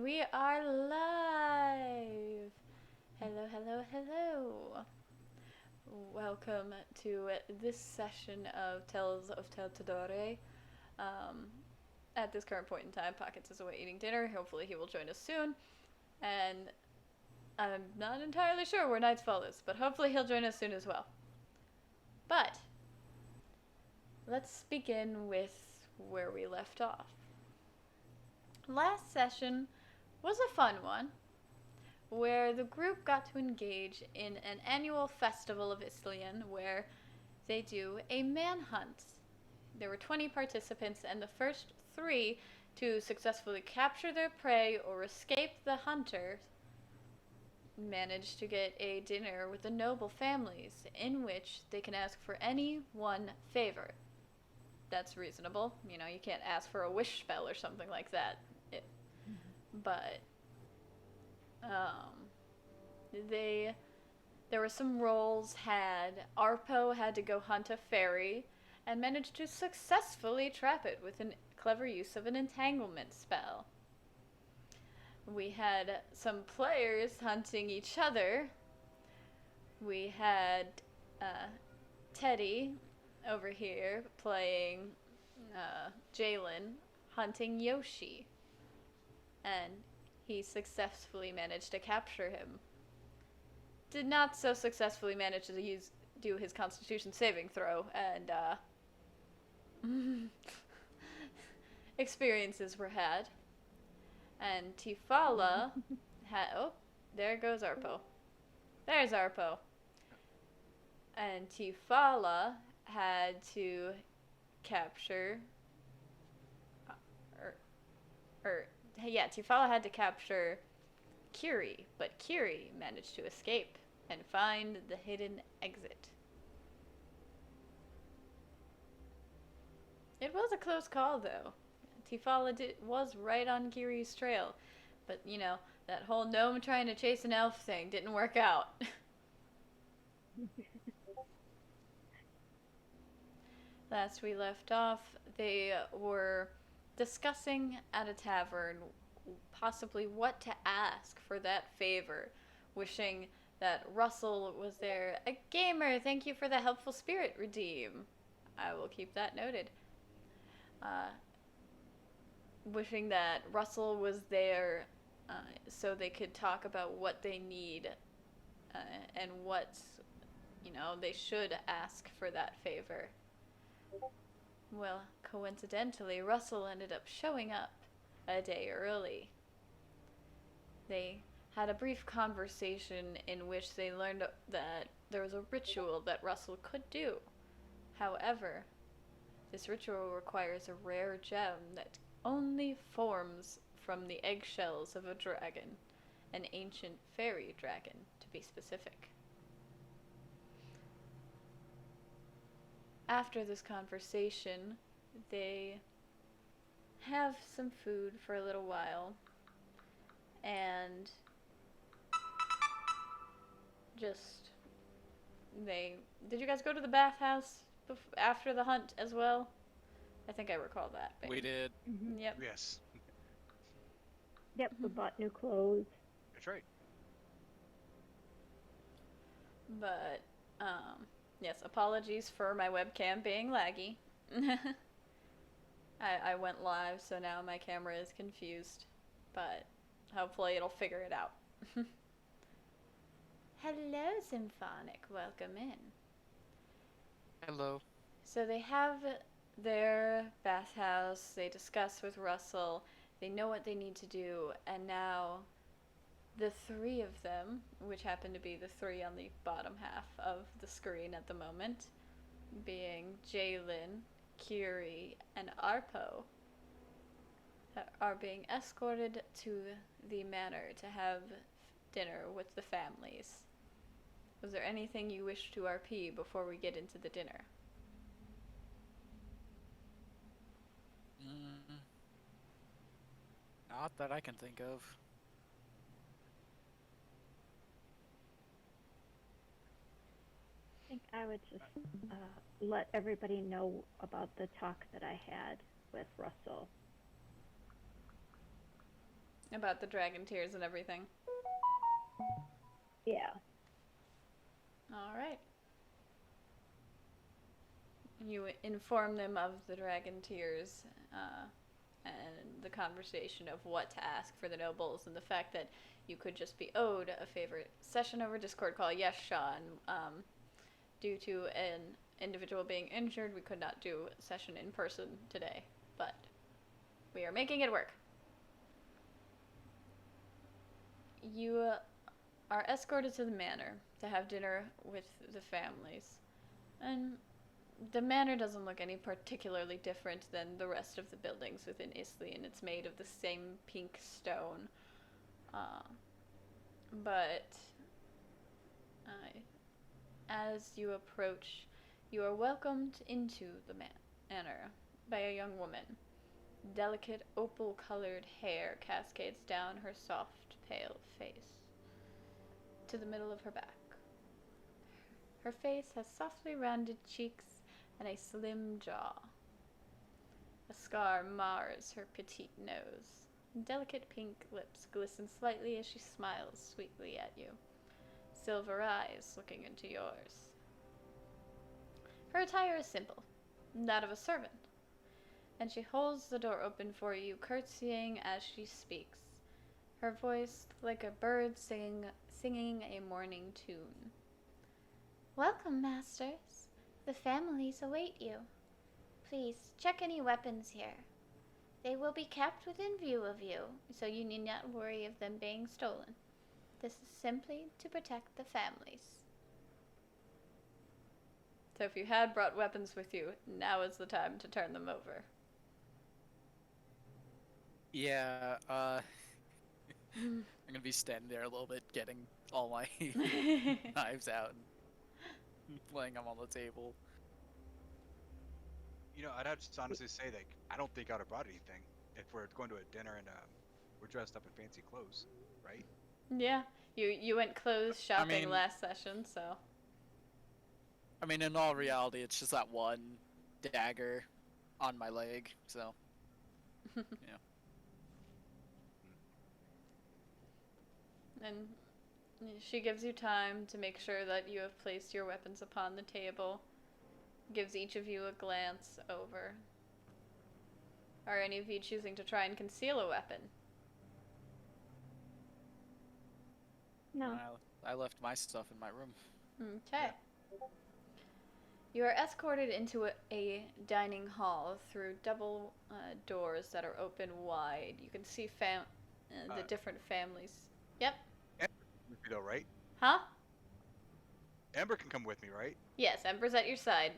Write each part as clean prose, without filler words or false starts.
We are live! Hello, hello, hello! Welcome to this session of Tales of Teltadorae. Um, at this current point in time, Pockets is away eating dinner. Hopefully he will join us soon. And I'm not entirely sure where Nightfall is, but hopefully he'll join us soon as well. But, let's begin with where we left off. Last session was a fun one, where the group got to engage in an annual festival of Islian where they do a manhunt. There were 20 participants, and the first 3 to successfully capture their prey or escape the hunter managed to get a dinner with the noble families, in which they can ask for any one favor. That's reasonable. You know, you can't ask for a wish spell or something like that. But there were some roles. Arpo had to go hunt a fairy and managed to successfully trap it with a clever use of an entanglement spell. We had some players hunting each other. We had Teddy over here playing Jalen hunting Yoshi, and he successfully managed to capture him. Did not so successfully manage to do his Constitution saving throw, and experiences were had. And Tifala had. Oh, there goes Arpo. There's Arpo. And Tifala had to capture. Tifala had to capture Kiri, but Kiri managed to escape and find the hidden exit. It was a close call, though. Tifala was right on Kiri's trail, but you know, that whole gnome trying to chase an elf thing didn't work out. Last we left off, they were discussing at a tavern possibly what to ask for that favor, wishing that Russell was there. A Gaymer, thank you for the helpful spirit redeem. I will keep that noted. Wishing that Russell was there so they could talk about what they need and what, they should ask for that favor. Well, coincidentally, Russell ended up showing up a day early. They had a brief conversation in which they learned that there was a ritual that Russell could do. However, this ritual requires a rare gem that only forms from the eggshells of a dragon, an ancient fairy dragon, to be specific. After this conversation, they have some food for a little while, and did you guys go to the bathhouse after the hunt as well? I think I recall that. We did. Mm-hmm. Yep. Yes. Yep, we bought new clothes. That's right. But, yes, apologies for my webcam being laggy. I went live, so now my camera is confused. But hopefully it'll figure it out. Hello, Symphonic. Welcome in. Hello. So they have their bathhouse. They discuss with Russell. They know what they need to do. And now the 3 of them, which happen to be the 3 on the bottom half of the screen at the moment, being Jalen, Kiri, and Arpo, are being escorted to the manor to have dinner with the families. Was there anything you wish to RP before we get into the dinner? Not that I can think of. I think I would just let everybody know about the talk that I had with Russell. About the dragon tears and everything. Yeah. All right. You inform them of the dragon tears and the conversation of what to ask for the nobles and the fact that you could just be owed a favorite session over Discord call. Yes, Sean. Due to an individual being injured, we could not do a session in person today, but we are making it work. You are escorted to the manor to have dinner with the families. And the manor doesn't look any particularly different than the rest of the buildings within Islay, and it's made of the same pink stone. But as you approach, you are welcomed into the manor by a young woman. Delicate opal-colored hair cascades down her soft, pale face to the middle of her back. Her face has softly rounded cheeks and a slim jaw. A scar mars her petite nose. Delicate pink lips glisten slightly as she smiles sweetly at you. Silver eyes looking into yours. Her attire is simple, that of a servant, and she holds the door open for you, curtsying as she speaks, her voice like a bird singing a morning tune. Welcome, masters. The families await you. Please check any weapons here. They will be kept within view of you, so you need not worry of them being stolen. This is simply to protect the families. So if you had brought weapons with you, now is the time to turn them over. Yeah, I'm gonna be standing there a little bit, getting all my knives out and laying them on the table. I'd have to honestly say that I don't think I'd have brought anything if we're going to a dinner and we're dressed up in fancy clothes, right? Yeah, you went clothes shopping mean- last session, so. I mean, in all reality, it's just that one dagger on my leg, so, yeah. And she gives you time to make sure that you have placed your weapons upon the table. Gives each of you a glance over. Are any of you choosing to try and conceal a weapon? No. I left my stuff in my room. Okay. You are escorted into a dining hall through double doors that are open wide. You can see the different families. Yep. With me though, right? Huh? Amber can come with me, right? Yes, Ember's at your side.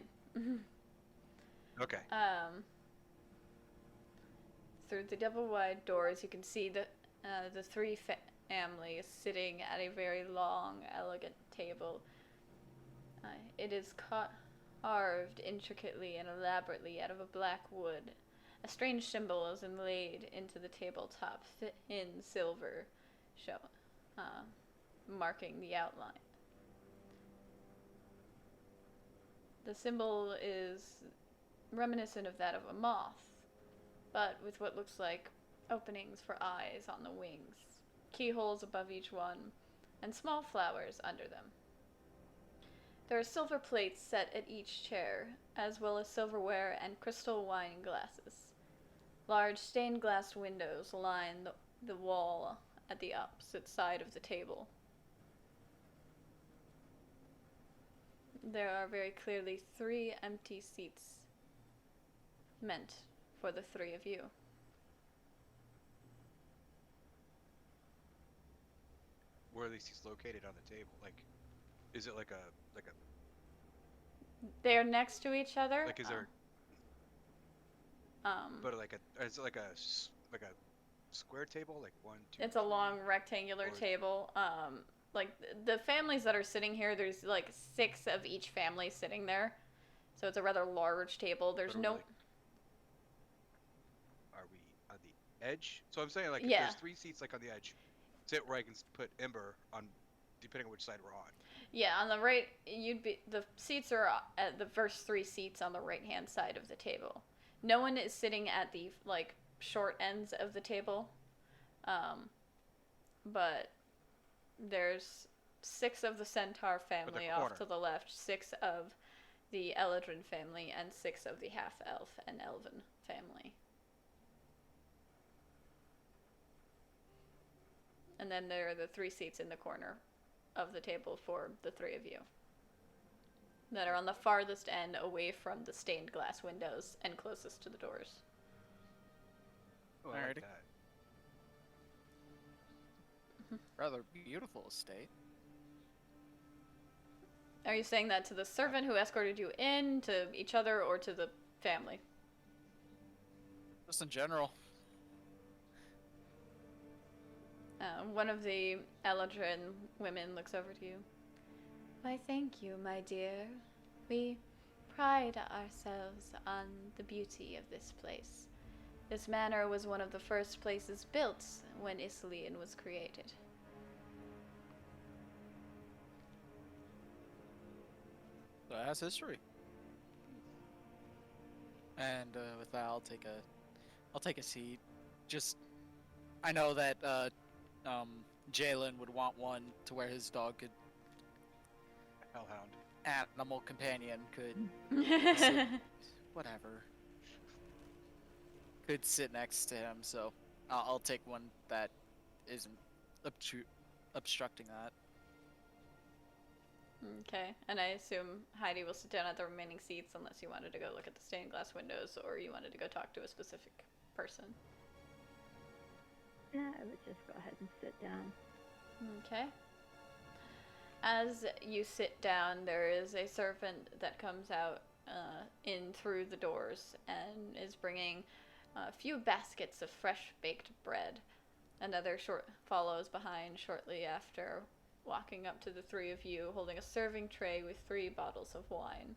Okay. Through the double wide doors, you can see the three families sitting at a very long, elegant table. It is carved intricately and elaborately out of a black wood. A strange symbol is inlaid into the tabletop in silver, marking the outline. The symbol is reminiscent of that of a moth, but with what looks like openings for eyes on the wings, keyholes above each one, and small flowers under them. There are silver plates set at each chair, as well as silverware and crystal wine glasses. Large stained glass windows line the wall at the opposite side of the table. There are very clearly 3 empty seats meant for the 3 of you. Where are these seats located on the table? Like, is it like a They're next to each other. like is there? But is it like a square table? Like 1, 2. It's a long rectangular table. Like the families that are sitting here, there's like 6 of each family sitting there, so it's a rather large table. There's no. Are we on the edge? So I'm saying, like, if Yeah. there's 3 seats like on the edge, sit where I can put Ember on, depending on which side we're on. Yeah, on the right, the seats are at the first 3 seats on the right-hand side of the table. No one is sitting at the like short ends of the table. But there's 6 of the Centaur family off corner. to the left, 6 of the Eladrin family, and 6 of the half-elf and elven family. And then there are the 3 seats in the corner of the table for the 3 of you that are on the farthest end away from the stained glass windows and closest to the doors. Oh, I like Alrighty. that. Rather beautiful estate. Are you saying that to the servant who escorted you in, to each other, or to the family? Just in general. One of the Eladrin women looks over to you. Why, thank you, my dear. We pride ourselves on the beauty of this place. This manor was one of the first places built when Islian was created. So it has history. And with that, I'll take a seat. Just, I know that Jalen would want one to where his dog could, Hellhound. animal companion could, whatever, could sit next to him. So I'll take one that isn't obstructing that. Okay, and I assume Heidi will sit down at the remaining seats unless you wanted to go look at the stained glass windows or you wanted to go talk to a specific person. Yeah, I would just go ahead and sit down. Okay. As you sit down, there is a servant that comes out in through the doors and is bringing a few baskets of fresh baked bread. Another follows behind shortly after, walking up to the 3 of you, holding a serving tray with 3 bottles of wine.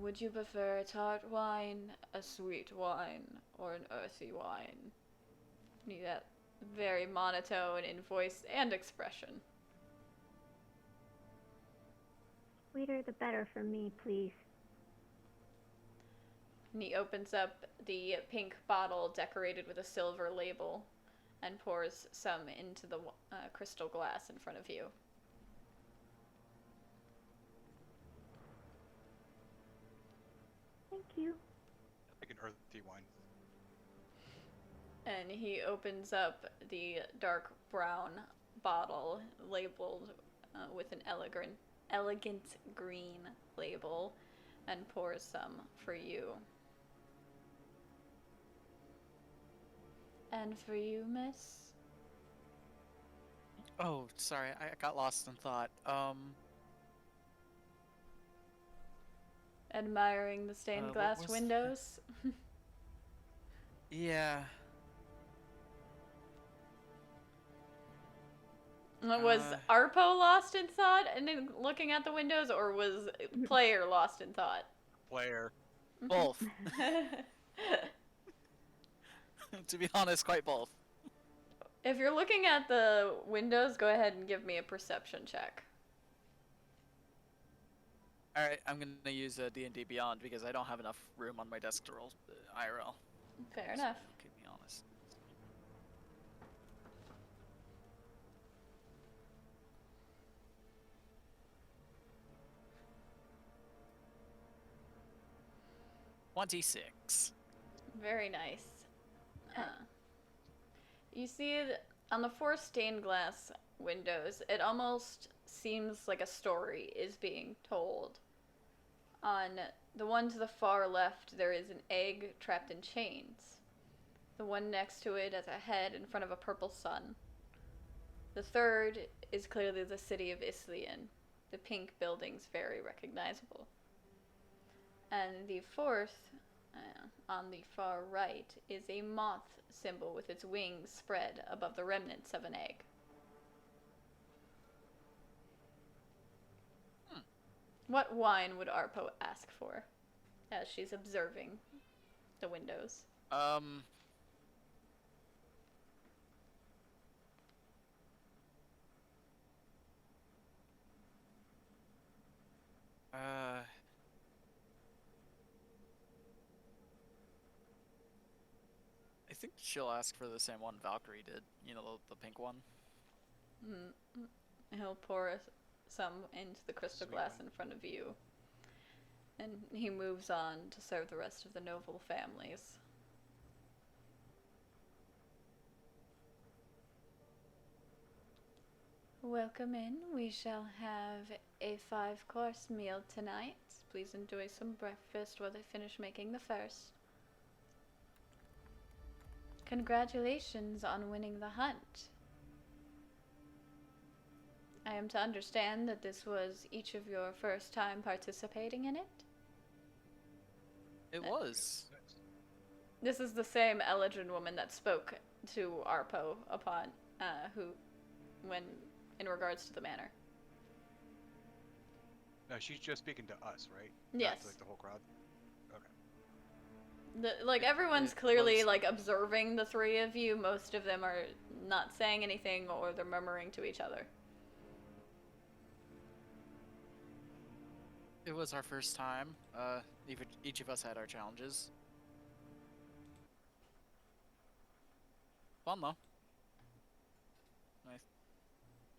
Would you prefer a tart wine, a sweet wine, or an earthy wine? Need that very monotone in voice and expression. Sweeter the better for me, please. And he opens up the pink bottle decorated with a silver label and pours some into the crystal glass in front of you. Thank you. Like an earthy wine. And he opens up the dark brown bottle labeled with an elegant green label and pours some for you. And for you, miss? Oh, sorry, I got lost in thought. Admiring the stained what glass was- windows? Yeah. Was Uh, Arpo lost in thought and then looking at the windows, or was player lost in thought? Player. Both. To be honest, quite both. If you're looking at the windows, go ahead and give me a perception check. Alright, I'm gonna use D&D Beyond because I don't have enough room on my desk to roll IRL. Fair So, enough. keep me honest. $26. Very nice. You see on the 4 stained glass windows, it almost seems like a story is being told. On the one to the far left, there is an egg trapped in chains. The one next to it has a head in front of a purple sun. The third is clearly the city of Islian, the pink buildings very recognizable. And the fourth, on the far right, is a moth symbol with its wings spread above the remnants of an egg. What wine would Arpo ask for as she's observing the windows? I think she'll ask for the same one Valkyrie did. You know, the pink one. Mm. He'll pour some into the crystal Sweet glass one. in front of you. And he moves on to serve the rest of the noble families. Welcome in. We shall have a 5-course meal tonight. Please enjoy some breakfast while they finish making the first. Congratulations on winning the hunt. I am to understand that this was each of your first time participating in it? It was. Nice. This is the same Elegant woman that spoke to Arpo upon, when, in regards to the manor. No, she's just speaking to us, right? Yes. Not to, like, the whole crowd. Okay. Everyone's It clearly, was- like, observing the three of you. Most of them are not saying anything or they're murmuring to each other. It was our first time. Each of us had our challenges. Fun though. Nice.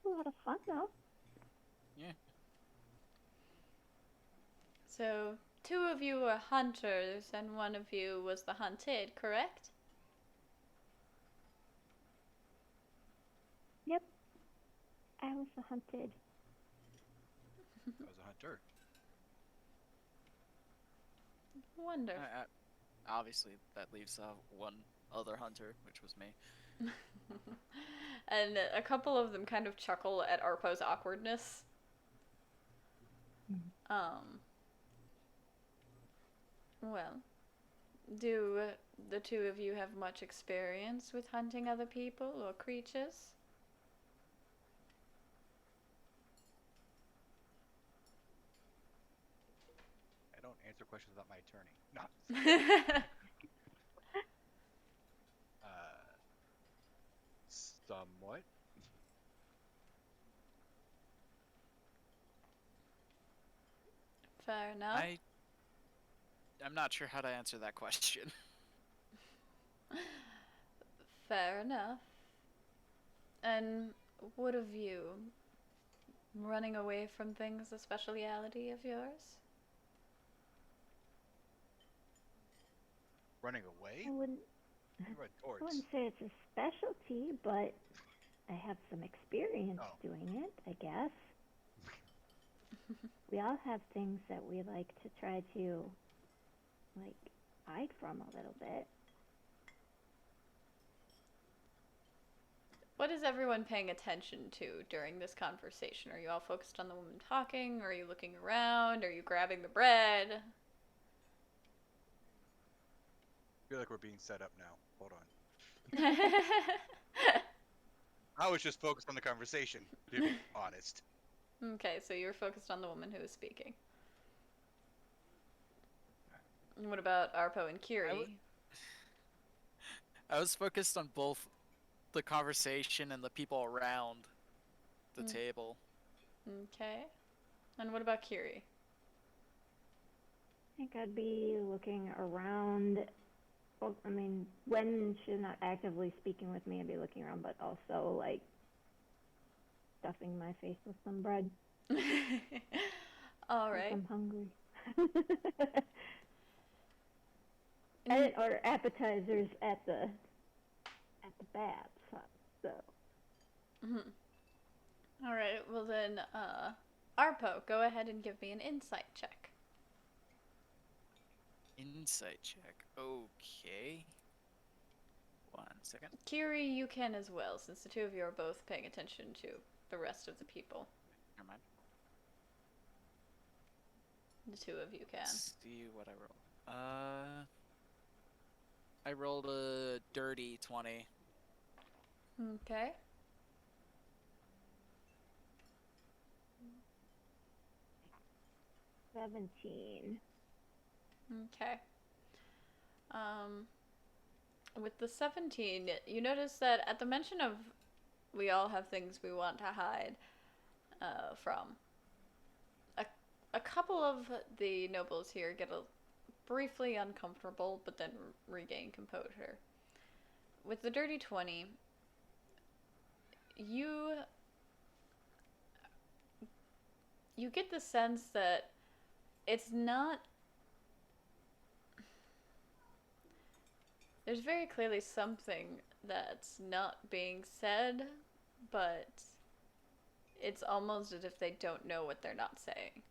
A lot of fun though. Yeah. So, 2 of you were hunters and 1 of you was the hunted, correct? Yep. I was the hunted. I was a hunter. Wonderful. Obviously, that leaves one other hunter, which was me. And a couple of them kind of chuckle at Arpo's awkwardness. Well, do the 2 of you have much experience with hunting other people or creatures? I don't answer questions without my attorney. No. Somewhat. Fair enough. I'm not sure how to answer that question. Fair enough. And what of you? Running away from things a speciality of yours? Running away? I wouldn't You run I towards. wouldn't say it's a specialty, but I have some experience Oh. doing it, I guess. We all have things that we like to try to, like, hide from a little bit. What is everyone paying attention to during this conversation? Are you all focused on the woman talking? Are you looking around? Are you grabbing the bread? I feel like we're being set up now. Hold on. I was just focused on the conversation, to be honest. Okay, so you're focused on the woman who is speaking. And what about Arpo and Kiri? I was focused on both the conversation and the people around the table. Okay. And what about Kiri? I think I'd be looking around. Well, I mean, when she's not actively speaking with me, I'd be looking around, but also, like, stuffing my face with some bread. All 'cause right. I'm hungry. I didn't order appetizers at the Babs hut, so. Mhm. All right. Well then, Arpo, go ahead and give me an insight check. Insight check. Okay. 1 second. Kiri, you can as well, since the 2 of you are both paying attention to the rest of the people. Never mind. The 2 of you can. Let's see what I rolled. I rolled a dirty 20. Okay. $17. Okay. With the 17, you notice that at the mention of we all have things we want to hide from, a couple of the nobles here get briefly uncomfortable, but then regain composure. with the dirty 20, you get the sense that it's not. There's very clearly something that's not being said, but it's almost as if they don't know what they're not saying.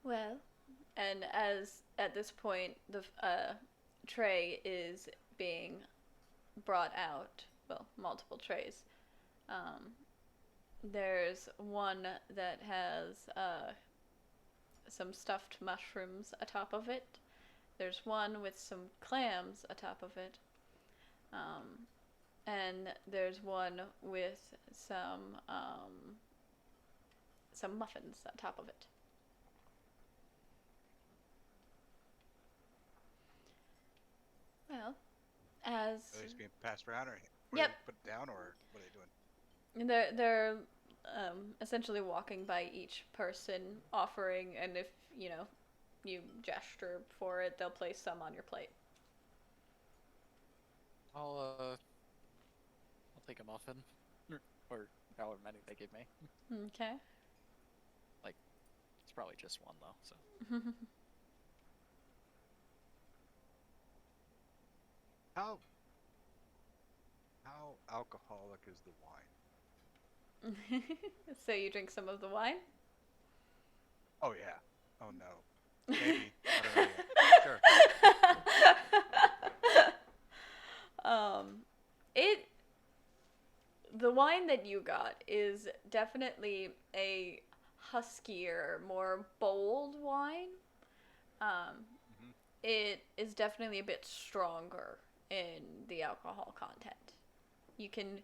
Well, and as at this point the tray is being brought out, well, multiple trays. Um, there's one that has some stuffed mushrooms atop of it. There's one with some clams atop of it. And there's one with some muffins atop of it. Well, as Are they just being passed around, or Yep. put down, or what are they doing? they're essentially walking by each person, offering, and if you gesture for it, they'll place some on your plate. I'll take a muffin, or however many they give me. Okay. It's probably just one though. So How alcoholic is the wine? So you drink some of the wine? Oh yeah. Oh no. Maybe. I don't know yet. Sure. The wine that you got is definitely a huskier, more bold wine. Mhm. It is definitely a bit stronger in the alcohol content. You can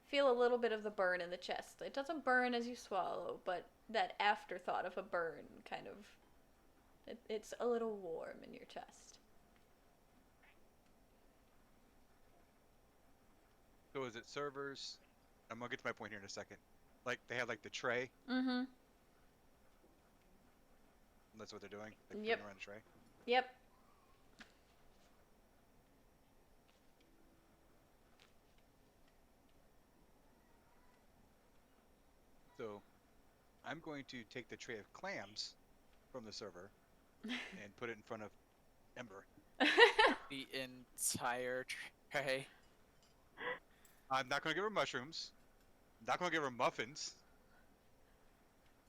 feel a little bit of the burn in the chest. It doesn't burn as you swallow, but that afterthought of a burn kind of it's a little warm in your chest. So is it servers? I'm gonna get to my point here in a second. Like they have like the tray. Mm-hmm. That's what they're doing. They're Yep. putting around a tray. Yep. So I'm going to take the tray of clams from the server and put it in front of Ember. the entire tray. I'm not gonna give her mushrooms. I'm not gonna give her muffins.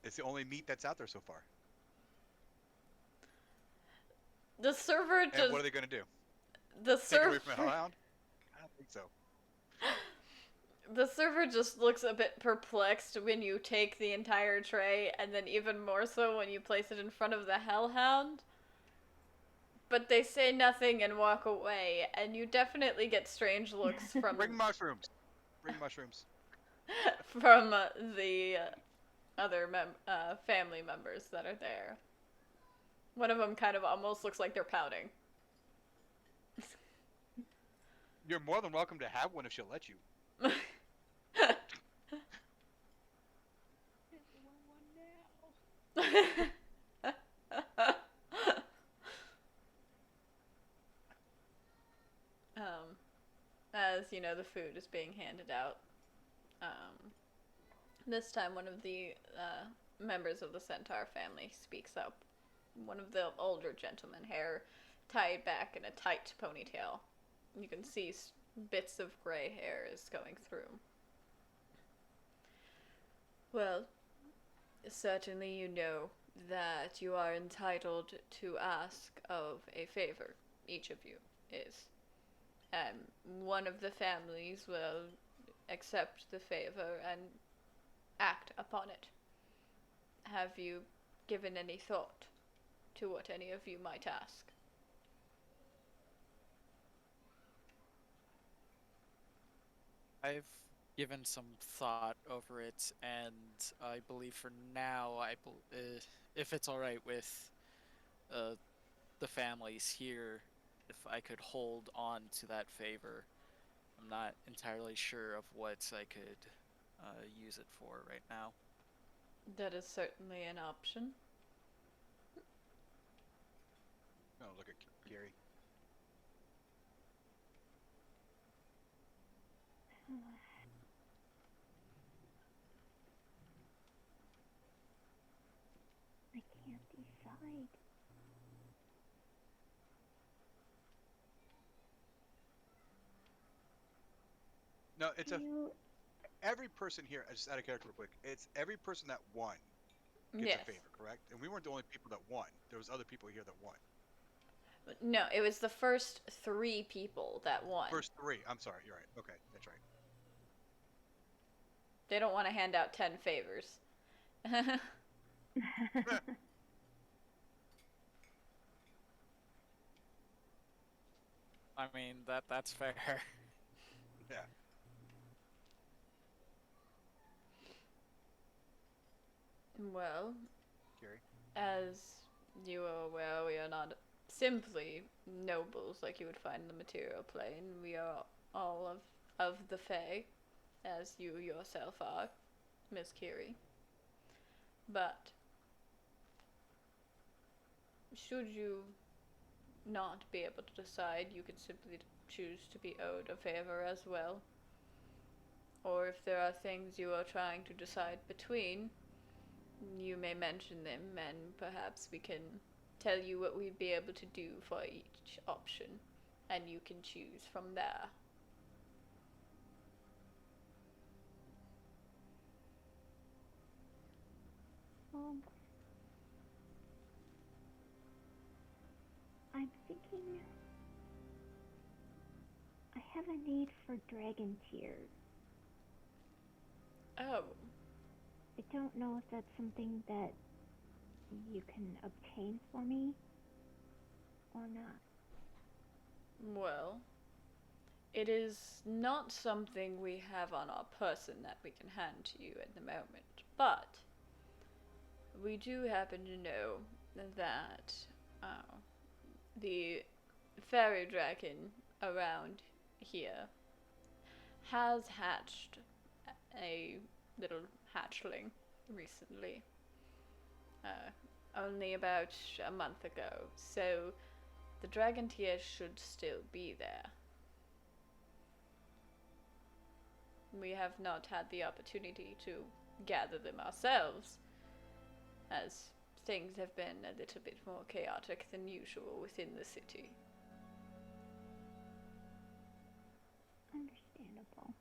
It's the only meat that's out there so far. The server And just what are they gonna do? the Take it away server from the hellhound? I don't think so. the server just looks a bit perplexed when you take the entire tray, and then even more so when you place it in front of the hellhound. But they say nothing and walk away, and you definitely get strange looks from Bring mushrooms. Bring mushrooms. from the other family members that are there. One of them kind of almost looks like they're pouting. You're more than welcome to have one if she'll let you. As you know, the food is being handed out. This time, one of the members of the Centaur family speaks up. One of the older gentlemen, hair tied back in a tight ponytail. You can see bits of gray hair is going through. Well, certainly you know that you are entitled to ask of a favor, each of you is. One of the families will accept the favor and act upon it. Have you given any thought to what any of you might ask? I've given some thought over it, and I believe for now, if it's all right with uh, the families here, if I could hold on to that favor. I'm not entirely sure of what I could use it for right now. That is certainly an option. Gary. I can't decide. No, it's Do you... every person here. Just out of character, real quick. It's every person that won gets Yes. a favor, correct? And we weren't the only people that won. There was other people here that won. No, it was the first 3 people that won. First 3. I'm sorry. You're right. Okay, that's right. They don't want to hand out 10 favors. I mean, that's fair. Yeah. Well, Gary. as you are aware, we are not simply nobles like you would find in the material plane. We are all of the Fae, as you yourself are, Miss Curie. But should you not be able to decide, you could simply choose to be owed a favor as well. Or if there are things you are trying to decide between, you may mention them, and perhaps we can tell you what we'd be able to do for each option, and you can choose from there. I'm thinking I have a need for dragon tears. Oh, I don't know if that's something that you can obtain for me or not. well, it is not something we have on our person that we can hand to you at the moment, but we do happen to know that the fairy dragon around here has hatched a little hatchling recently. Only about a month ago. So the dragon tears should still be there. We have not had the opportunity to gather them ourselves, as things have been a little bit more chaotic than usual within the city. Understandable.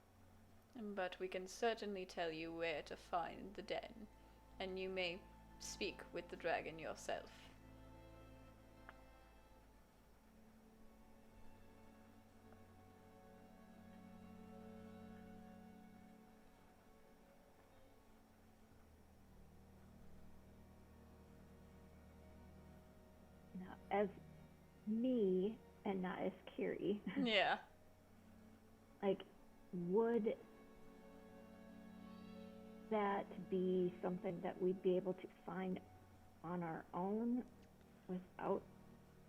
But we can certainly tell you where to find the den, and you may speak with the dragon yourself. Now, as me and not as Kiri, Yeah. like, would that be something that we'd be able to find on our own without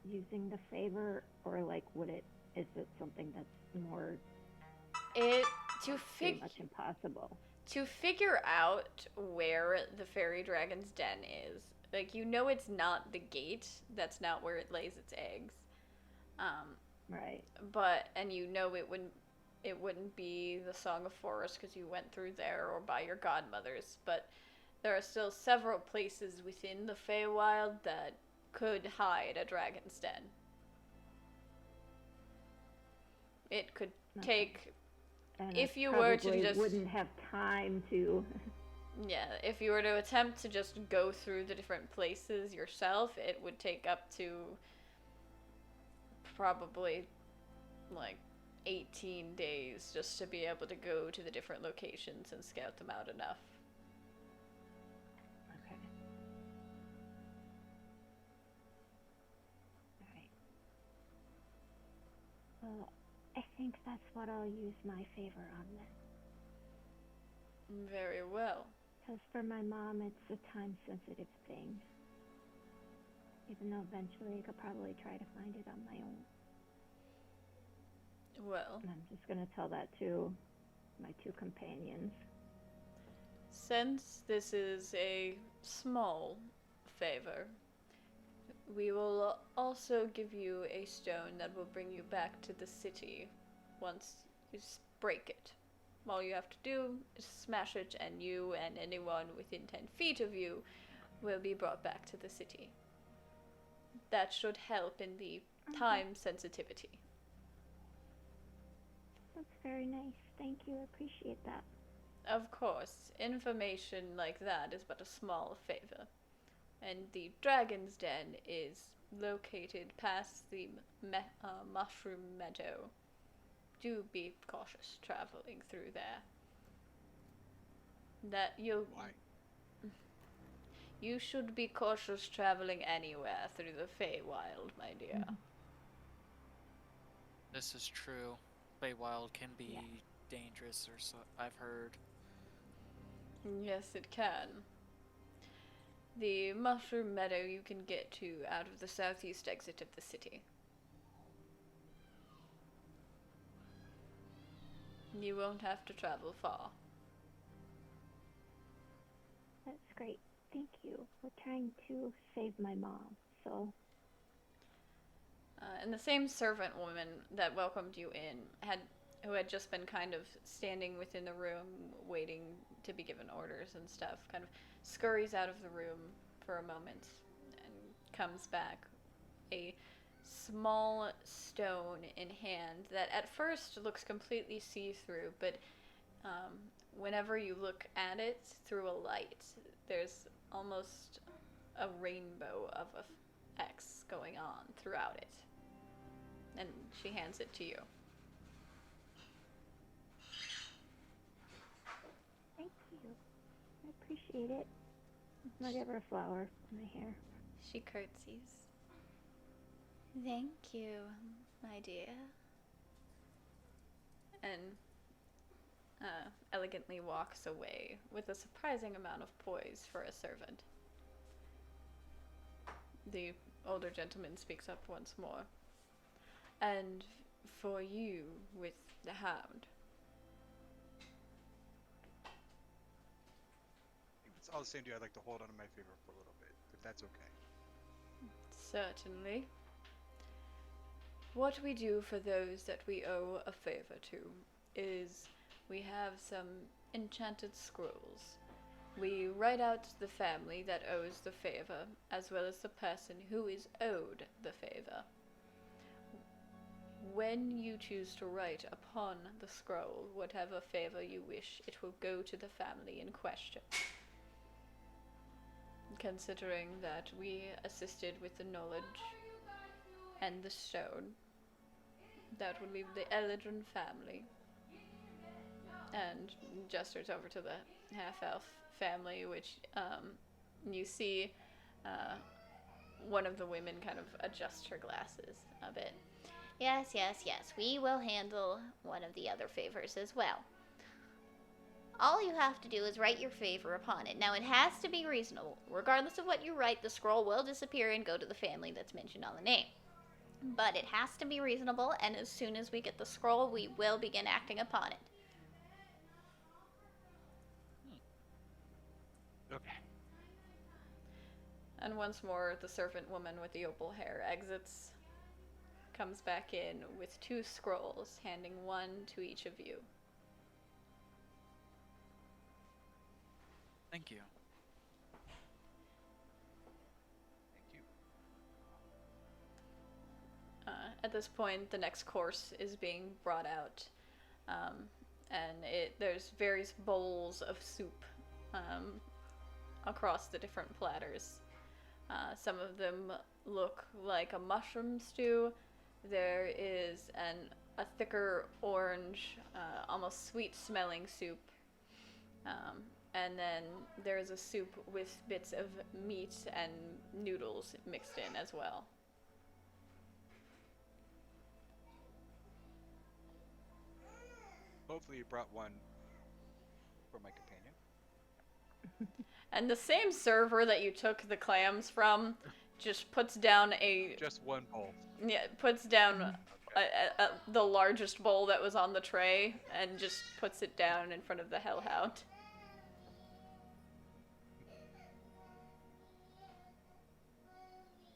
using the favor, or like is it something that's more It pretty much impossible? to figure out where the fairy dragon's den is, like, you know it's not the gate, that's not where it lays its eggs. Right. And you know it wouldn't be the Song of Forest because you went through there, or by your godmother's, but there are still several places within the Feywild that could hide a dragon's den. It could take, and if I you were to probably just wouldn't have time to. Yeah, if you were to attempt to just go through the different places yourself, it would take up to probably like 18 days just to be able to go to the different locations and scout them out enough. Okay. Alright. Well, I think that's what I'll use my favor on then. Very well. Because for my mom, it's a time-sensitive thing. Even though eventually I could probably try to find it on my own. Well, And I'm just going to tell that to my 2 companions. since this is a small favor, we will also give you a stone that will bring you back to the city once you break it. All you have to do is smash it, and you and anyone within 10 feet of you will be brought back to the city. That should help in the time sensitivity. That's very nice. Thank you. I appreciate that. Of course, information like that is but a small favor. And the Dragon's Den is located past the Mushroom Meadow. Do be cautious traveling through there. Why? You should be cautious traveling anywhere through the Feywild, my dear. This is true. Feywild can be Yeah. dangerous, or so I've heard. Yes, it can. The Mushroom Meadow you can get to out of the southeast exit of the city. You won't have to travel far. That's great. Thank you. We're trying to save my mom, so And the same servant woman that welcomed you in who had just been kind of standing within the room waiting to be given orders and stuff, kind of scurries out of the room for a moment and comes back, a small stone in hand that at first looks completely see-through, but whenever you look at it through a light, there's almost a rainbow of effects going on throughout it. And she hands it to you. thank you. I appreciate it. I'll give her a flower for my hair. She curtsies. Thank you, my dear. And elegantly walks away with a surprising amount of poise for a servant. The older gentleman speaks up once more. And for you with the hound. If it's all the same to you, I'd like to hold on to my favor for a little bit, if that's okay. Certainly. What we do for those that we owe a favor to is we have some enchanted scrolls. We write out the family that owes the favor, as well as the person who is owed the favor. When you choose to write upon the scroll whatever favor you wish, it will go to the family in question. Considering that we assisted with the knowledge and the stone, that would leave the Eldrin family. And gestures over to the half-elf family, which you see one of the women kind of adjust her glasses a bit. Yes, yes, yes. We will handle one of the other favors as well. All you have to do is write your favor upon it. Now, it has to be reasonable. Regardless of what you write, the scroll will disappear and go to the family that's mentioned on the name. But it has to be reasonable, and as soon as we get the scroll, we will begin acting upon it. Okay. And once more, the servant woman with the opal hair exits, comes back in with 2 scrolls, handing one to each of you. Thank you. Thank you. At this point, the next course is being brought out, and there's various bowls of soup across the different platters. Some of them look like a mushroom stew. There is a thicker orange, almost sweet-smelling soup. And then there is a soup with bits of meat and noodles mixed in as well. Hopefully you brought one for my companion. And the same server that you took the clams from just puts down Just one bowl. puts down the largest bowl that was on the tray and just puts it down in front of the hellhound.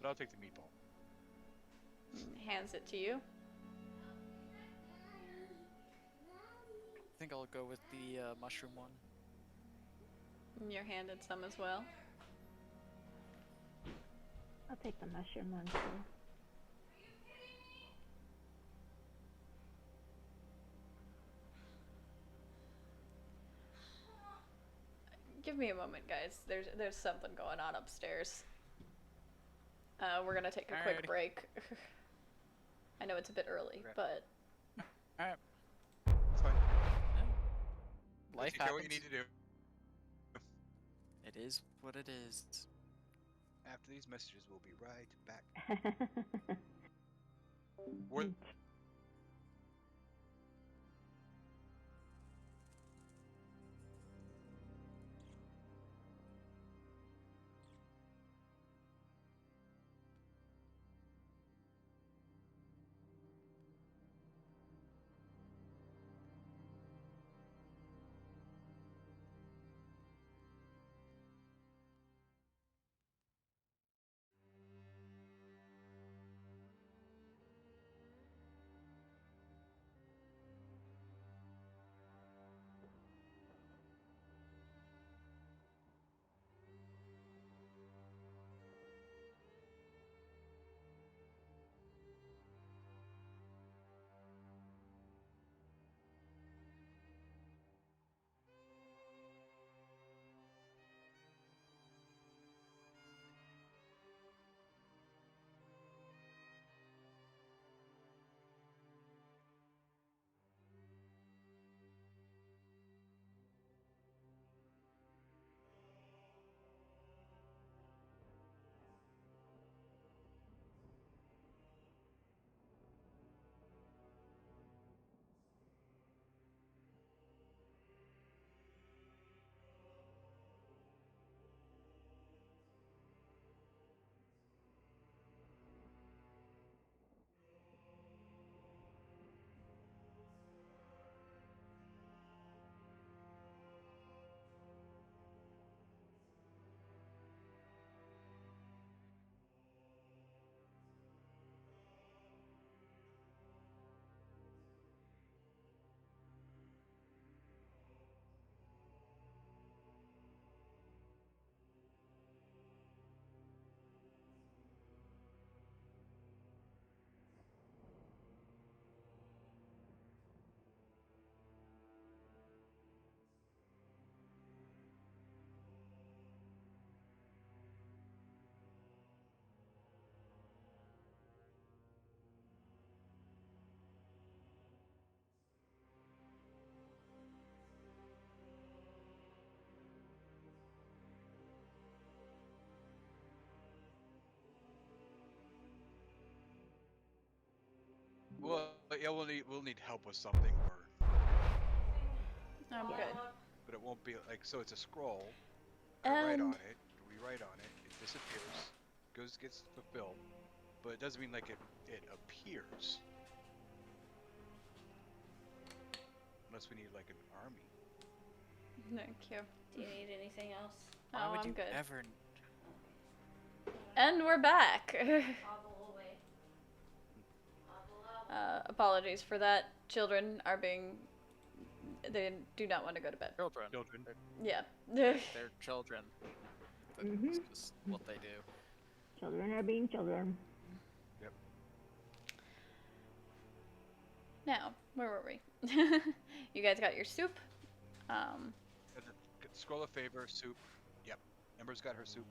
but I'll take the meatball. Hands it to you. I think I'll go with the mushroom one. You're handed some as well. I'll take the mushroom one too. Give me a moment, guys. There's something going on upstairs. We're gonna take a quick Alrighty. break. I know it's a bit early, Okay. but Alright. It's fine. Life Take care of what you happens. need to do. It is what it is. After these messages, we'll be right back. We're well, yeah, we'll need help with something, or I'm Yeah. good. but it won't be like so. It's a scroll. I And write on it. We write on it. It disappears. Gets fulfilled, but it doesn't mean like it appears. Unless we need like an army. thank you. Do you need anything else? Why Oh, would I'm you good. ever? And we're back. Hobble away. Hobble, hobble. Apologies for that. Children are being. They do not want to go to bed. Children. Children. Yeah. They're children. That's Mhm. just what they do. Children are being children. Now, where were we? You guys got your soup. Get the scroll of favor, soup. Yep. Ember's got her soup.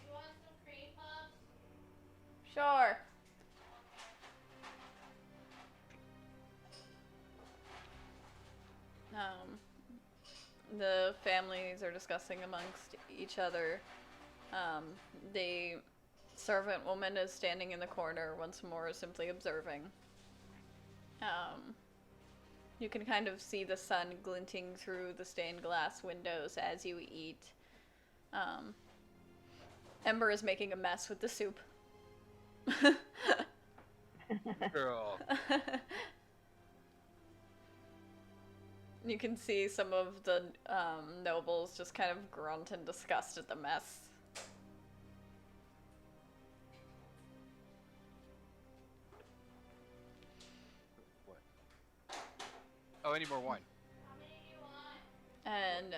You want some cream puffs? Sure. The families are discussing amongst each other. The servant woman is standing in the corner once more, simply observing. You can kind of see the sun glinting through the stained glass windows as you eat. Ember is making a mess with the soup. Girl. You can see some of the nobles just kind of grunt in disgust at the mess. I need more wine. And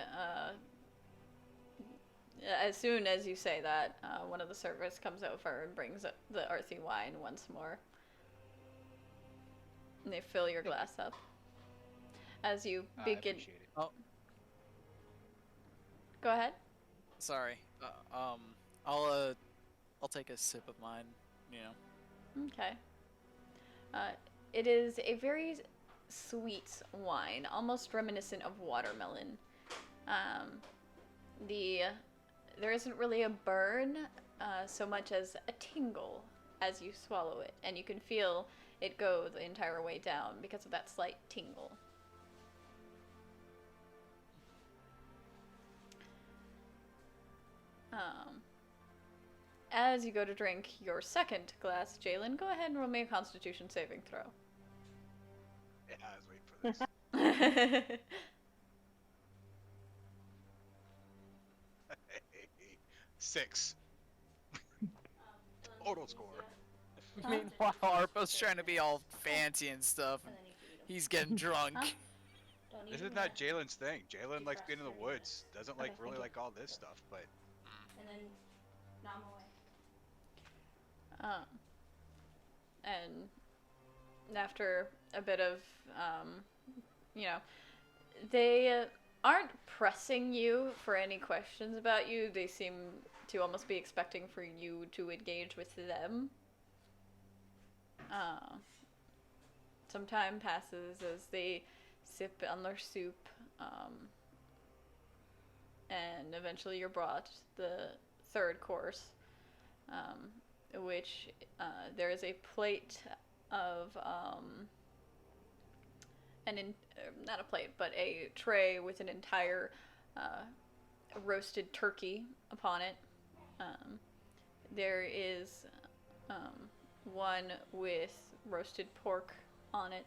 as soon as you say that, one of the servers comes over and brings up the earthy wine once more. And they fill your glass up. As you I begin. appreciate it. Oh, Go ahead. sorry. I'll take a sip of mine. You know. Okay. It is a very sweet wine, almost reminiscent of watermelon. There isn't really a burn so much as a tingle as you swallow it, and you can feel it go the entire way down because of that slight tingle. As you go to drink your second glass, Jalen, go ahead and roll me a Constitution saving throw. Yeah, I was waiting for this. 6. Total score. Meanwhile, Arpo's trying to be all fancy and stuff. And he's getting drunk. Huh? This is not Jalen's thing. Jalen likes being in the woods. Doesn't like Okay, really thank you. like all this stuff, but And then nom away. And after a bit of, you know, they aren't pressing you for any questions about you. They seem to almost be expecting for you to engage with them. Some time passes as they sip on their soup, and eventually you're brought the third course, which there is a plate of not a plate, but a tray with an entire roasted turkey upon it. There is one with roasted pork on it.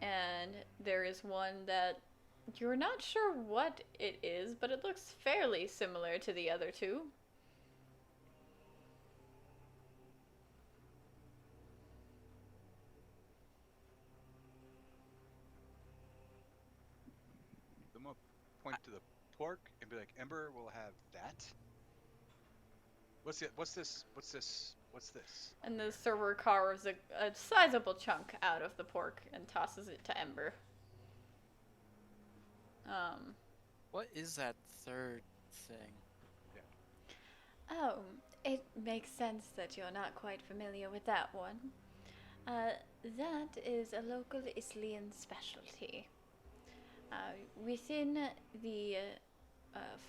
And there is one that you're not sure what it is, but it looks fairly similar to the other two. I'm gonna point to the pork and be like, Ember will have that. What's it? What's this? What's this? What's this? And the server carves a sizable chunk out of the pork and tosses it to Ember. What is that third thing? Oh, it makes sense that you're not quite familiar with that one. That is a local Islian specialty. Within the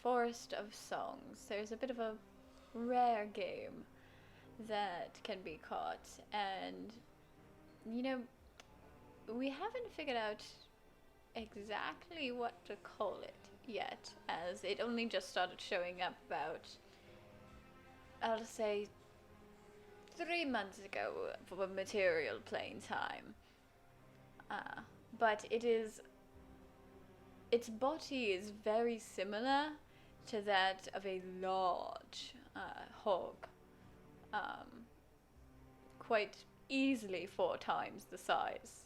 Forest of Songs, there's a bit of a rare game that can be caught, and you know, we haven't figured out exactly what to call it yet, as it only just started showing up about, I'll say, 3 months ago for material plane time. But its body is very similar to that of a large hog. Quite easily 4 times the size.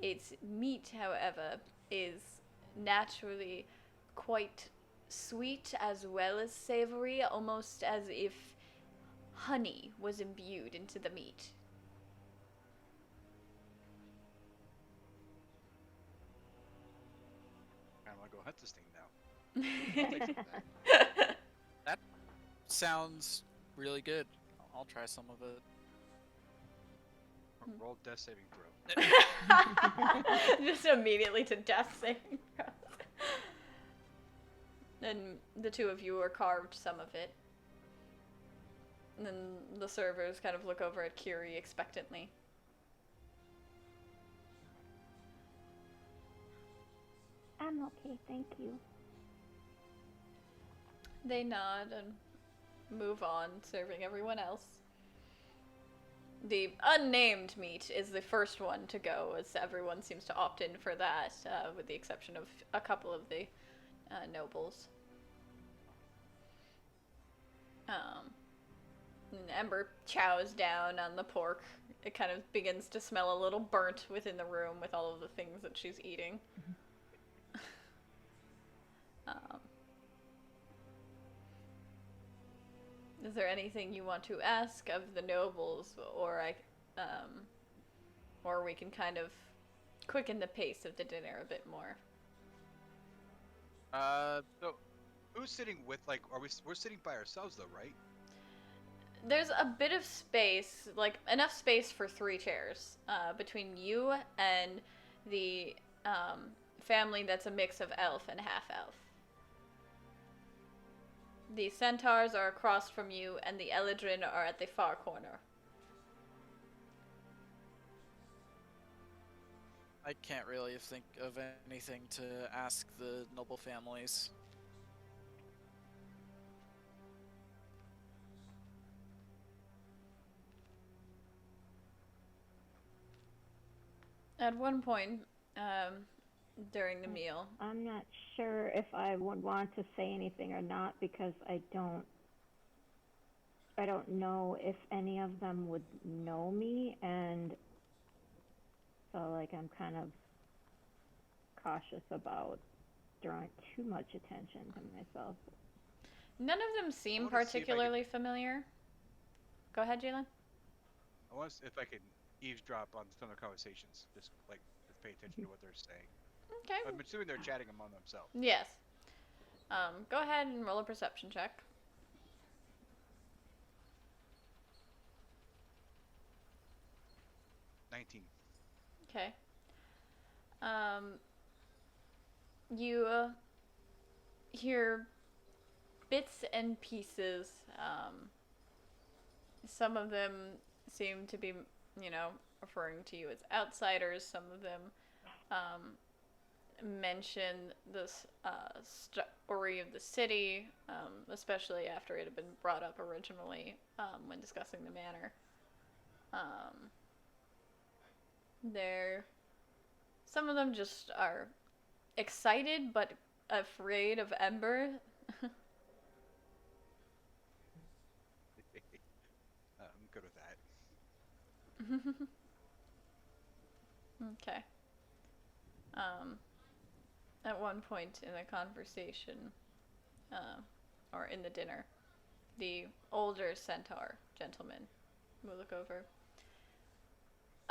Its meat, however, is naturally quite sweet as well as savory, almost as if honey was imbued into the meat. I want to go hunt this thing now. I'll take some of that. That sounds really good. I'll try some of it. Roll death saving throw. Just immediately to death saving throws. And the two of you are carved some of it. And then the servers kind of look over at Kiri expectantly. I'm okay, thank you. They nod and move on, serving everyone else. The unnamed meat is the first one to go, as everyone seems to opt in for that, with the exception of a couple of the nobles. And Ember chows down on the pork, it kind of begins to smell a little burnt within the room with all of the things that she's eating. um, is there anything you want to ask of the nobles, or we can kind of quicken the pace of the dinner a bit more? So who's sitting with, like, we're sitting by ourselves though, right? There's a bit of space, like enough space for 3 chairs, between you and the family that's a mix of elf and half-elf. The centaurs are across from you, and the Eladrin are at the far corner. I can't really think of anything to ask the noble families. At one point, during the meal, I'm not sure if I would want to say anything or not because I don't know if any of them would know me, and so like I'm kind of cautious about drawing too much attention to myself. none of them seem I wanna see if I can- particularly familiar. Go ahead, Jalen. I want to see if I can eavesdrop on some of the conversations. Just pay attention to what they're saying. Okay. I'm assuming they're chatting among themselves. Yes. Go ahead and roll a perception check. 19. Okay. You hear bits and pieces. Some of them seem to be, referring to you as outsiders. Some of them mention this story of the city, especially after it had been brought up originally when discussing the manor. Some of them just are excited but afraid of Ember. I'm good with that. Okay. At one point in the conversation, or in the dinner, the older centaur gentleman will look over.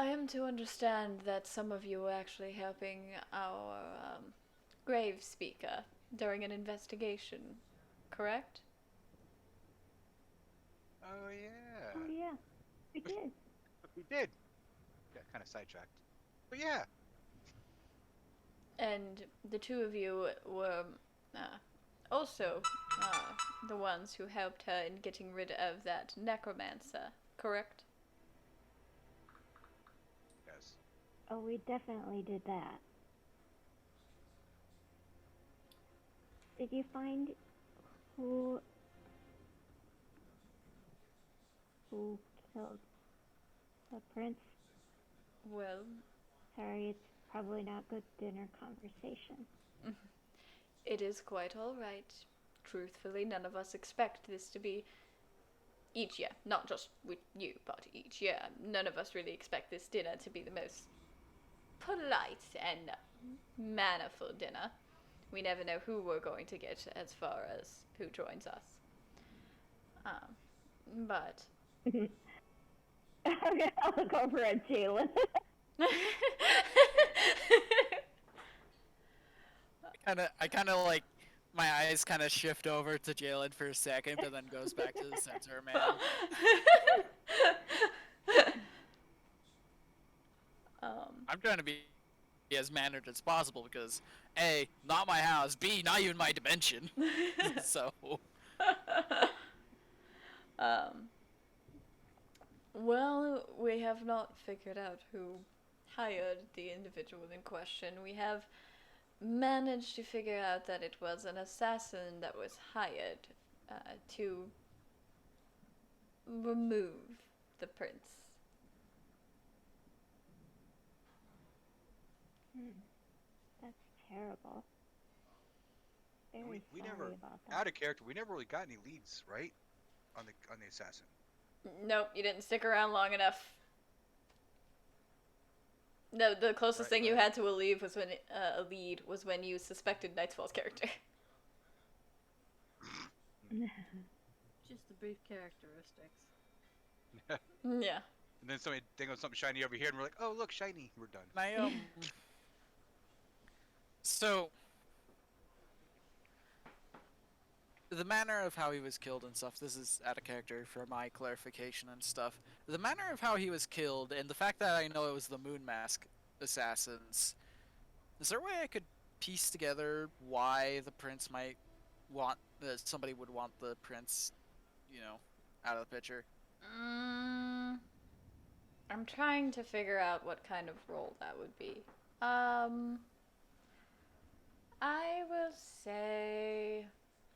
I am to understand that some of you were actually helping our grave speaker during an investigation, correct? Oh yeah. Oh yeah, we did. We did. Got kind of sidetracked. But yeah. And the two of you were also the ones who helped her in getting rid of that necromancer, correct? Yes. Oh, we definitely did that. Did you find who killed the prince? Well, Sorry, it's probably not good dinner conversation. it is quite all right. Truthfully, none of us expect this to be each year. Not just with you, but each year. None of us really expect this dinner to be the most polite and mannerful dinner. We never know who we're going to get as far as who joins us. But I'll look over at Jalen. I kind of like, my eyes kind of shift over to Jalen for a second, but then goes back to the centaur man. I'm trying to be as mannered as possible because A, not my house, B, not even my dimension. So well, we have not figured out who hired the individual in question. We have managed to figure out that it was an assassin that was hired to remove the prince. That's terrible. Very We sorry never, about that. out of character, we never really got any leads, right? On the assassin. Nope, you didn't stick around long enough. No, the closest Right, thing you right. had to a lead was when you suspected Nightfall's character. Just the brief characteristics. Yeah. And then somebody dingles something shiny over here, and we're like, oh, look, shiny. We're done. I so the manner of how he was killed and stuff, this is out of character for my clarification and stuff. The manner of how he was killed and the fact that I know it was the Moon Mask assassins, is there a way I could piece together why the prince might want somebody would want the prince, out of the picture? I'm trying to figure out what kind of role that would be. I will say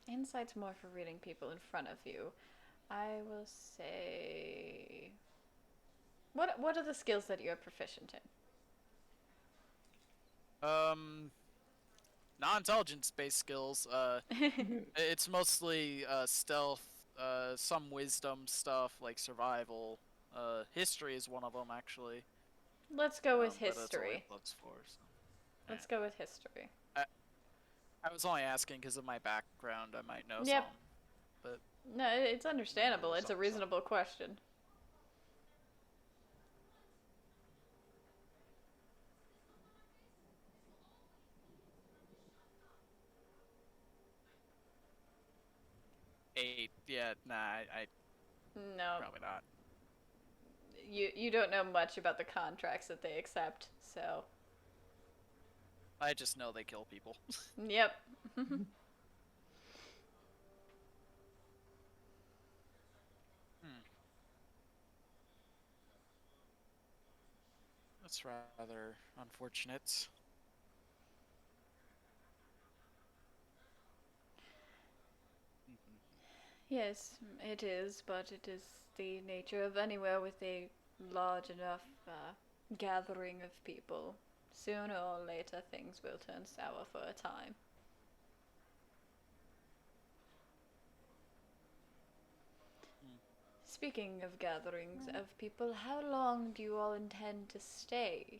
insight's more for reading people in front of you. I will say what are the skills that you're proficient Non-intelligence based skills. in? It's mostly stealth, some wisdom stuff like survival. History is one of them actually. Let's go with But that's only history. +4. So. Let's go with history. I was only asking because of my background. I might know Yep. some. But No, it's understandable. It's a Some- reasonable question. eight, yeah, nah, I No, probably not. you don't know much about the contracts that they accept, so I just know they kill people. yep. That's rather unfortunate. Yes, it is, but it is the nature of anywhere with a large enough gathering of people. Sooner or later, things will turn sour for a time. Speaking of gatherings of people, how long do you all intend to stay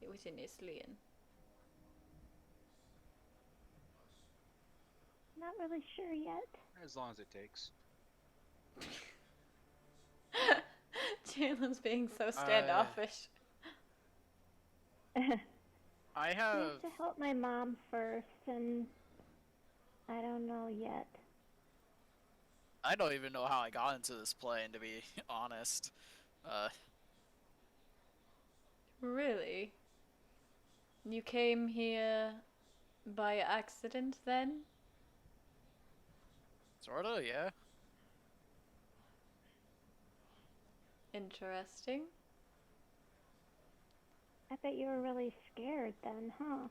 within Islian? Not really sure yet. As long as it takes. Jalen's being so standoffish. I I have. have to help my mom first, and I don't know yet. I don't even know how I got into this plane, to be honest. Really? You came here by accident then? Sorta, yeah. Interesting. I bet you were really scared then, huh?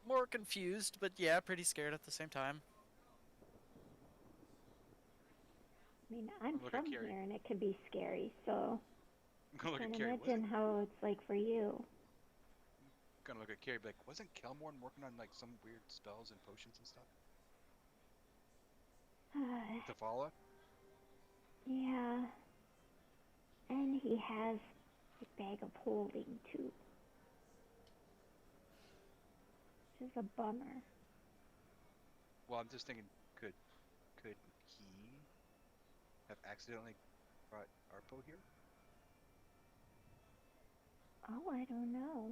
More confused, but yeah, pretty scared at the same time. I mean, I'm Look at from Carrie. here, and it can be scary, so I'm gonna look I at can Carrie. imagine how it's like for you. Gonna look at Carrie, be like, wasn't Kelmorn working on like some weird spells and potions and stuff to follow? Yeah. And he has a bag of holding, too. Which is a bummer. Well, I'm just thinking, could he have accidentally brought Arpo here? Oh, I don't know.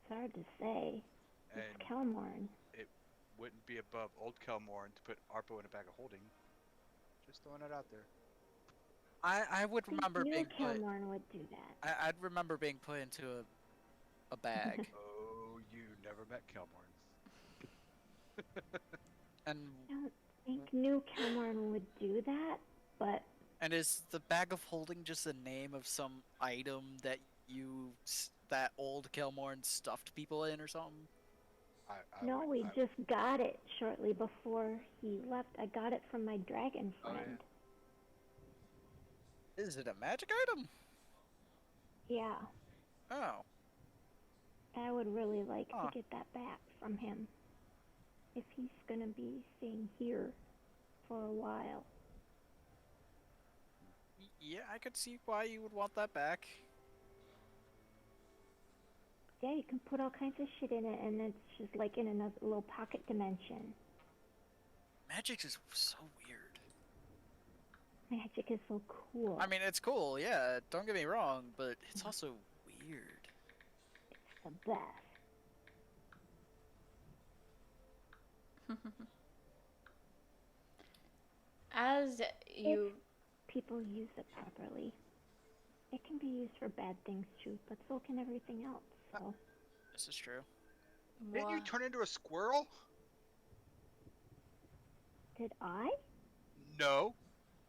It's hard to say. And It's Kelmorn. it wouldn't be above old Kelmorn to put Arpo in a bag of holding. Just throwing it out there. I would remember New being put. Kelmorn would do that. I'd remember being put into a bag. Oh, you never met Kelmorn. and I don't think New Kelmorn would do that, but and is the bag of holding just the name of some item that that old Kelmorn stuffed people in or something? no, we just got it shortly before he left. I got it from my dragon Oh, yeah. friend. Is it a magic item? Yeah. Oh. I would really like Huh. to get that back from him. If he's gonna be staying here for a while. Yeah, I could see why you would want that back. Yeah, you can put all kinds of shit in it, and it's just like in another little pocket dimension. Magic is so weird. Magic is so cool. I mean, it's cool, yeah, don't get me wrong, but it's also weird. It's the best. As you People use it properly. It can be used for bad things too, but so can everything else. So This is true. Didn't you turn into a squirrel? did I? No.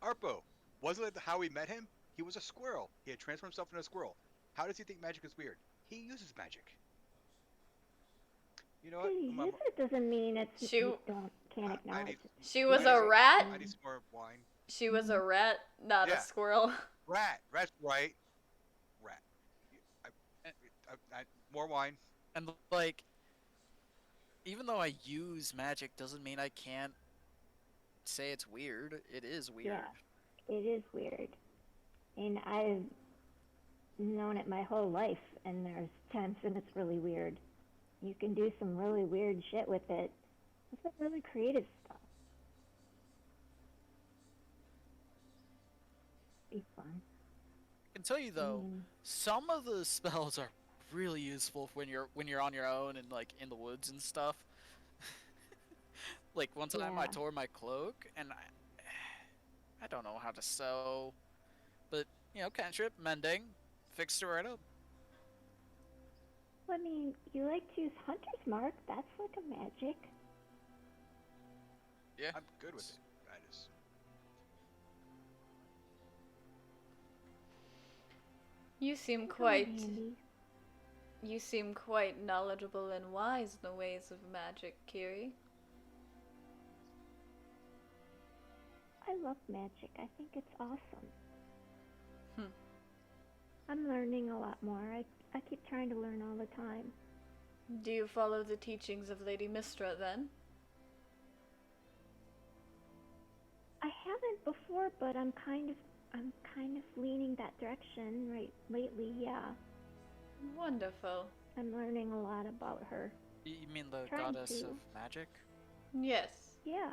Arpo. Wasn't it how we met him? He was a squirrel. He had transformed himself into a squirrel. How does he think magic is weird? He uses magic. You know what? To use it doesn't mean it's She- you can't I acknowledge need- it. she was I a need- rat. I need some more wine. She was a rat, not Yeah. a squirrel. Rat. Rat's right. Rat. More wine. And, like, even though I use magic doesn't mean I can't say it's weird. It is weird. Yeah, it is weird. And I've known it my whole life, and there's times when it's really weird. You can do some really weird shit with it. It's some really creative stuff. Be fun. I can tell you though, some of the spells are really useful when you're on your own and like in the woods and stuff. Like one time I Yeah. tore my cloak and I don't know how to sew, but you know, cantrip, mending, fixed it right up. I mean, you like to use Hunter's Mark. That's like a magic. Yeah. I'm good with it. That is. You seem It's all quite handy. you seem quite knowledgeable and wise in the ways of magic, Kiri. I love magic. I think it's awesome. Hmm. I'm learning a lot more. I keep trying to learn all the time. Do you follow the teachings of Lady Mistra then? I haven't before, but I'm kind of leaning that direction right lately. Yeah, Wonderful. I'm learning a lot about her. You mean the Trying goddess to. of magic? Yes. Yeah.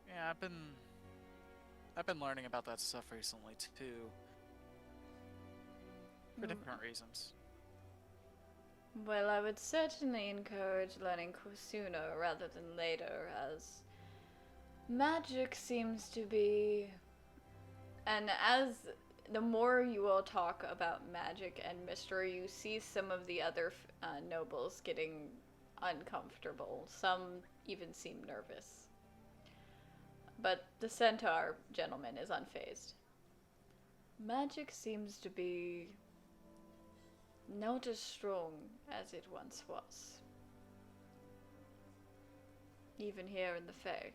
Yeah, I've been learning about that stuff recently too. For different reasons. Well, I would certainly encourage learning sooner rather than later, as magic seems to be. And as the more you all talk about magic and mystery, you see some of the other nobles getting uncomfortable. Some even seem nervous. But the centaur gentleman is unfazed. Magic seems to be not as strong as it once was. Even here in the Fae.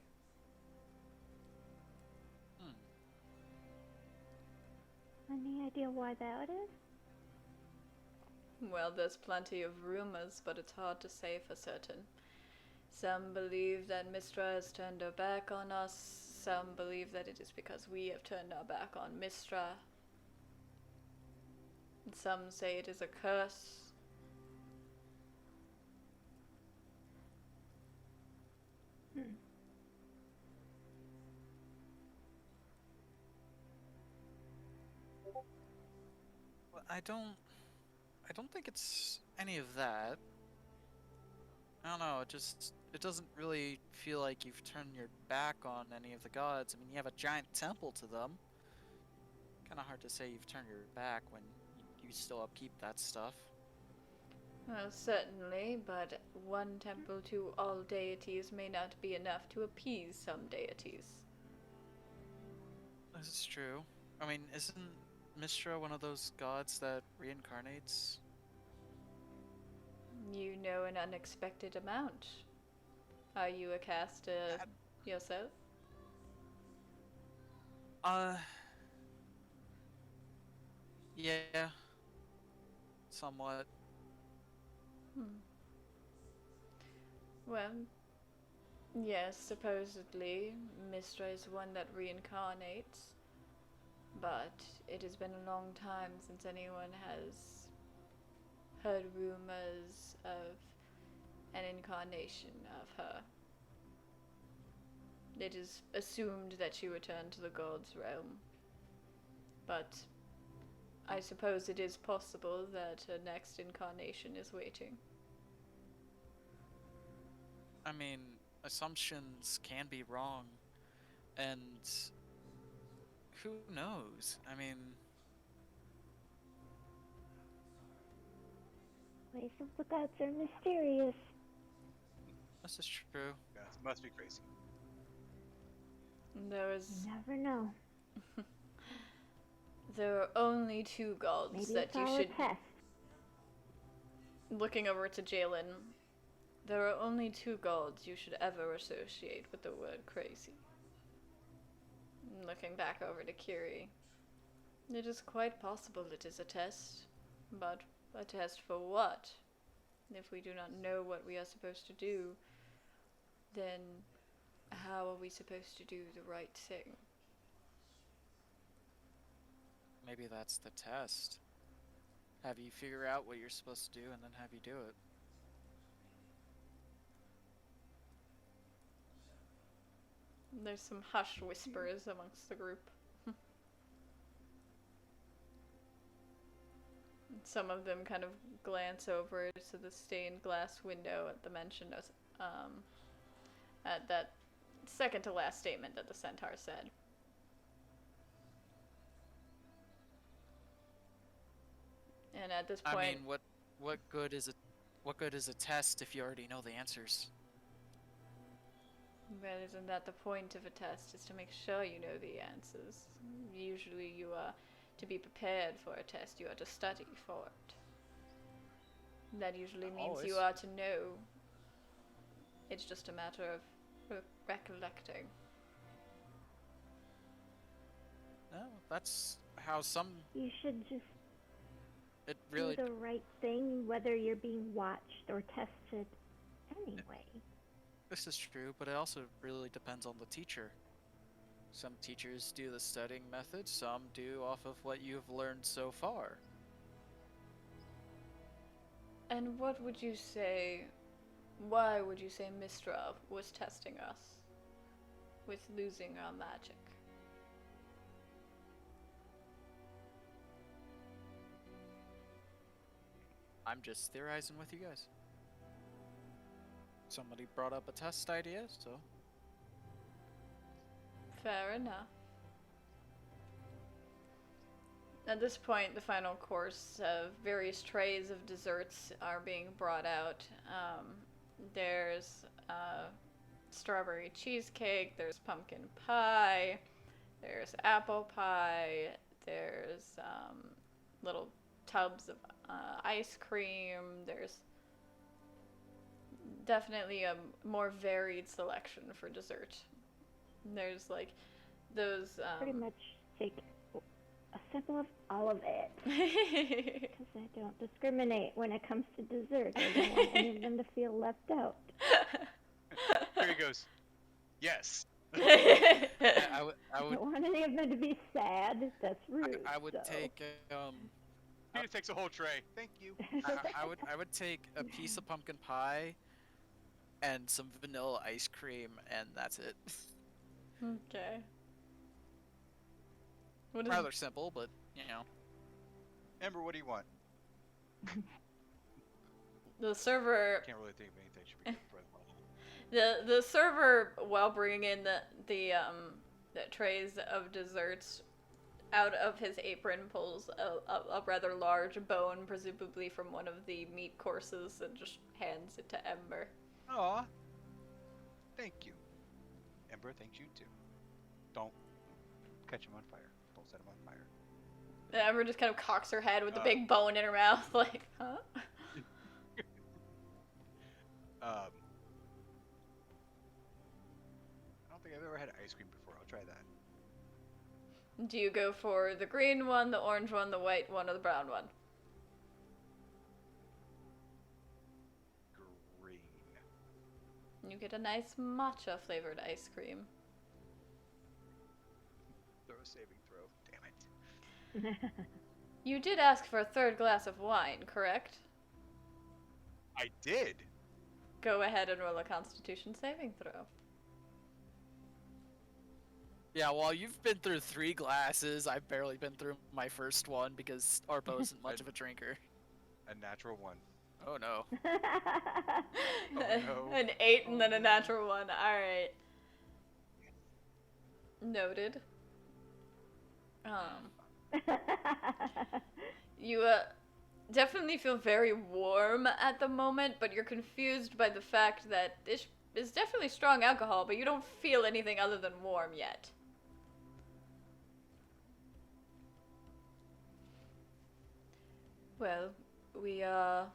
Any idea why that is? Well, there's plenty of rumors, but it's hard to say for certain. Some believe that Mistra has turned her back on us. Some believe that it is because we have turned our back on Mistra. And some say it is a curse. Well, I don't think it's any of that. I don't know, it doesn't really feel like you've turned your back on any of the gods. I mean, you have a giant temple to them. Kind of hard to say you've turned your back when you still upkeep that stuff. Well, certainly, but one temple to all deities may not be enough to appease some deities. This is true. I mean, isn't Mistra one of those gods that reincarnates? You know an unexpected amount. Are you a caster yourself? Yeah. Somewhat. Well, yes, supposedly, Mistra is one that reincarnates. but it has been a long time since anyone has heard rumors of an incarnation of her. It is assumed that she returned to the gods' realm, but I suppose it is possible that her next incarnation is waiting. I mean, assumptions can be wrong, and who knows? I mean, Place of the gods are mysterious. this is true. Guys, must be crazy. There is You never know. There are only two gods Maybe that it's you all should. a test. Looking over to Jalen, there are only two gods you should ever associate with the word crazy. Looking back over to Kiri, it is quite possible it is a test, but a test for what? If we do not know what we are supposed to do, then how are we supposed to do the right thing? Maybe that's the test. Have you figure out what you're supposed to do and then have you do it. There's some hushed whispers amongst the group. Some of them kind of glance over to the stained glass window at the mention of, at that second to last statement that the centaur said. And at this point, I mean, what good is a test if you already know the answers? well, isn't that the point of a test? Is to make sure you know the answers. Usually, you are to be prepared for a test. You are to study for it. That usually means you Always. are to know. It's just a matter of recollecting. No, that's how some. You should just It really. do the right thing, whether you're being watched or tested anyway. This is true, but it also really depends on the teacher. Some teachers do the studying method, some do off of what you've learned so far. And what would you say? Why would you say Mistra was testing us with losing our magic? I'm just theorizing with you guys. Somebody brought up a test idea, so Fair enough. At this point, the final course of various trays of desserts are being brought out. There's strawberry cheesecake, there's pumpkin pie, there's apple pie, there's little tubs of ice cream, there's definitely a more varied selection for dessert. There's like those. Pretty much take a sample of all of it. Because I don't discriminate when it comes to dessert. I don't want any of them to feel left out. Here he goes. Yes. I I would don't want any of them to be sad. That's rude. I would so. take Peter takes a whole tray. Thank you. I would take a piece of pumpkin pie and some vanilla ice cream, and that's it. Okay. What is Rather simple, but you know. Ember, what do you want? the server? Can't really think of anything should be good for the The server, while bringing in the trays of desserts, out of his apron pulls a rather large bone, presumably from one of the meat courses, and just hands it to Ember. Aw. Thank you. Ember, thank you too. Don't catch him on fire. Don't set him on fire. And Ember just kind of cocks her head with the Uh. big bone in her mouth, like, huh? I don't think I've ever had ice cream before. I'll try that. Do you go for the green one, the orange one, the white one, or the brown one? Green. You get a nice matcha flavored ice cream. Throw a saving throw. Damn it. You did ask for a third glass of wine, correct? I did. Go ahead and roll a Constitution saving throw. Yeah, well, you've been through 3 glasses. I've barely been through my first one because Arpo isn't much of a drinker. A natural 1. Oh no. no. An 8 and Oh, then a no. natural 1. Alright. Noted. You definitely feel very warm at the moment, but you're confused by the fact that this is definitely strong alcohol, but you don't feel anything other than warm yet. Well, we are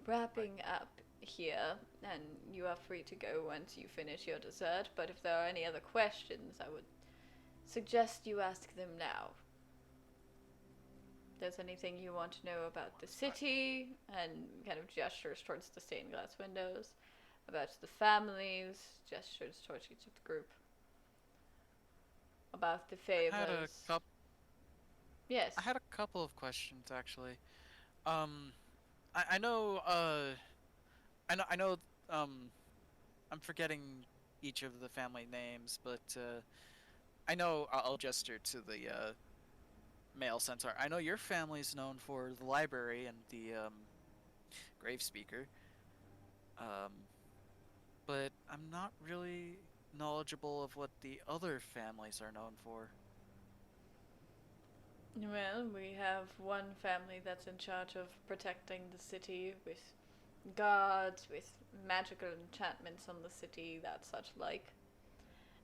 wrapping up here, and you are free to go once you finish your dessert, but if there are any other questions, I would suggest you ask them now. If there's anything you want to know about the city, and kind of gestures towards the stained glass windows, about the families, gestures towards each of the group, about the favors. Yes. I had a couple of questions actually. I know I know I'm forgetting each of the family names, but I know I'll gesture to the male centaur. I know your family's known for the library and the grave speaker. But I'm not really knowledgeable of what the other families are known for. Well, we have one family that's in charge of protecting the city with guards, with magical enchantments on the city, that such like.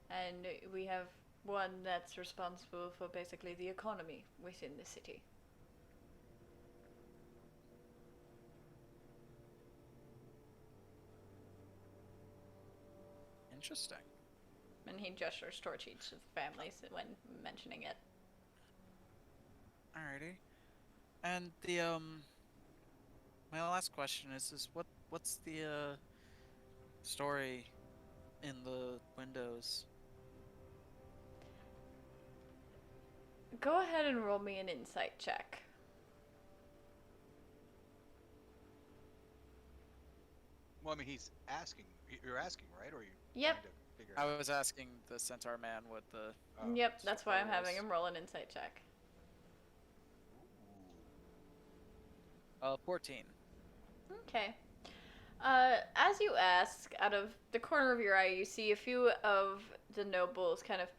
And we have one that's responsible for basically the economy within the city. Interesting. And he gestures towards each of the families when mentioning it. Alrighty. And the my last question is what's the story in the windows? Go ahead and roll me an insight check. Well, I mean, he's asking. You're asking, right? Or are you Yep. trying to figure I out? was asking the centaur man what the Oh, Yep, that's why I'm story having was. him roll an insight check. 14. Okay. As you ask, out of the corner of your eye, you see a few of the nobles kind of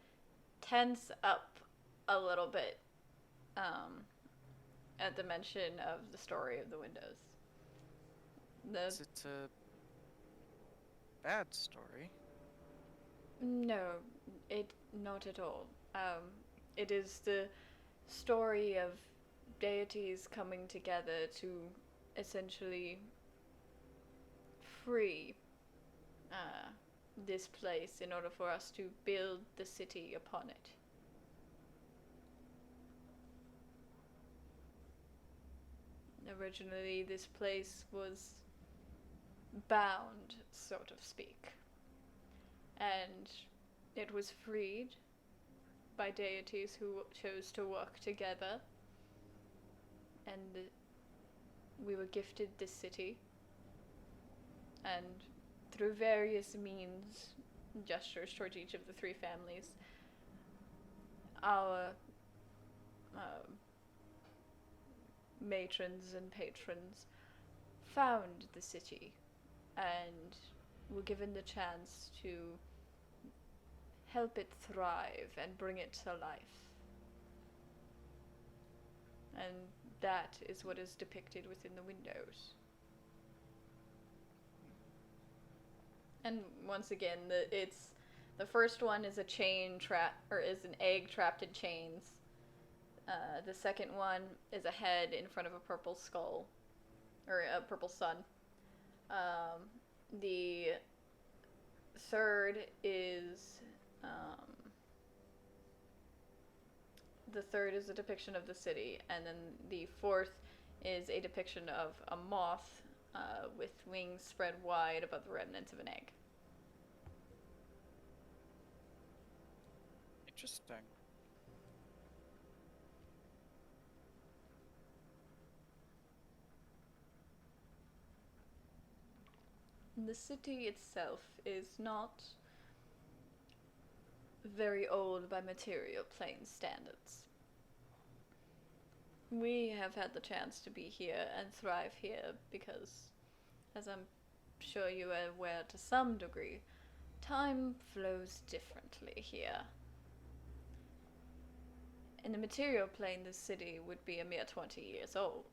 tense up a little bit at the mention of the story of the windows. Is it a bad story? No, it not at all. It is the story of deities coming together to essentially free this place in order for us to build the city upon it. Originally, this place was bound, so to speak, and it was freed by deities who chose to work together, and we were gifted this city, and through various means, gestures towards each of the 3 families, our matrons and patrons found the city and were given the chance to help it thrive and bring it to life. And that is what is depicted within the windows. And once again, the first one is a chain trap, or is an egg trapped in chains. The second one is a head in front of a purple skull, or a purple sun. The third is a depiction of the city, and then the fourth is a depiction of a moth with wings spread wide above the remnants of an egg. Interesting. The city itself is not very old by material plane standards. We have had the chance to be here and thrive here because, as I'm sure you are aware to some degree, time flows differently here. In the material plane, this city would be a mere 20 years old.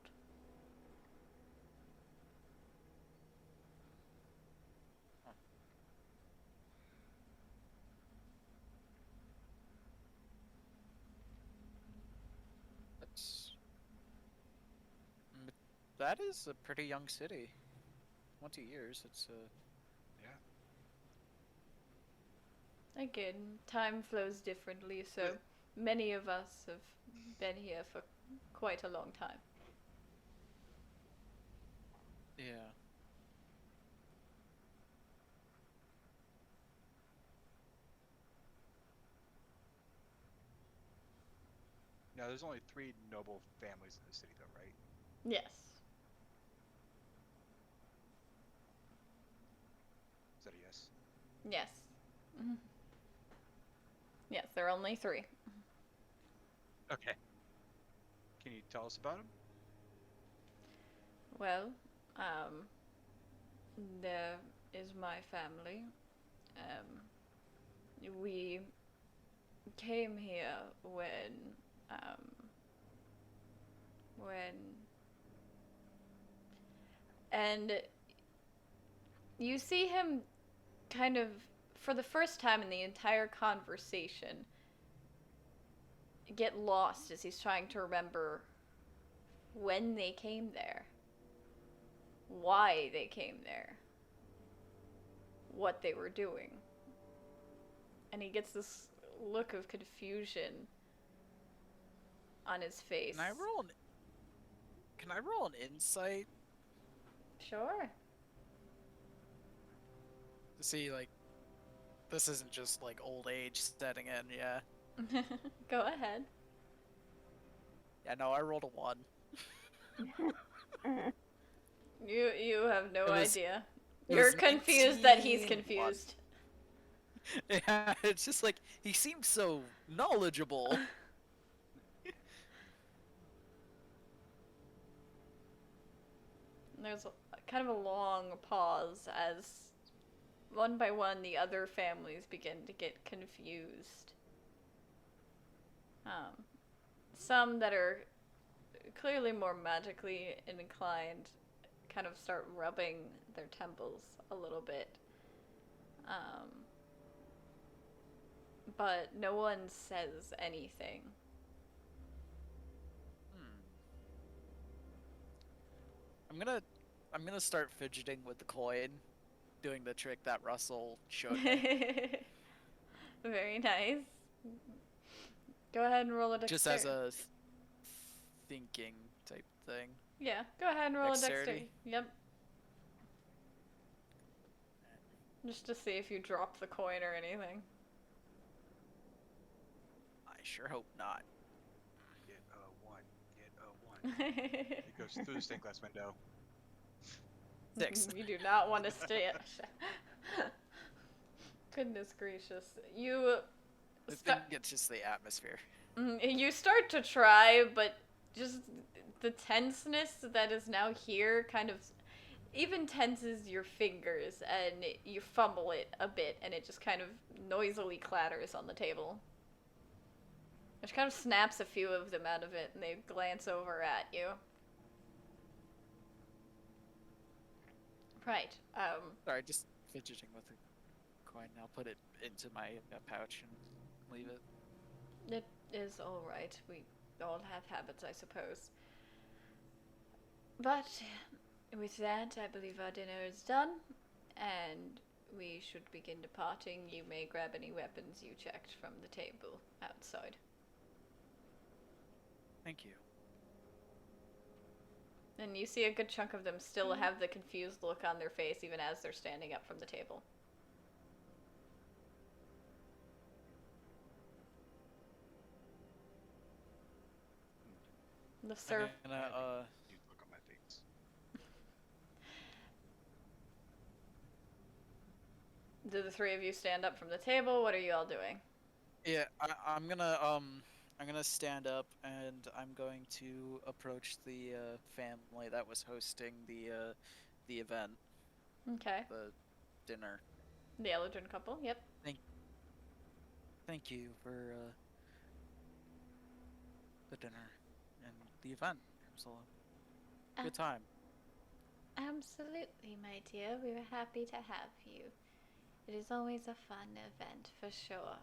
That's that is a pretty young city. 20 years. It's Yeah. Again, time flows differently, so many of us have been here for quite a long time. yeah. Now, there's only 3 noble families in the city, though, right? Yes. Is that a yes? Yes. Mhm. Yes, there are only 3. Okay. Can you tell us about them? Well, there is my family. We came here when, and you see him kind of, for the first time in the entire conversation, get lost as he's trying to remember when they came there, why they came there, what they were doing. And he gets this look of confusion on his face. Can I roll an insight Sure. to see like this isn't just like old age setting in, yeah. Go ahead. Yeah, no, I rolled a 1. You have no It was- idea. it You're was confused that he's 19. confused. Yeah, it's just like he seems so knowledgeable. There's kind of a long pause as one by one the other families begin to get confused. Some that are clearly more magically inclined kind of start rubbing their temples a little bit. But no one says anything. I'm gonna start fidgeting with the coin, doing the trick that Russell showed me. Very nice. Go ahead and roll a Just dexterity. as a thinking type thing. Yeah, go ahead and roll Dexterity? a dexterity. Yep. Just to see if you drop the coin or anything. I sure hope not. Get a 1. Get a 1. It goes through the stained glass window. 6. You do not want to stay. Goodness gracious. You I think it's just the atmosphere. you start to try, but just the tenseness that is now here kind of even tenses your fingers, and you fumble it a bit, and it just kind of noisily clatters on the table. Which kind of snaps a few of them out of it, and they glance over at you. Right. Sorry, just fidgeting with the coin. I'll put it into my pouch and leave it. It is all right. We all have habits, I suppose. But with that, I believe our dinner is done, and we should begin departing. You may grab any weapons you checked from the table outside. Thank you. And you see a good chunk of them still have the confused look on their face even as they're standing up from the table. The serve. And You look on my face. Do the three of you stand up from the table? What are you all doing? Yeah, I'm gonna stand up and I'm going to approach the family that was hosting the event, Okay. the dinner. The Eldrin couple, yep. Thank you for the dinner and the event. It was a good time. Absolutely, my dear. We were happy to have you. It is always a fun event, for sure.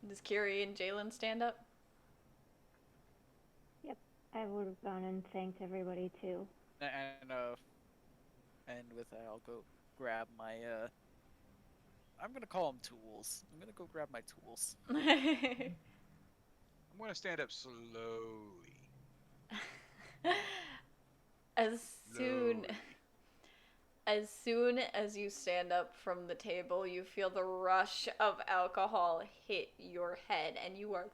Does Kiri and Jalen stand up? Yep, I would have gone and thanked everybody too. And with that, I'll go grab my I'm gonna call them tools. I'm gonna go grab my tools. I'm gonna stand up slowly. As soon Slowly. as soon as you stand up from the table, you feel the rush of alcohol hit your head, and you are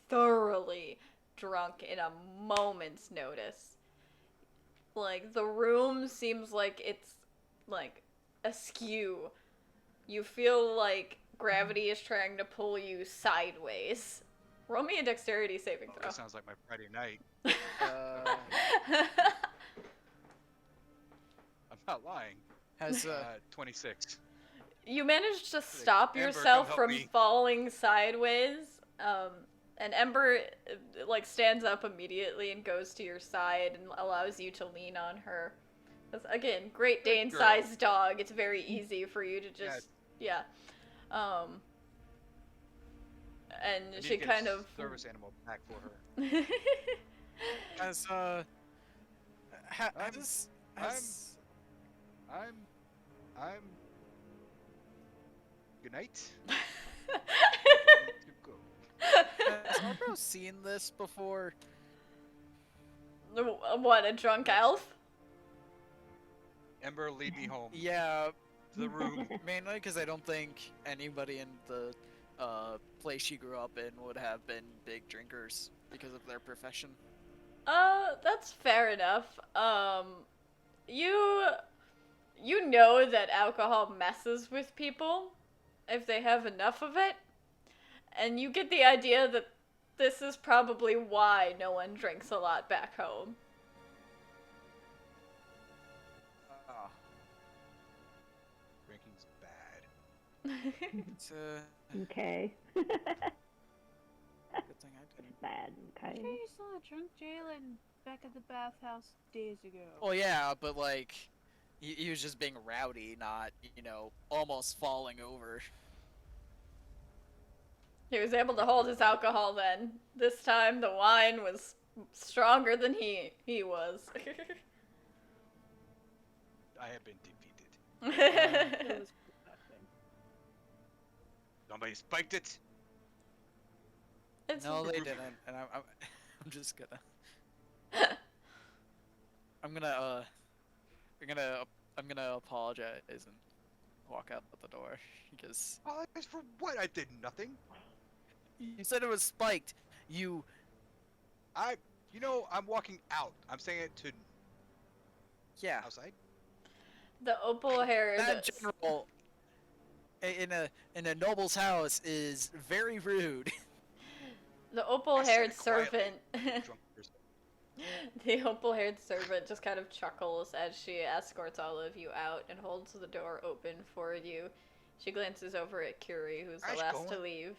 thoroughly drunk in a moment's notice. Like, the room seems like it's, like, askew. You feel like gravity is trying to pull you sideways. Roll me a dexterity saving Oh, throw. that sounds like my Friday night. I'm not lying. Has 26. You managed to stop Ember, yourself come help from me. falling sideways. And Ember, like, stands up immediately and goes to your side and allows you to lean on her. That's, again, Great Good Dane-sized dog. It's very easy for you to just, yeah. And I need she to get kind a of... service animal back for her. has I'm. Good night. To go. has Argo seen this before? What, a drunk elf? Ember, lead me home. Yeah, To the room. mainly because I don't think anybody in the place she grew up in would have been big drinkers because of their profession. That's fair enough. You know that alcohol messes with people if they have enough of it, and you get the idea that this is probably why no one drinks a lot back home. Drinking's bad. It's Okay. good thing I didn't. Bad, okay. Sure, you saw a drunk Jalen back at the bathhouse days ago. Well, yeah, but like, he was just being rowdy, not, almost falling over. He was able to hold his alcohol then. This time the wine was stronger than he was. I have been defeated. It was disgusting. Somebody spiked it. It's No, they didn't, and I'm just gonna. I'm gonna apologize and walk out the door because Apologize for what? I did nothing. you said it was spiked. You I'm walking out. I'm saying it to yeah. outside. the opal-haired. That general in a noble's house is very rude. The I opal-haired said it quietly. servant. Drunk person. The opal-haired servant just kind of chuckles as she escorts all of you out and holds the door open for you. She glances over at Curie, who's the Ash, last go to on. leave.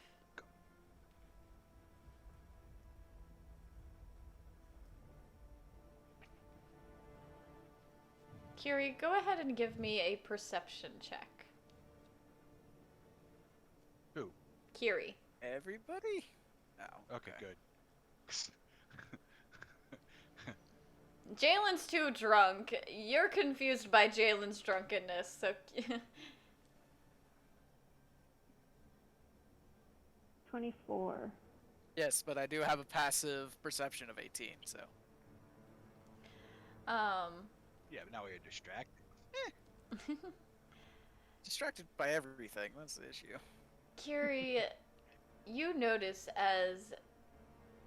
Curie, go ahead and give me a perception check. Who? Curie. Everybody? Oh, Okay, good. Jalen's too drunk. You're confused by Jalen's drunkenness, so... 24. Yes, but I do have a passive perception of 18, so. Yeah, but now we are distracted. Distracted by everything, that's the issue. Curie, you notice as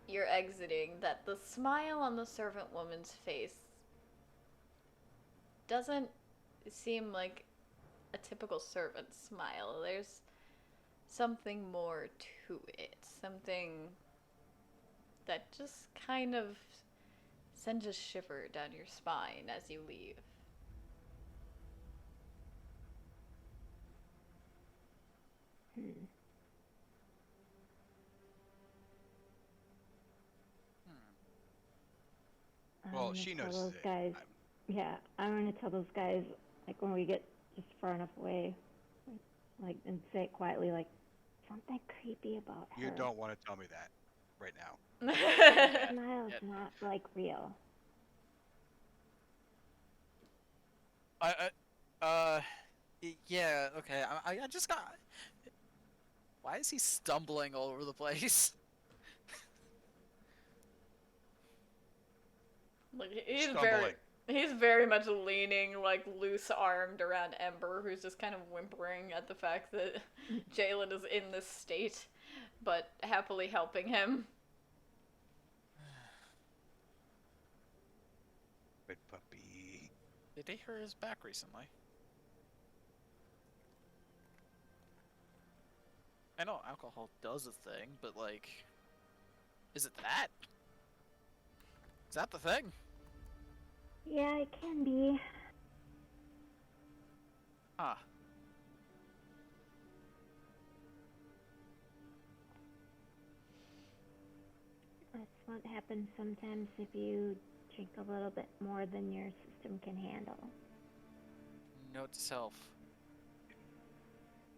you're exiting that the smile on the servant woman's face doesn't seem like a typical servant smile. There's something more to it. Something that just kind of sends a shiver down your spine as you leave. Hmm. I'm Well, gonna she tell notices those it. guys. Yeah, I'm gonna tell those guys, like, when we get just far enough away, like, and say it quietly, like, something creepy about her. You don't want to tell me that right now. Her smile's Yeah. not, like, real. Yeah, okay. I just got. Why is he stumbling all over the place? Like Stumbling. he's very much leaning, like, loose armed around Ember, who's just kind of whimpering at the fact that Jalen is in this state, but happily helping him. Good puppy. Did he hurt his back recently? I know alcohol does a thing, but like, is it that? Is that the thing? Yeah, it can be. Huh. That's what happens sometimes if you drink a little bit more than your system can handle. Note to self.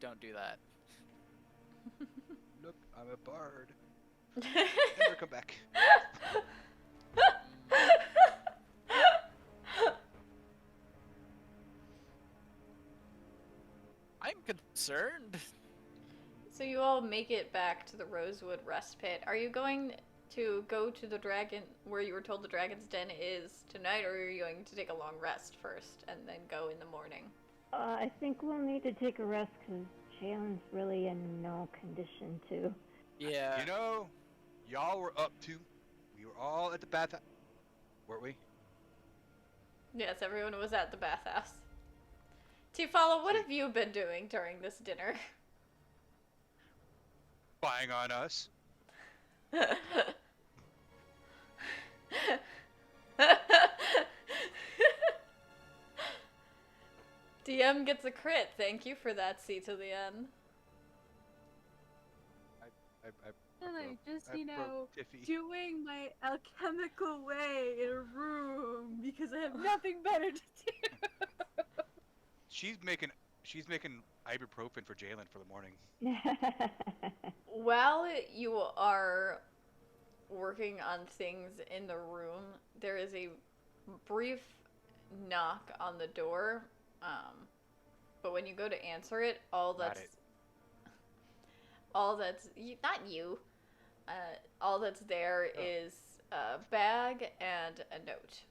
Don't do that. Look, I'm a bard. Never come back. I'm concerned. So you all make it back to the Rosewood Rest Pit. Are you going to go to the dragon where you were told the dragon's den is tonight, or are you going to take a long rest first and then go in the morning? I think we'll need to take a rest because Jalen's really in no condition to. Yeah. You know, y'all were up to. We were all at the bath. Weren't we? Yes, everyone was at the bathhouse. Tifala, what See. have you been doing during this dinner? Spying on us. DM gets a crit. Thank you for that, C to the N. And like, just, I you broke know, Tiffy. doing my alchemical way in a room because I have nothing better to do. She's making ibuprofen for Jalen for the morning. While you are working on things in the room, there is a brief knock on the door. But when you go to answer it, all Not that's it. not you. All that's there Oh. is a bag and a note.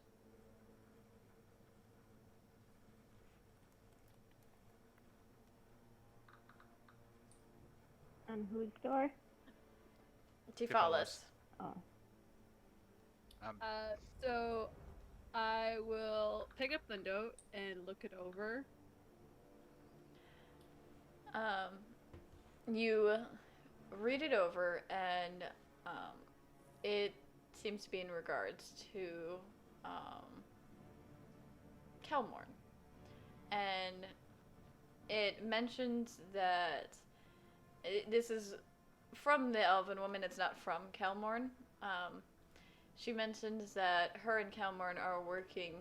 On whose door? Tifala's. Oh. So I will pick up the note and look it over. You read it over, and it seems to be in regards to Kelmorn. And it mentions that this is from the elven woman, it's not from Kelmorn. She mentions that her and Kelmorn are working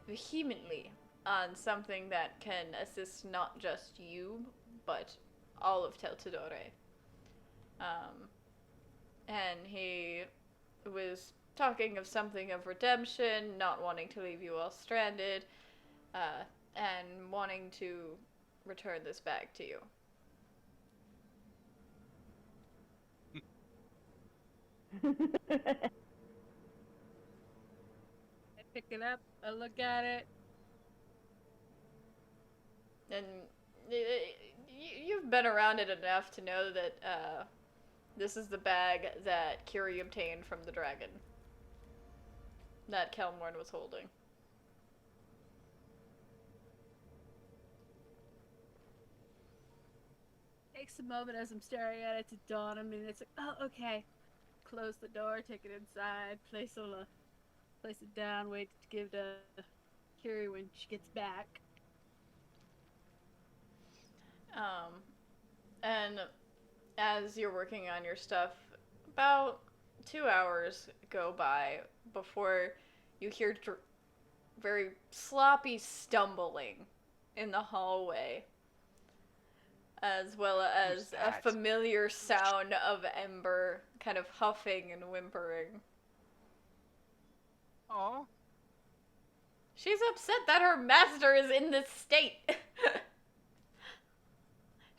vehemently on something that can assist not just you, but all of Teltadorae. And he was talking of something of redemption, not wanting to leave you all stranded, and wanting to return this bag to you. I pick it up, I look at it. And you've been around it enough to know that this is the bag that Kiri obtained from the dragon that Kelmorn was holding. takes a moment as I'm staring at it to dawn on me. And it's like, oh, okay. Close the door, take it inside, place it down, wait to give to Kiri when she gets back. And as you're working on your stuff, about 2 hours go by before you hear very sloppy stumbling in the hallway, as well as a that? familiar sound of Ember kind of huffing and whimpering. Aw. She's upset that her master is in this state.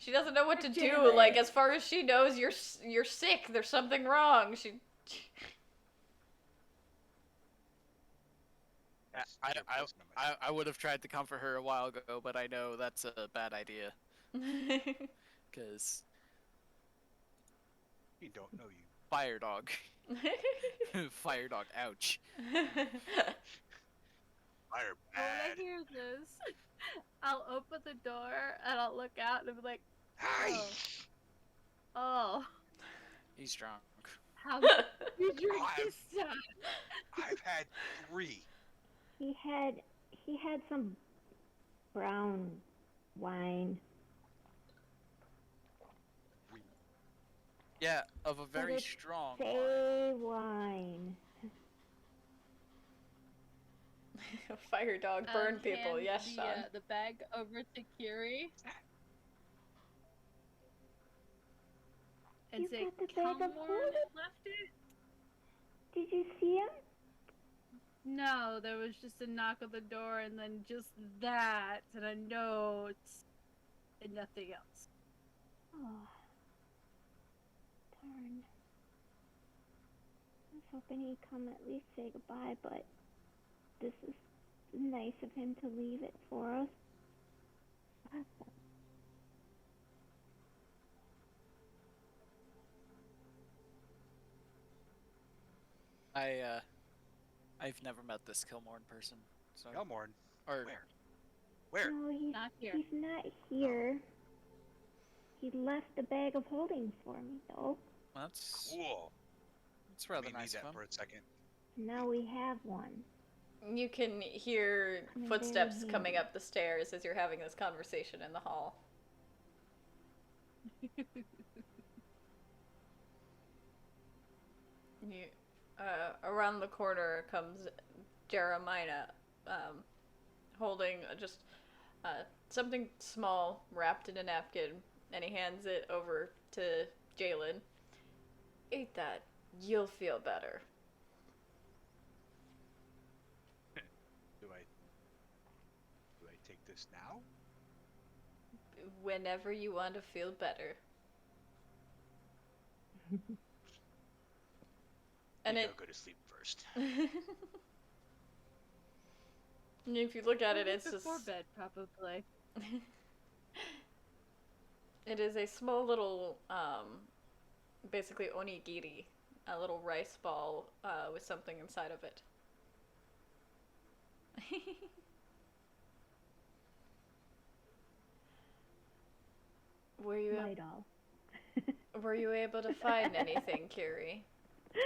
She doesn't know what to do. Like, as far as she knows, you're sick. There's something wrong. I would have tried to comfort her a while ago, but I know that's a bad idea. Because We don't know you. fire dog. Fire dog, ouch. Fire When I bad. hear this, I'll open the door and I'll look out and be like, Hi. oh, He's drunk. how did you drink I'm- this time? I've had 3. He had some brown wine. Yeah, of a very it's strong wine. Say wine. Fire dog, burn people. Hand Yes, the, son. the bag over to Kiri. And You say, got the bag Kelmore of holding? left it? Did you see him? No, there was just a knock on the door and then just that and a note and nothing else. Oh, darn. I was hoping he'd come at least say goodbye, but this is nice of him to leave it for us. I've never met this Kilmore in person. So Elmorn. or Where? No, Not here. he's not here. He left the bag of holding for me, though. that's Cool. rather We need nice of that him. for a second. Now we have one. You can hear Coming footsteps very coming handy. up the stairs as you're having this conversation in the hall. You, around the corner comes Jeremiah, holding just something small wrapped in a napkin, and he hands it over to Jalen. Eat that. You'll feel better. Do I take this now? Whenever you want to feel better. And Maybe it. I'll go to sleep first. And if you look at it, it's just. Before bed, probably. It is a small little, basically onigiri, a little rice ball with something inside of it. Might all. Were you able to find anything, Kiri?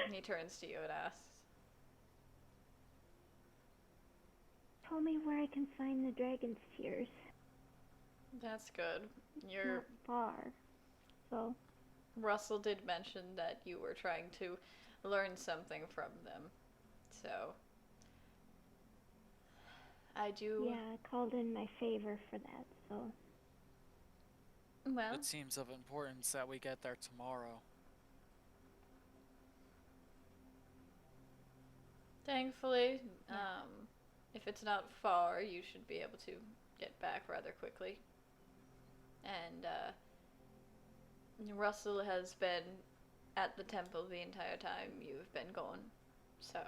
And he turns to you and asks. Told me where I can find the dragon's tears. That's good. Not far. So, Russell did mention that you were trying to learn something from them. So I do. yeah, I called in my favor for that, so. Well, It seems of importance that we get there tomorrow. thankfully, if it's not far, you should be able to get back rather quickly. And Russell has been at the temple the entire time you've been gone. So,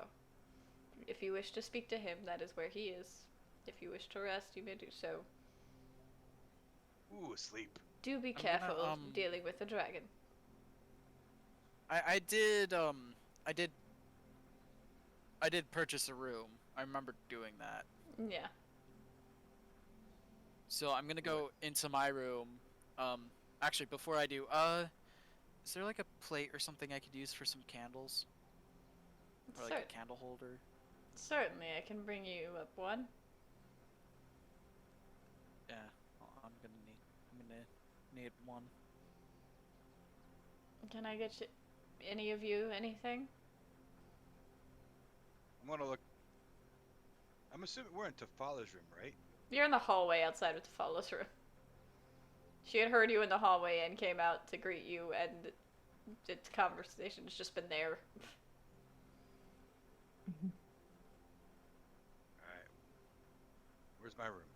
if you wish to speak to him, that is where he is. If you wish to rest, you may do so. Ooh, asleep. Do be I'm gonna, careful dealing with the dragon. I did purchase a room. I remember doing that. Yeah. So I'm gonna go into my room. Actually, before I do, is there like a plate or something I could use for some candles? Or like Cer- a candle holder? certainly, I can bring you up one. Yeah, I'm gonna need one. Can I get you, any of you, anything? I'm gonna look. I'm assuming we're in Tafala's room, right? You're in the hallway outside of Tafala's room. She had heard you in the hallway and came out to greet you, and the conversation's just been there. All right. Where's my room?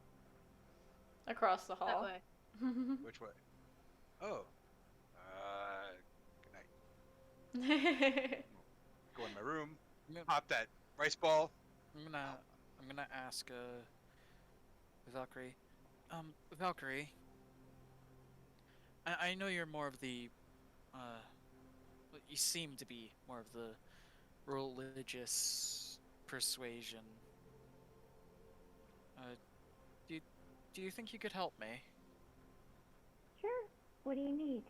Across the That hall. way. Which way? Oh. Good night. Go in my room. I'm gonna, Pop that rice ball. I'm gonna ask Valkyrie. Valkyrie, I know you're more of the well, you seem to be more of the religious persuasion. Uh, do you think you could help me? Sure. What do you need?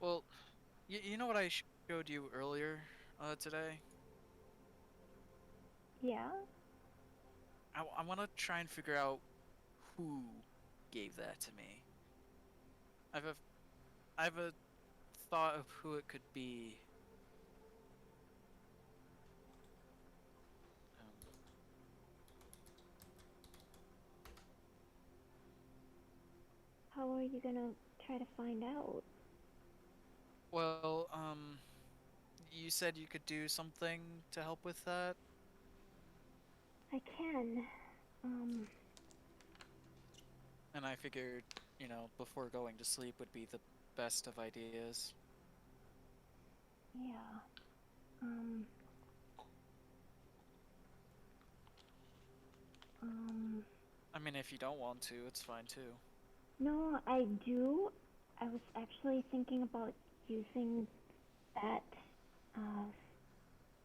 Well, you know what I showed you earlier today? Yeah? I want to try and figure out who gave that to me. I've a I've a thought of who it could be. Um, How are you gonna try to find out? well, you said you could do something to help with that? I can. And I figured, before going to sleep would be the best of ideas. Yeah. Um, I mean, if you don't want to, it's fine too. no, I do. I was actually thinking about using that,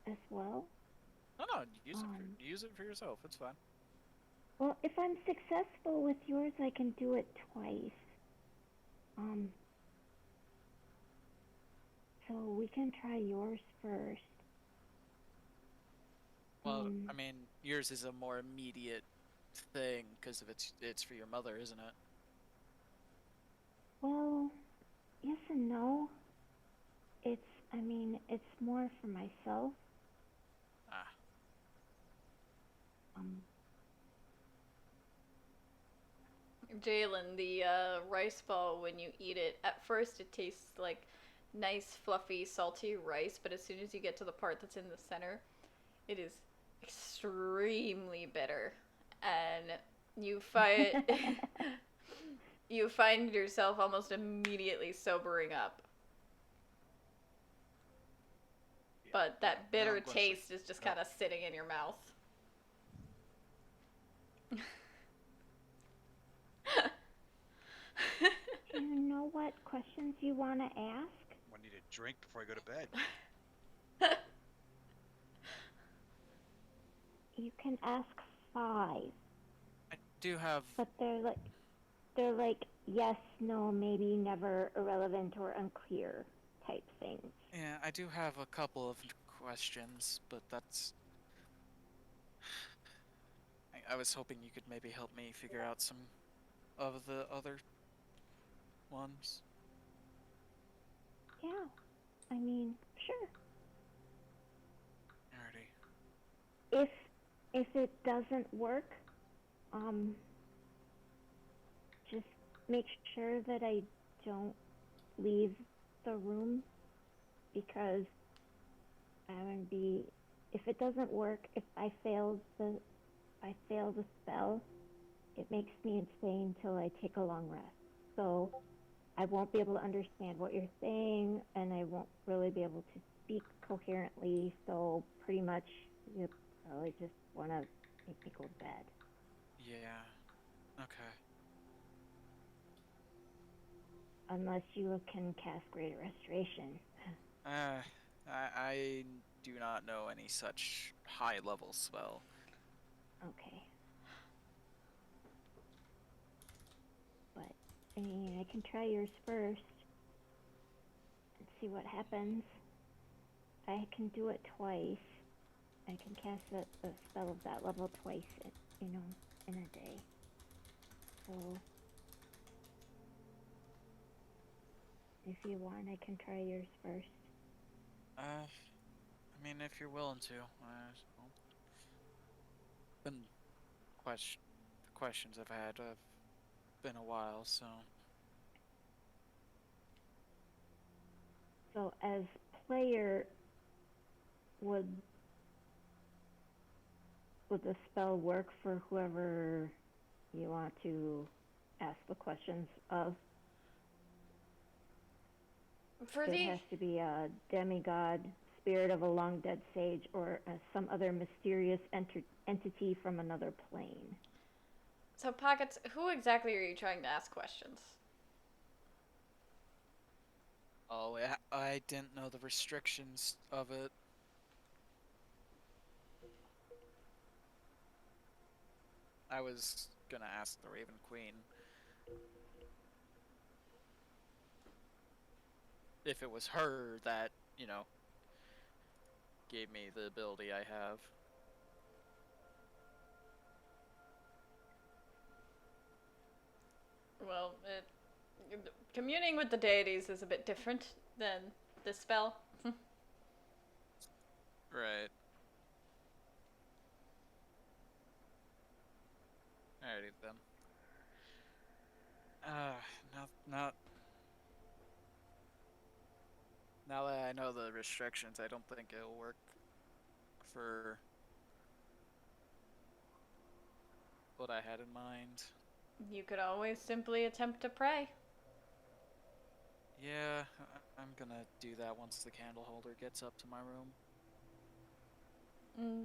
as well. No, Um, use it for yourself. It's fine. Well, if I'm successful with yours, I can do it twice. Um, so we can try yours first. Well, I mean, yours is a more immediate thing because of it's for your mother, isn't it? Well, yes and no. It's more for myself. Ah, Um, Jalen, the rice ball, when you eat it, at first it tastes like nice, fluffy, salty rice, but as soon as you get to the part that's in the center, it is extremely bitter. And you find you find yourself almost immediately sobering up. But that bitter I'm going to sleep. taste is just kind of sitting in your mouth. do you know what questions you want to ask? I need a drink before I go to bed. You can ask 5, I do have. but they're like yes, no, maybe, never, irrelevant, or unclear type things. Yeah, I do have a couple of questions, but that's. I was hoping you could maybe help me figure out some of the other ones. Yeah, sure. Alrighty. If it doesn't work, just make sure that I don't leave the room, because if it doesn't work, if I fail the spell, it makes me insane till I take a long rest. So I won't be able to understand what you're saying, and I won't really be able to speak coherently. So pretty much, you probably just want to make me go to bed. Yeah. Okay. Unless you can cast Greater Restoration. I do not know any such high level spell. Okay. But I mean, I can try yours first and see what happens. I can do it twice. I can cast a spell of that level twice, in a day. So, if you want, I can try yours first. I mean, if you're willing to. Well, been the questions I've had have been a while, so. So, as player, would the spell work for whoever you want to ask the questions of? For It the has to be a demigod, spirit of a long dead sage, or some other mysterious entity from another plane. so Pockets, who exactly are you trying to ask questions? Oh, I didn't know the restrictions of it. I was gonna ask the Raven Queen if it was her that, gave me the ability I have. Well, communing with the deities is a bit different than this spell. Right. Alrighty then. Not now that I know the restrictions, I don't think it'll work for what I had in mind. You could always simply attempt to pray. Yeah, I'm gonna do that once the candle holder gets up to my room.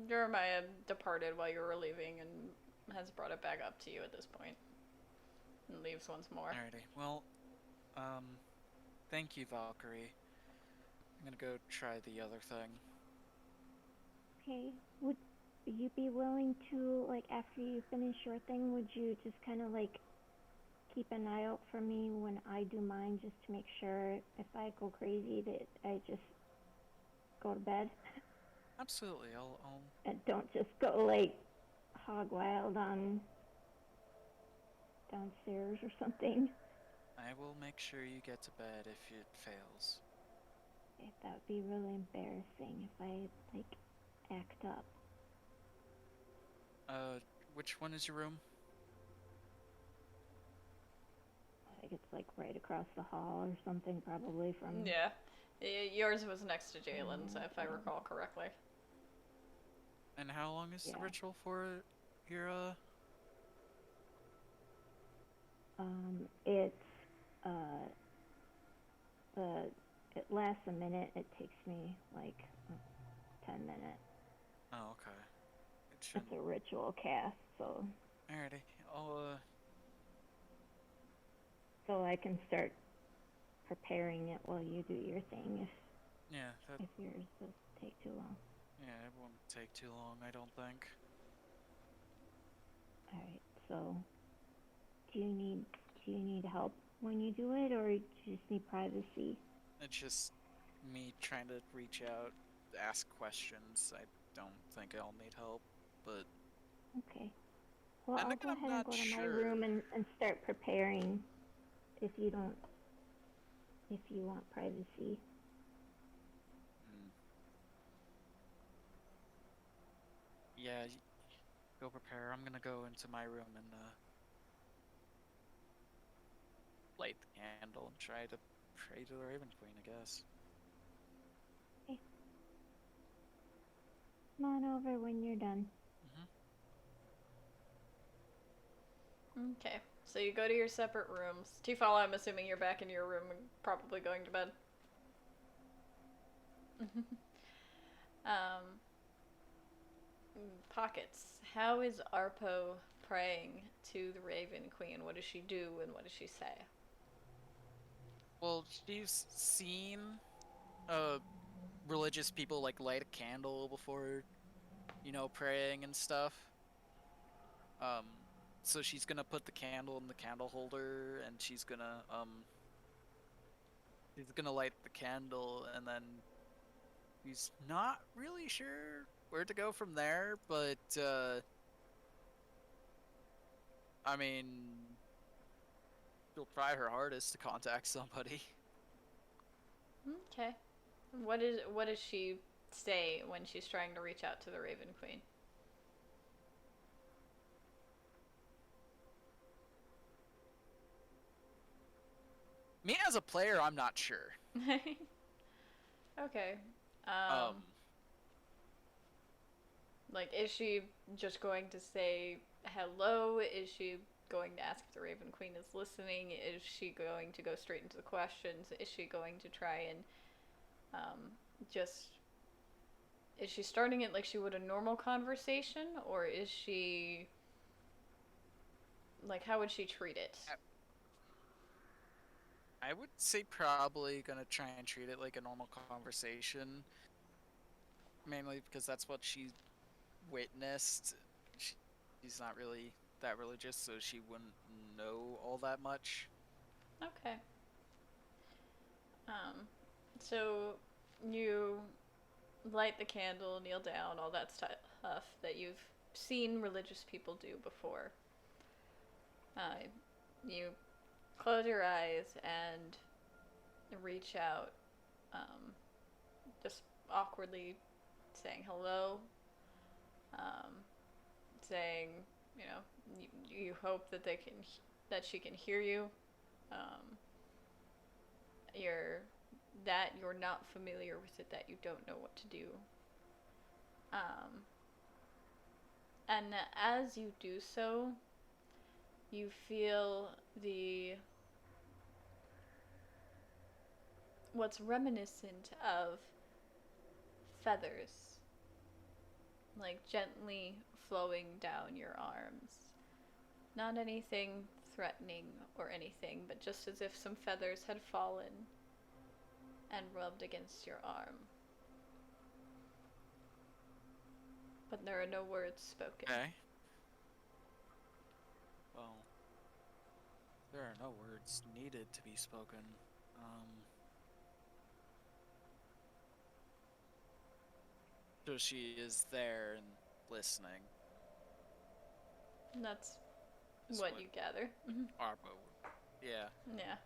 Jeremiah departed while you were leaving and has brought it back up to you at this point. And leaves once more. Alrighty. Well, thank you, Valkyrie. I'm gonna go try the other thing. Okay. Would you be willing to, like, after you finish your thing, would you just kind of, like, keep an eye out for me when I do mine, just to make sure if I go crazy that I just go to bed? Absolutely. I'll And don't just go, like, hog wild on downstairs or something. I will make sure you get to bed if it fails. That would be really embarrassing if I, like, act up. Which one is your room? I think it's, like, right across the hall or something, probably, from... Yeah. Yours was next to Jalen's, if I recall correctly. And how long is the Yeah. ritual for your, It's, it lasts a minute. It takes me, like, 10 minutes. Oh, okay. It shouldn't. It's a ritual cast, so... Alrighty. I'll, So I can start preparing it while you do your thing, yeah, if yours does take too long. yeah, it won't take too long, I don't think. Alright, so... Do you need help when you do it, or do you just need privacy? It's just me trying to reach out, ask questions. I don't think I'll need help, but... Okay. Well, And I'll again, go I'm ahead and not go to my sure. room and start preparing if you want privacy. Yeah, go prepare. I'm gonna go into my room and, light the candle and try to pray to the Raven Queen, I guess. Okay. Come on over when you're done. Okay. So you go to your separate rooms. Tifal, I'm assuming you're back in your room and probably going to bed. Pockets. How is Arpo praying to the Raven Queen? What does she do and what does she say? Well, she's seen, religious people, like, light a candle before, praying and stuff. so she's gonna put the candle in the candle holder, and she's gonna light the candle, and then she's not really sure where to go from there, but I mean, she'll try her hardest to contact somebody. Okay. What does she say when she's trying to reach out to the Raven Queen? Me as a player, I'm not sure. Okay. Um, Like, is she just going to say hello? Is she going to ask if the Raven Queen is listening? Is she going to go straight into the questions? Is she going to try and just. Is she starting it like she would a normal conversation? Or is she. Like, how would she treat it? I would say probably gonna try and treat it like a normal conversation, mainly because that's what she witnessed. She's not really that religious, so she wouldn't know all that much. Okay. So you light the candle, kneel down, all that stuff that you've seen religious people do before. You close your eyes and reach out, just awkwardly saying hello, um, saying, you know, you hope that that she can hear you. Um, you're not familiar with it, that you don't know what to do. Um, and as you do so, you feel what's reminiscent of feathers, like gently flowing down your arms. Not anything threatening or anything, but just as if some feathers had fallen and rubbed against your arm. But there are no words spoken. Okay. Well, there are no words needed to be spoken. So she is there and listening. And that's Is what you gather. Arbo. Yeah. Yeah.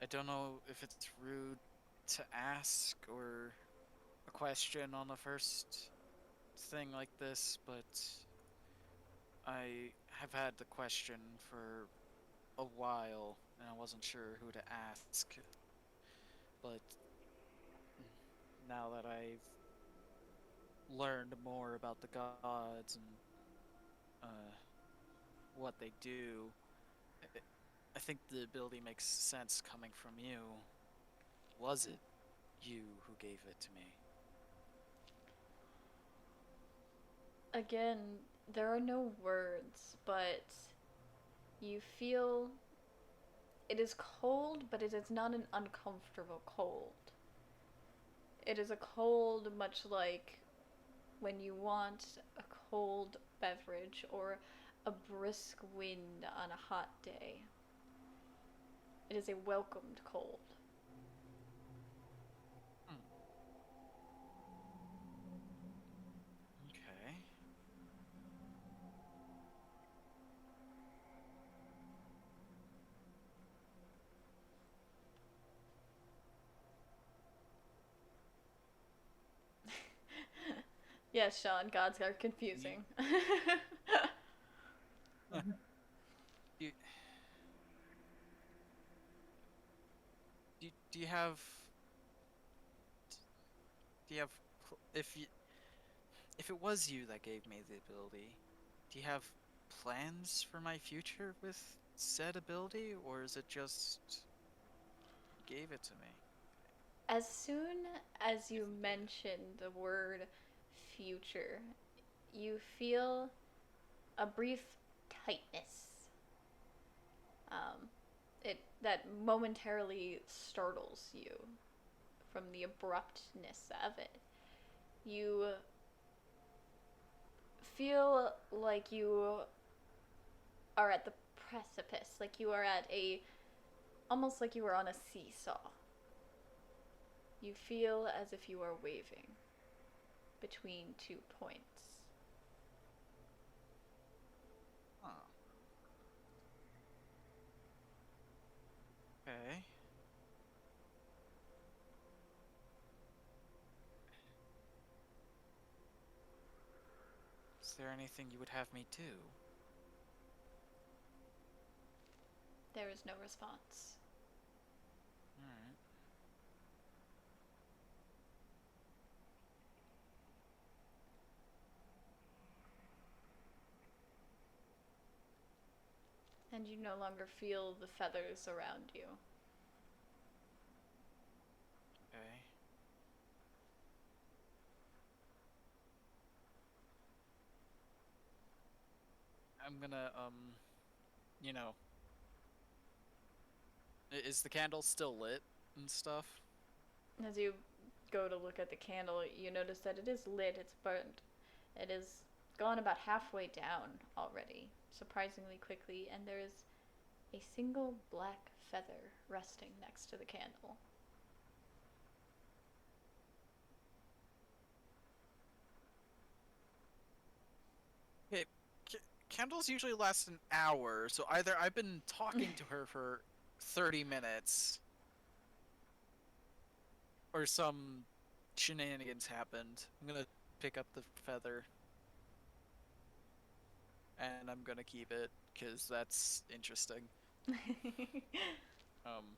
I don't know if it's rude to ask or a question on the first thing like this, but I have had the question for a while and I wasn't sure who to ask. But now that I've learned more about the gods and what they do, I think the ability makes sense coming from you. Was it you who gave it to me? Again, there are no words, but you feel it is cold, but it is not an uncomfortable cold. It is a cold much like when you want a cold beverage or a brisk wind on a hot day. It is a welcomed cold. Okay. Yes, Sean, gods are confusing. You, do you have if it was you that gave me the ability, do you have plans for my future with said ability, or is it just you gave it to me? As soon as you mention the word future, you feel a brief tightness. It that momentarily startles you from the abruptness of it. You feel like you are at the precipice, like you are at almost like you are on a seesaw. You feel as if you are waving between 2 points. Huh. Okay. Is there anything you would have me do? There is no response. Alright. And you no longer feel the feathers around you. Okay. I'm gonna, you know, is the candle still lit and stuff? As you go to look at the candle, you notice that it is lit, it's burnt. It is gone about halfway down already, surprisingly quickly, and there is a single black feather resting next to the candle. Okay, candles usually last an hour, so either I've been talking to her for 30 minutes, or some shenanigans happened. I'm gonna pick up the feather, and I'm gonna keep it, because that's interesting. Um,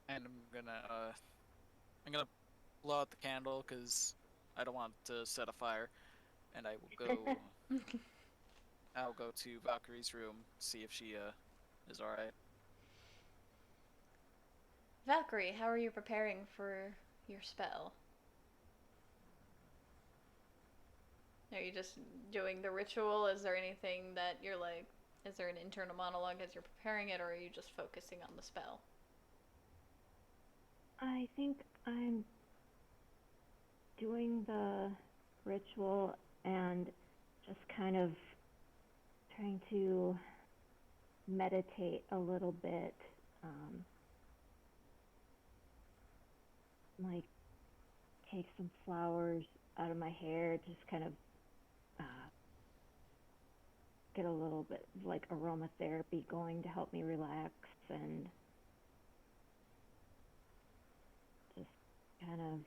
and I'm gonna blow out the candle, because I don't want to set a fire, and I'll go to Valkyrie's room, see if she, is alright. Valkyrie, how are you preparing for your spell? Are you just doing the ritual? Is there anything that you're like, is there an internal monologue as you're preparing it, or are you just focusing on the spell? I think I'm doing the ritual and just kind of trying to meditate a little bit. Like take some flowers out of my hair, just kind of get a little bit of like aromatherapy going to help me relax, and just kind of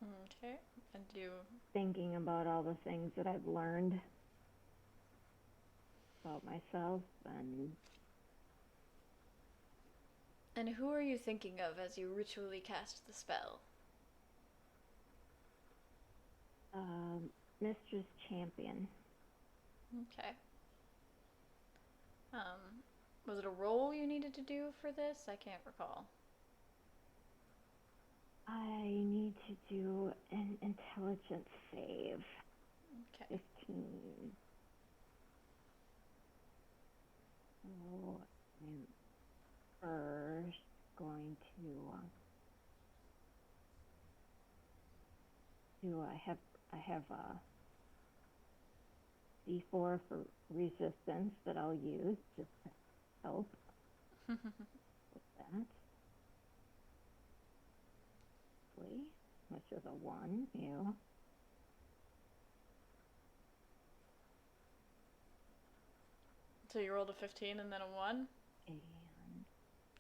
Okay. And you thinking about all the things that I've learned about myself. And who are you thinking of as you ritually cast the spell? Mistress Champion. Okay. Was it a roll you needed to do for this? I can't recall. I need to do an intelligence save. Okay. 15. So I'm first going to I have D4 for resistance that I'll use just to help with that. Which is a 1. Ew. So you rolled a 15 and then a 1? And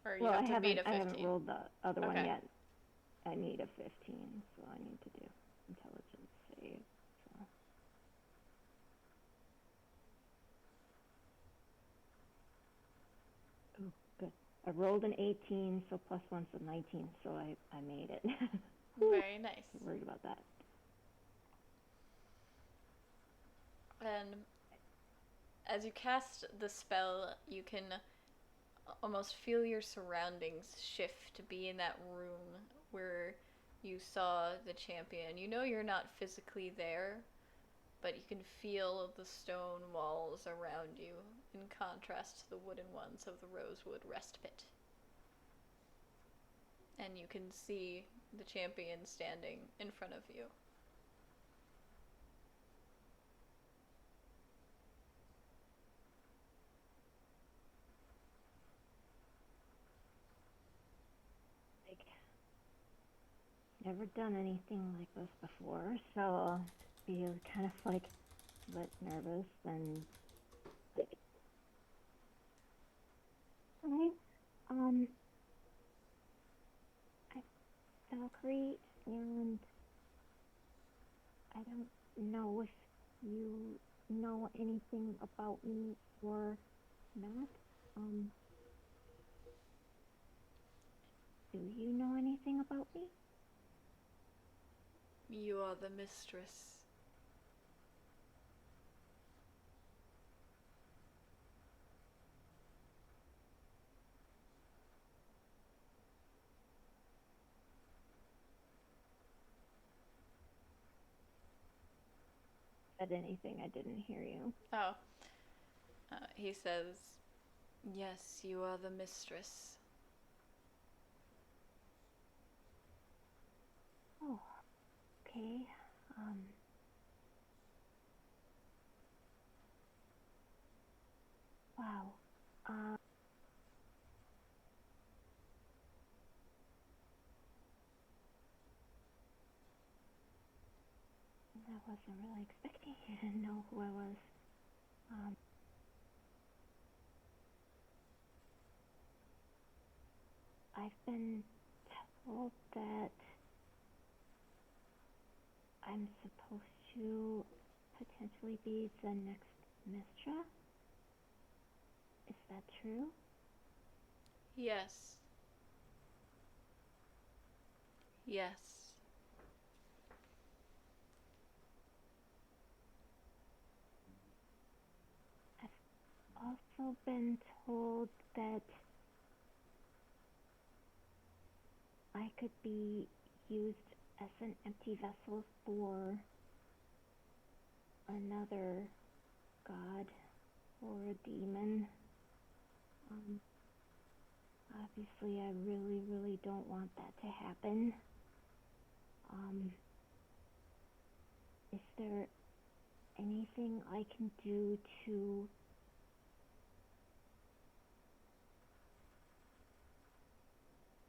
Or you well, have to beat a 15? I haven't rolled the other one Okay. yet. I need a 15, so I need to do intelligence save. So. Oh, good. I rolled an 18, so plus 1's a 19, so I made it. Very nice. I'm worried about that. And as you cast the spell, you can almost feel your surroundings shift to be in that room where you saw the champion. You know you're not physically there, but you can feel the stone walls around you in contrast to the wooden ones of the rosewood rest pit. and you can see the champion standing in front of you. Like, never done anything like this before, so I'll be kind of like a bit nervous and like, hi, I'm Valkyrie, and I don't know if you know anything about me or not. Do you know anything about me? You are the mistress. Said anything? I didn't hear you. Oh. He says, yes, you are the mistress. Oh, okay. Wow. I wasn't really expecting you to know who I was. I've been told that I'm supposed to potentially be the next Mistra. Is that true? Yes. Yes. I've also been told that I could be used as an empty vessel for another god or a demon. Obviously, I really, really don't want that to happen. Is there anything I can do to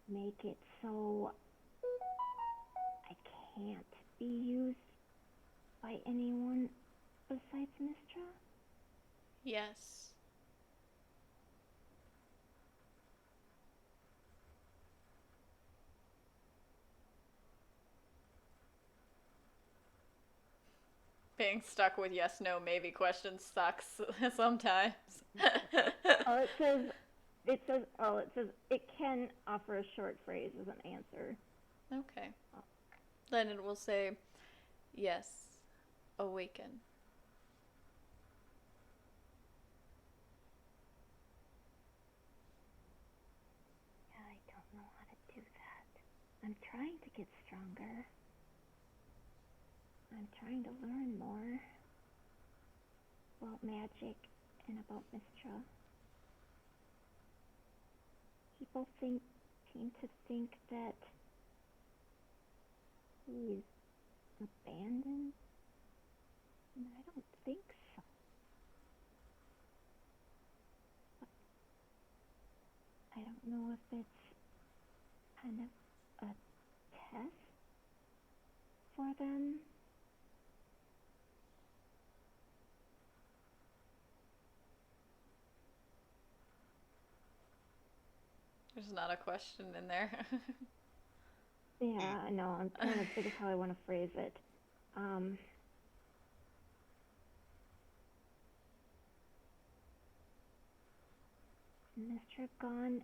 make it so I can't be used by anyone besides Mistra? Yes. Being stuck with yes, no, maybe questions sucks sometimes. Oh, it says it can offer a short phrase as an answer. Okay. Then it will say, yes, awaken. Yeah, I don't know how to do that. I'm trying to get stronger. I'm trying to learn more about magic and about Mistra. People seem to think that he's abandoned, and I don't think so. But I don't know if it's kind of a test for them. There's not a question in there. Yeah, I know. I'm trying to think of how I want to phrase it. Mistra gone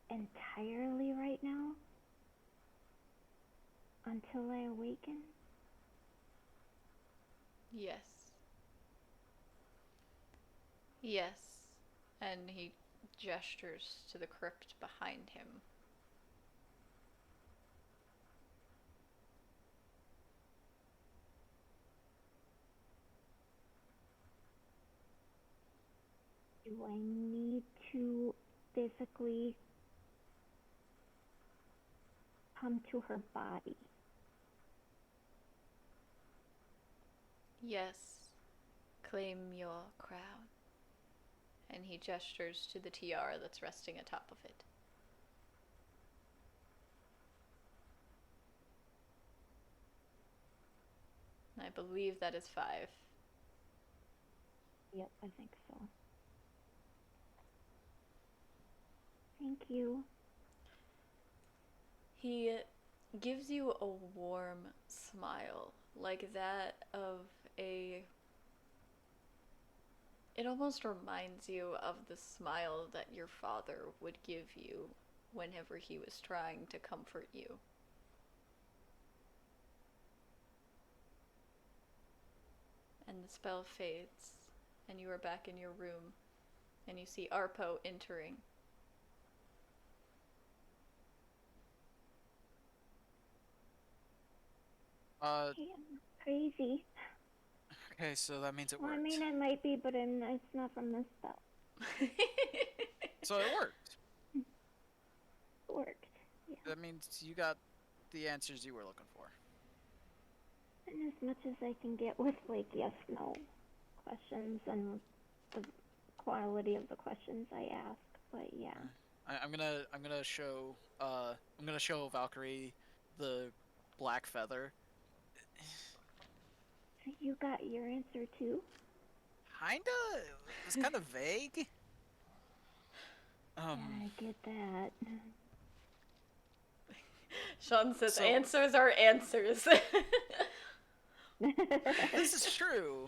entirely right now? Until I awaken? Yes. Yes. And he gestures to the crypt behind him. Do I need to physically come to her body. Yes, claim your crown. And he gestures to the tiara that's resting atop of it. I believe that is 5. Yep, I think so. Thank you. He gives you a warm smile, like that of a... It almost reminds you of the smile that your father would give you whenever he was trying to comfort you. And the spell fades, and you are back in your room, and you see Arpo entering. Hey, I'm crazy. Okay, so that means it Well, worked. I mean, it might be, but it's not from this spell. So it worked. It worked. Yeah. That means you got the answers you were looking for. And as much as I can get with, like, yes-no questions and the quality of the questions I ask, but yeah. I'm gonna show Valkyrie the black feather. So you got your answer too? Kinda. It was kind of vague. Yeah, I get that. Sean says So- answers are answers. This is true.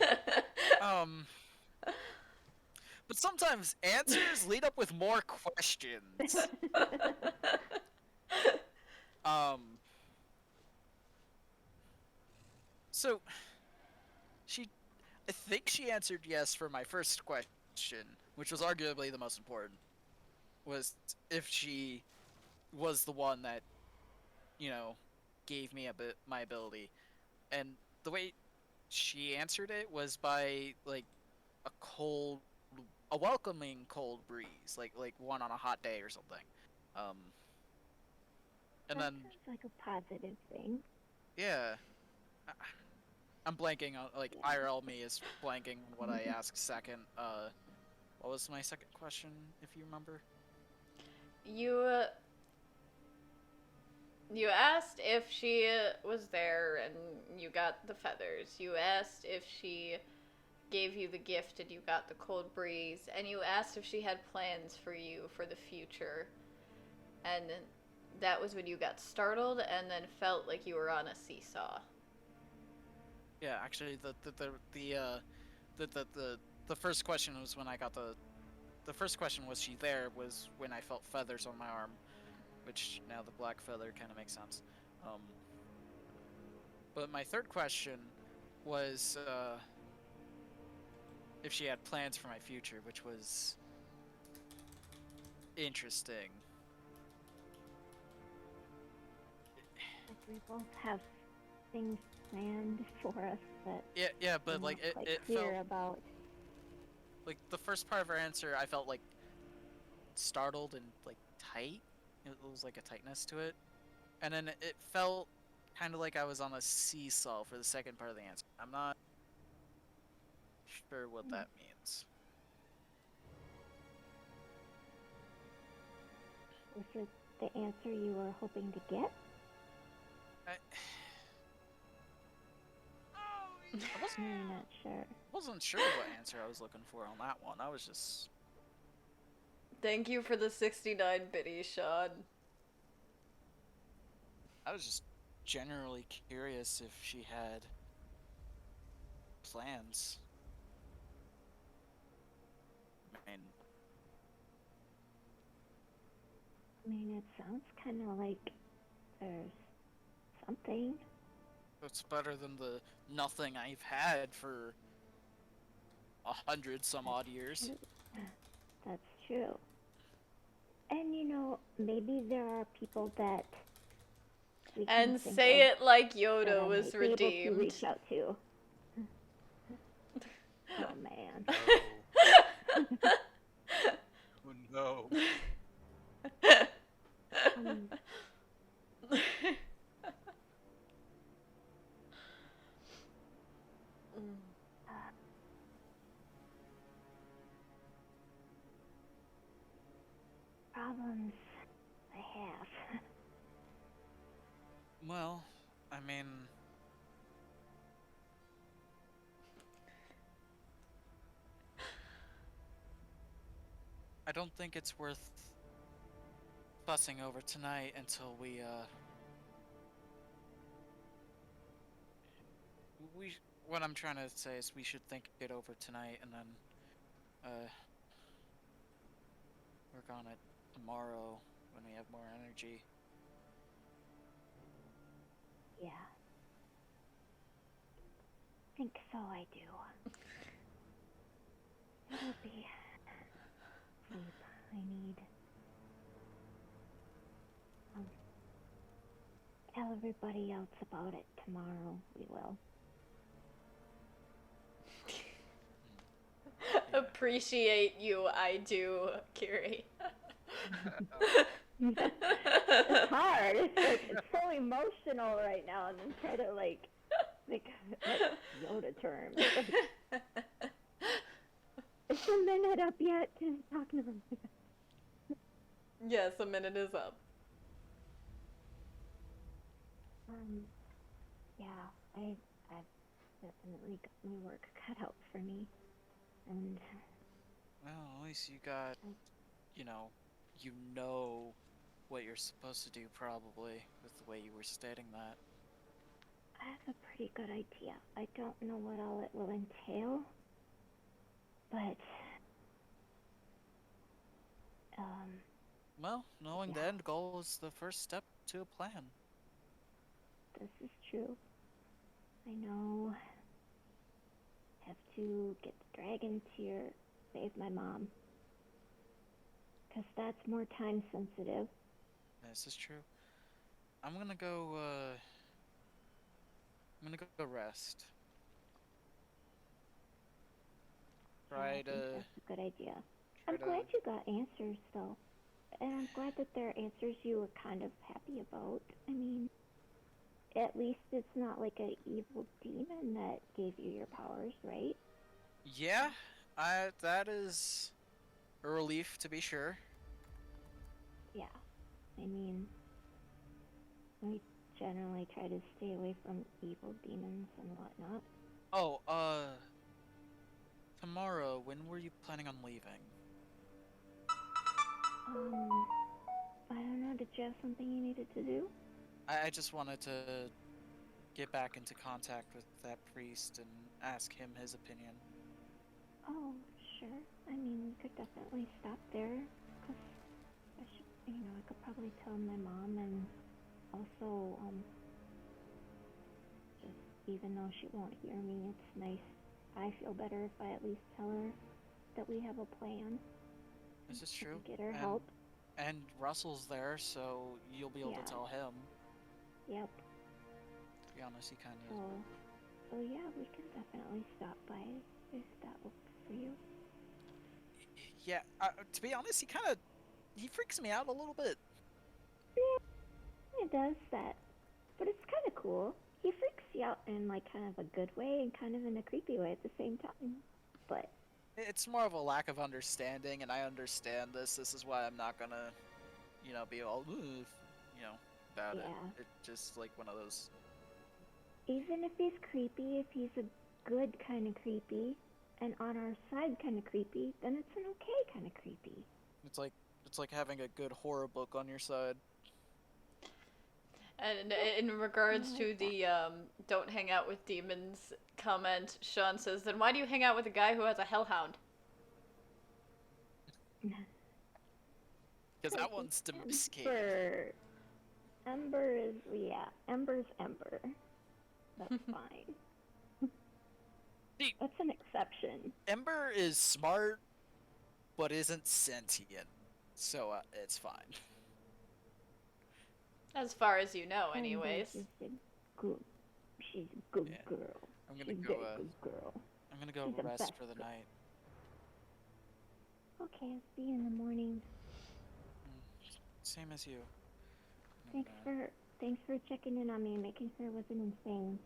But sometimes answers lead up with more questions. So I think she answered yes for my first question, which was arguably the most important. Was if she was the one that, gave me my ability, and the way she answered it was by like a welcoming cold breeze, like one on a hot day or something. And that then sounds like a positive thing. yeah, I'm blanking on like IRL me is blanking on what I asked second. What was my second question, if you remember? You asked if she was there and you got the feathers. You asked if she gave you the gift and you got the cold breeze. And you asked if she had plans for you for the future. And that was when you got startled and then felt like you were on a seesaw. Yeah, actually, the first question was when I got the first question was she there was when I felt feathers on my arm, which now the black feather kind of makes sense. But my third question was if she had plans for my future, which was interesting. Like we both have things planned for us that Yeah, but we're like not quite it clear felt about. like the first part of her answer, I felt like startled and like tight. It was like a tightness to it, and then it felt kind of like I was on a seesaw for the second part of the answer. I'm not sure what that means. Was it the answer you were hoping to get? I I'm not sure. wasn't sure what answer I was looking for on that one. I was just Thank you for the 69 biddies, Sean. generally curious if she had plans. I mean, it sounds kind of like there's something. It's better than the nothing I've had for 100 some odd years. That's true. And you know, maybe there are people that we can And think say of it like that Yoda I was might be able to redeemed. reach out to. Oh man. Oh no. Mm. Problems I have. Well, I mean, I don't think it's worth fussing over tonight until what I'm trying to say is we should think it over tonight and then uh work on it tomorrow when we have more energy. Yeah. Think so, I do. It'll be sleep I need. Tell everybody else about it tomorrow. We will. Yeah. Appreciate you, I do, Kiri. It's hard. It's like it's so emotional right now, and then try to like Yoda terms. Like, is the minute up yet? Just talking to them. Yes, a minute is up. Yeah, I've definitely got my work cut out for me, and Well, at least you got, you know, you know what you're supposed to do probably with the way you were stating that. I have a pretty good idea. I don't know what all it will entail, but Well, knowing the Yeah. end goal is the first step to a plan. this is true. I know. Have to get the dragon tear, save my mom, because that's more time sensitive. This is true. I'm gonna go rest. Yeah, Try I think to that's a good idea. try I'm to glad you got answers, though. And I'm glad that there are answers you were kind of happy about. I mean, at least it's not like an evil demon that gave you your powers, right? Yeah, that is a relief to be sure. Yeah. I mean, we generally try to stay away from evil demons and whatnot. Oh, tomorrow, when were you planning on leaving? I don't know, did you have something you needed to do? I just wanted to get back into contact with that priest and ask him his opinion. Oh, sure. I mean, we could definitely stop there, because I could probably tell my mom, and also, just even though she won't hear me, it's nice. I feel better if I at least tell her that we have a plan. This is I true. can get her help. And Russell's there, so you'll be able Yeah. to tell him. Yep. To be honest, he kind of is. So yeah, we can definitely stop by if that works for you. Yeah, to be honest, he freaks me out a little bit. Yeah, it does that. But it's kind of cool. He freaks you out in like kind of a good way and kind of in a creepy way at the same time. But It's more of a lack of understanding, and I understand this. This is why I'm not gonna, be all, "Ugh," about it. Yeah. It's just like one of those. even if he's creepy, if he's a good kind of creepy and on our side kind of creepy, then it's an okay kind of creepy. It's like having a good horror book on your side. And in regards I to like the don't hang out with demons comment, Sean says, then why do you hang out with a guy who has a hellhound? Because that one's domesticated. Ember's Ember. That's fine. That's an exception. Ember is smart, but isn't sentient, so it's fine. As far as you know, anyways. She's a good Yeah. girl. I'm gonna She's go. a very good girl. I'm gonna go She's the rest best for the girl. night. Okay, I'll see you in the morning. Same as you. I'm Thanks gonna- for Thanks for checking in on me and making sure I wasn't insane.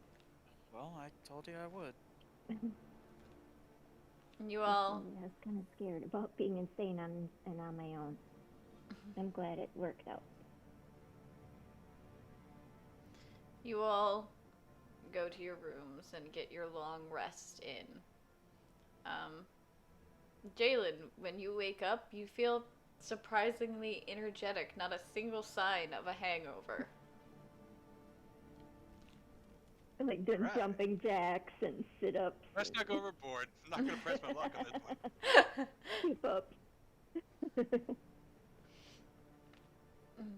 Well, I told you I would. You all, I was kind of scared about being insane on my own. I'm glad it worked out. you all go to your rooms and get your long rest in. Jalen, when you wake up, you feel surprisingly energetic, not a single sign of a hangover. I like doing Right. jumping jacks and sit ups. Let's not go overboard. I'm not gonna press my luck on this one. Keep up.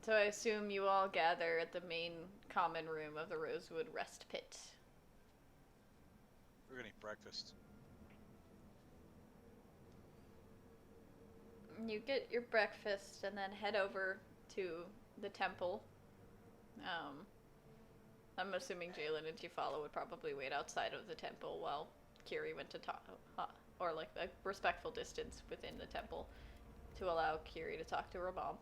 So I assume you all gather at the main common room of the Rosewood Rest Pit. We're gonna eat breakfast. You get your breakfast and then head over to the temple. I'm assuming Jalen and Jafala would probably wait outside of the temple while Kiri went to talk, or like a respectful distance within the temple to allow Kiri to talk to her mom.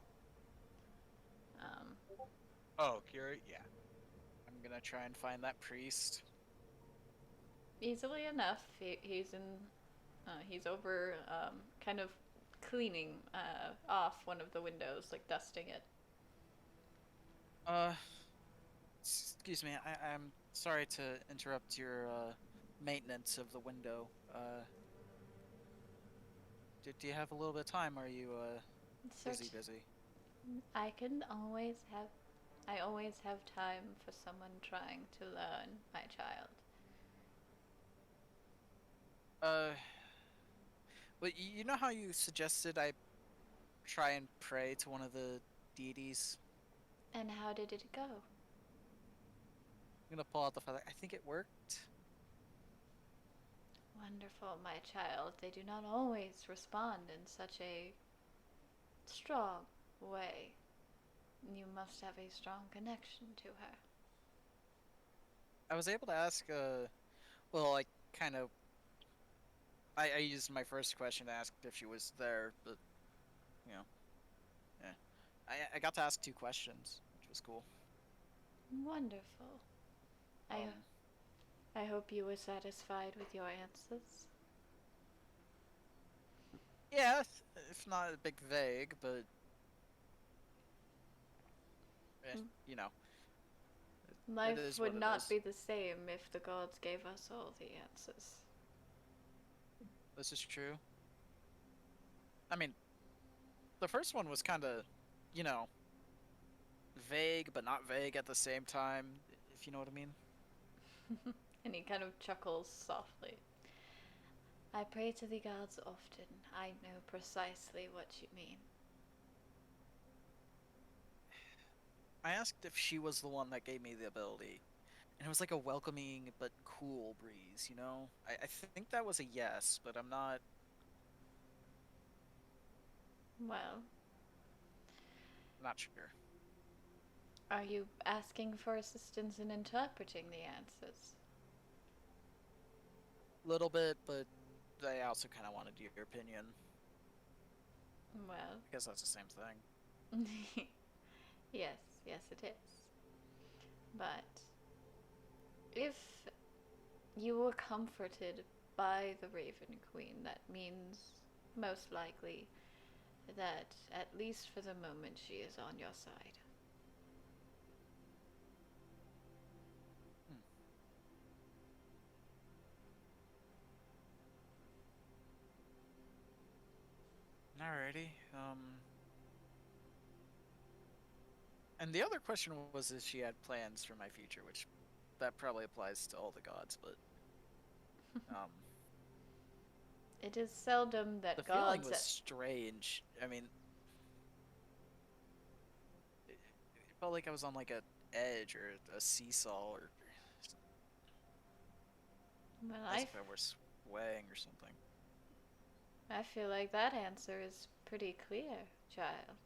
Oh, Kiri, yeah. I'm gonna try and find that priest. Easily enough, he's over, kind of cleaning off one of the windows, like dusting it. Excuse me. I'm sorry to interrupt your maintenance of the window. Do you have a little bit of time? Are you busy? I always have time for someone trying to learn, my child. Well, you know how you suggested I try and pray to one of the deities? And how did it go? I'm gonna pull out the feather. I think it worked. Wonderful, my child. They do not always respond in such a strong way. You must have a strong connection to her. I was able to ask, well, like, kind of. I used my first question to ask if she was there, but, you know, yeah. I got to ask 2 questions, which was cool. Wonderful. I hope you were satisfied with your answers. Yeah, if not a big vague, but, you know. Life is would what it not is. be the same if the gods gave us all the answers. This is true. I mean, the first one was kind of, you know, vague, but not vague at the same time, if you know what I mean. And he kind of chuckles softly. I pray to the gods often. I know precisely what you mean. I asked if she was the one that gave me the ability, and it was like a welcoming but cool breeze, you know? I think that was a yes, but I'm not. Well, Not sure. are you asking for assistance in interpreting the answers? Little bit, but I also kind of wanted your opinion. Well, I guess that's the same thing. yes, yes it is. But if you were comforted by the Raven Queen, that means most likely that, at least for the moment, she is on your side. Alrighty. And the other question was if she had plans for my future, which that probably applies to all the gods, but It is seldom that the feeling gods. was strange. I mean, it felt like I was on like a edge or a seesaw, or Well, as if I were swaying or something. I feel like that answer is pretty clear, child.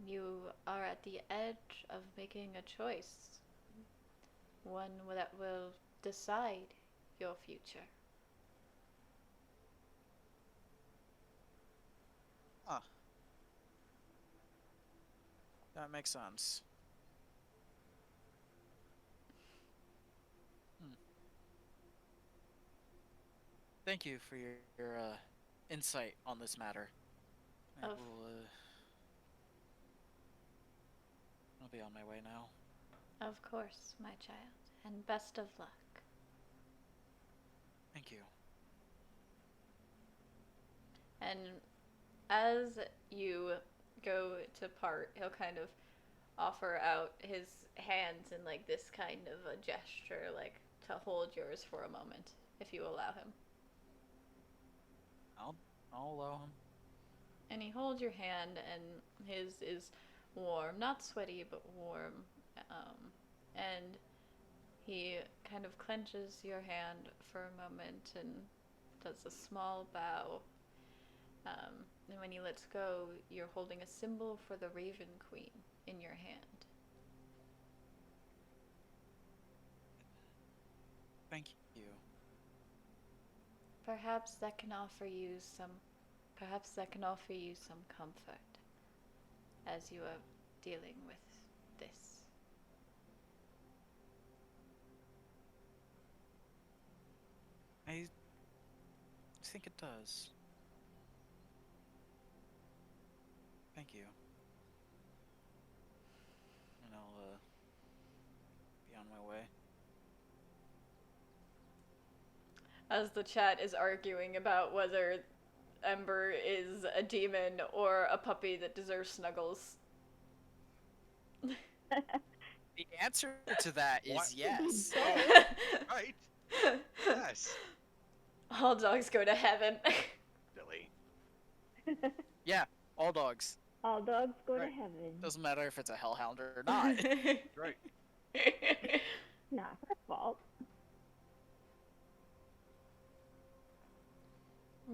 You are at the edge of making a choice, one that will decide your future. Huh. That makes sense. Thank you for your insight on this matter. I Of will, I'll be on my way now. Of course, my child, and best of luck. Thank you. And as you go to part, he'll kind of offer out his hands in like this kind of a gesture, like to hold yours for a moment, if you allow him. I'll allow him. And he holds your hand, and his is warm, not sweaty, but warm. And he kind of clenches your hand for a moment and does a small bow. And when he lets go, you're holding a symbol for the Raven Queen in your hand. Thank you. Perhaps that can offer you some comfort as you are dealing with this. I think it does. Thank you. And I'll be on my way. As the chat is arguing about whether Ember is a demon or a puppy that deserves snuggles. The answer to that is What? yes. Right? Yes. All dogs go to heaven. Silly. Yeah, all dogs. All dogs go to Right. heaven. Doesn't matter if it's a hellhound or not. Right. Not her fault.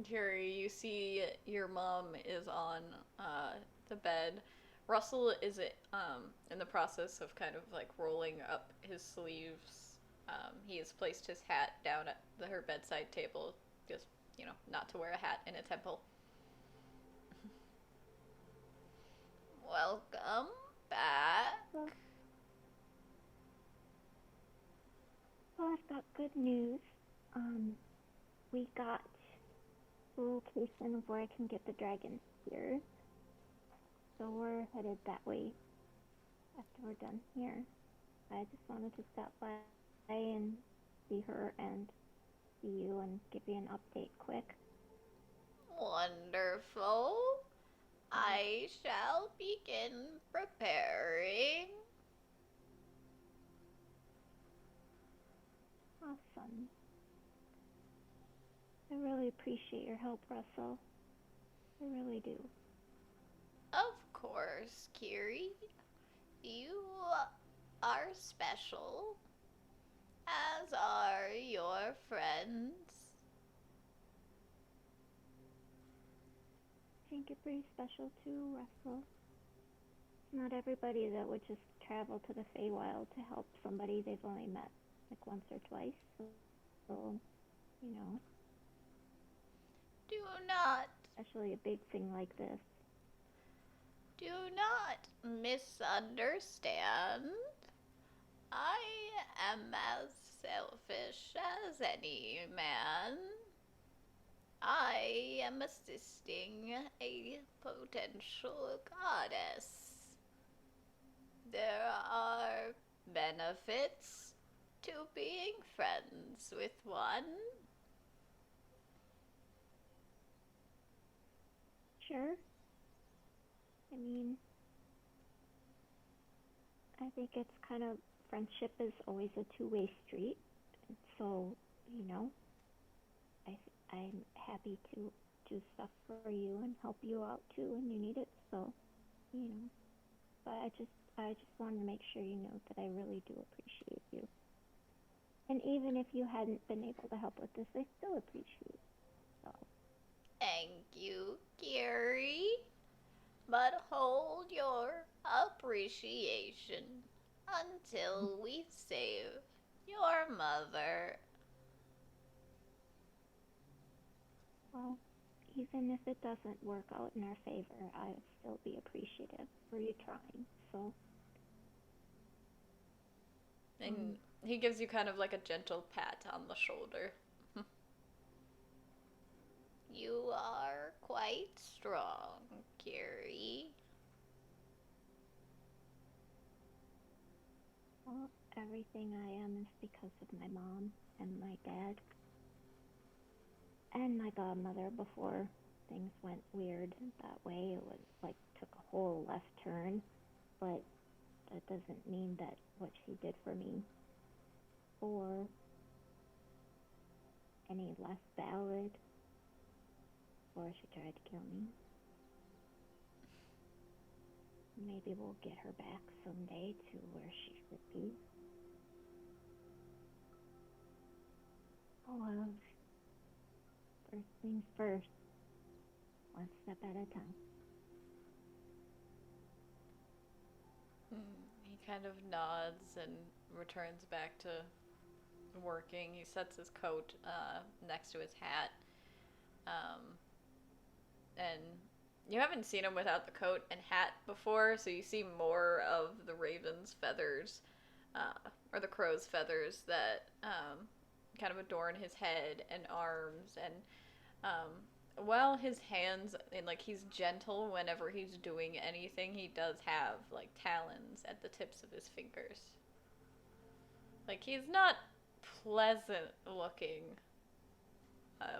Carrie, you see your mom is on the bed. Russell is in the process of kind of like rolling up his sleeves. He has placed his hat down at her bedside table, just, not to wear a hat in a temple. Welcome back. Well, I've got good news. We got the location of where I can get the dragon spears. So we're headed that way after we're done here. I just wanted to stop by and see her and see you and give you an update quick. Wonderful. I shall begin preparing. Awesome. I really appreciate your help, Russell. I really do. Of course, Kiri. You are special, as are your friends. I think you're pretty special too, Russell. Not everybody that would just travel to the Feywild to help somebody they've only met like once or twice. So, Do not especially a big thing like this. misunderstand. I am as selfish as any man. I am assisting a potential goddess. There are benefits to being friends with one. Sure. I mean, I think it's kind of, friendship is always a two-way street. And so, I'm happy to do stuff for you and help you out too when you need it. So, but I just wanted to make sure you know that I really do appreciate you. And even if you hadn't been able to help with this, I still appreciate it. So, Thank you, Gary. But hold your appreciation until we save your mother. well, even if it doesn't work out in our favor, I'd still be appreciative for you trying. So, And he gives you kind of like a gentle pat on the shoulder. You are quite strong, Carrie. Well, everything I am is because of my mom and my dad. And my godmother before things went weird that way. It was like took a whole left turn. But that doesn't mean that what she did for me or any less valid, or she tried to kill me. Maybe we'll get her back someday to where she should be. Oh well, first things first, one step at a time. He kind of nods and returns back to working. He sets his coat next to his hat. And you haven't seen him without the coat and hat before, so you see more of the raven's feathers, or the crow's feathers that kind of adorn his head and arms. And while his hands, and like he's gentle whenever he's doing anything, he does have like talons at the tips of his fingers. Like he's not pleasant looking,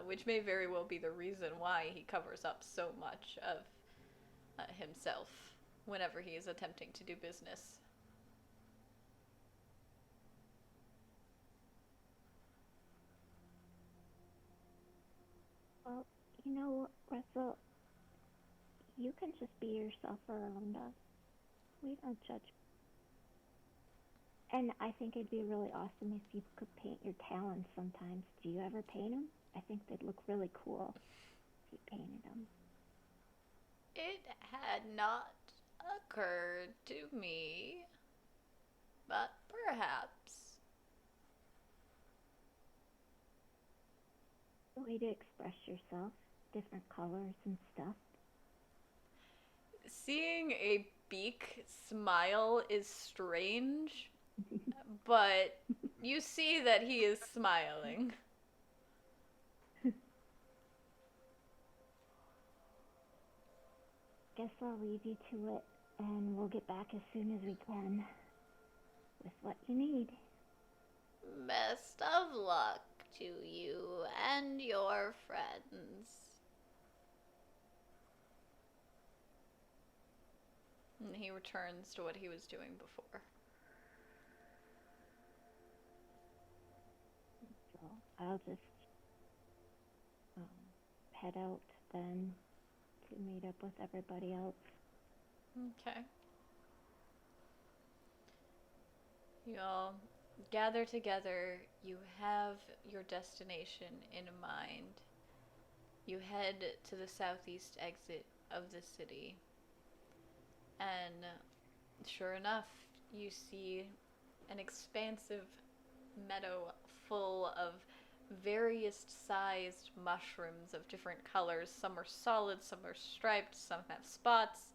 which may very well be the reason why he covers up so much of himself whenever he is attempting to do business. Well, you know, Russell, you can just be yourself around us. We don't judge. And I think it'd be really awesome if you could paint your talons sometimes. Do you ever paint them? I think they'd look really cool if you painted them. It had not occurred to me, but perhaps. A way to express yourself, different colors and stuff. Seeing a beak smile is strange, but you see that he is smiling. Guess I'll leave you to it, and we'll get back as soon as we can with what you need. Best of luck to you and your friends. And he returns to what he was doing before. So I'll just head out then to meet up with everybody else. Okay. You all gather together. You have your destination in mind. You head to the southeast exit of the city. And sure enough, you see an expansive meadow full of various sized mushrooms of different colors. Some are solid, some are striped, some have spots.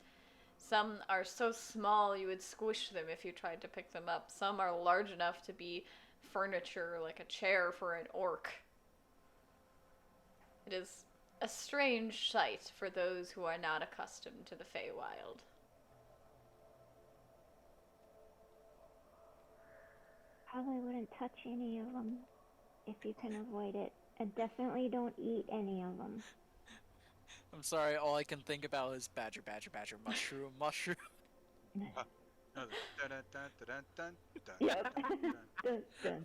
Some are so small you would squish them if you tried to pick them up. Some are large enough to be furniture, like a chair for an orc. It is a strange sight for those who are not accustomed to the Feywild. Probably wouldn't touch any of them if you can avoid it. And definitely don't eat any of them. I'm sorry, all I can think about is badger, badger, badger, mushroom, mushroom. Yep.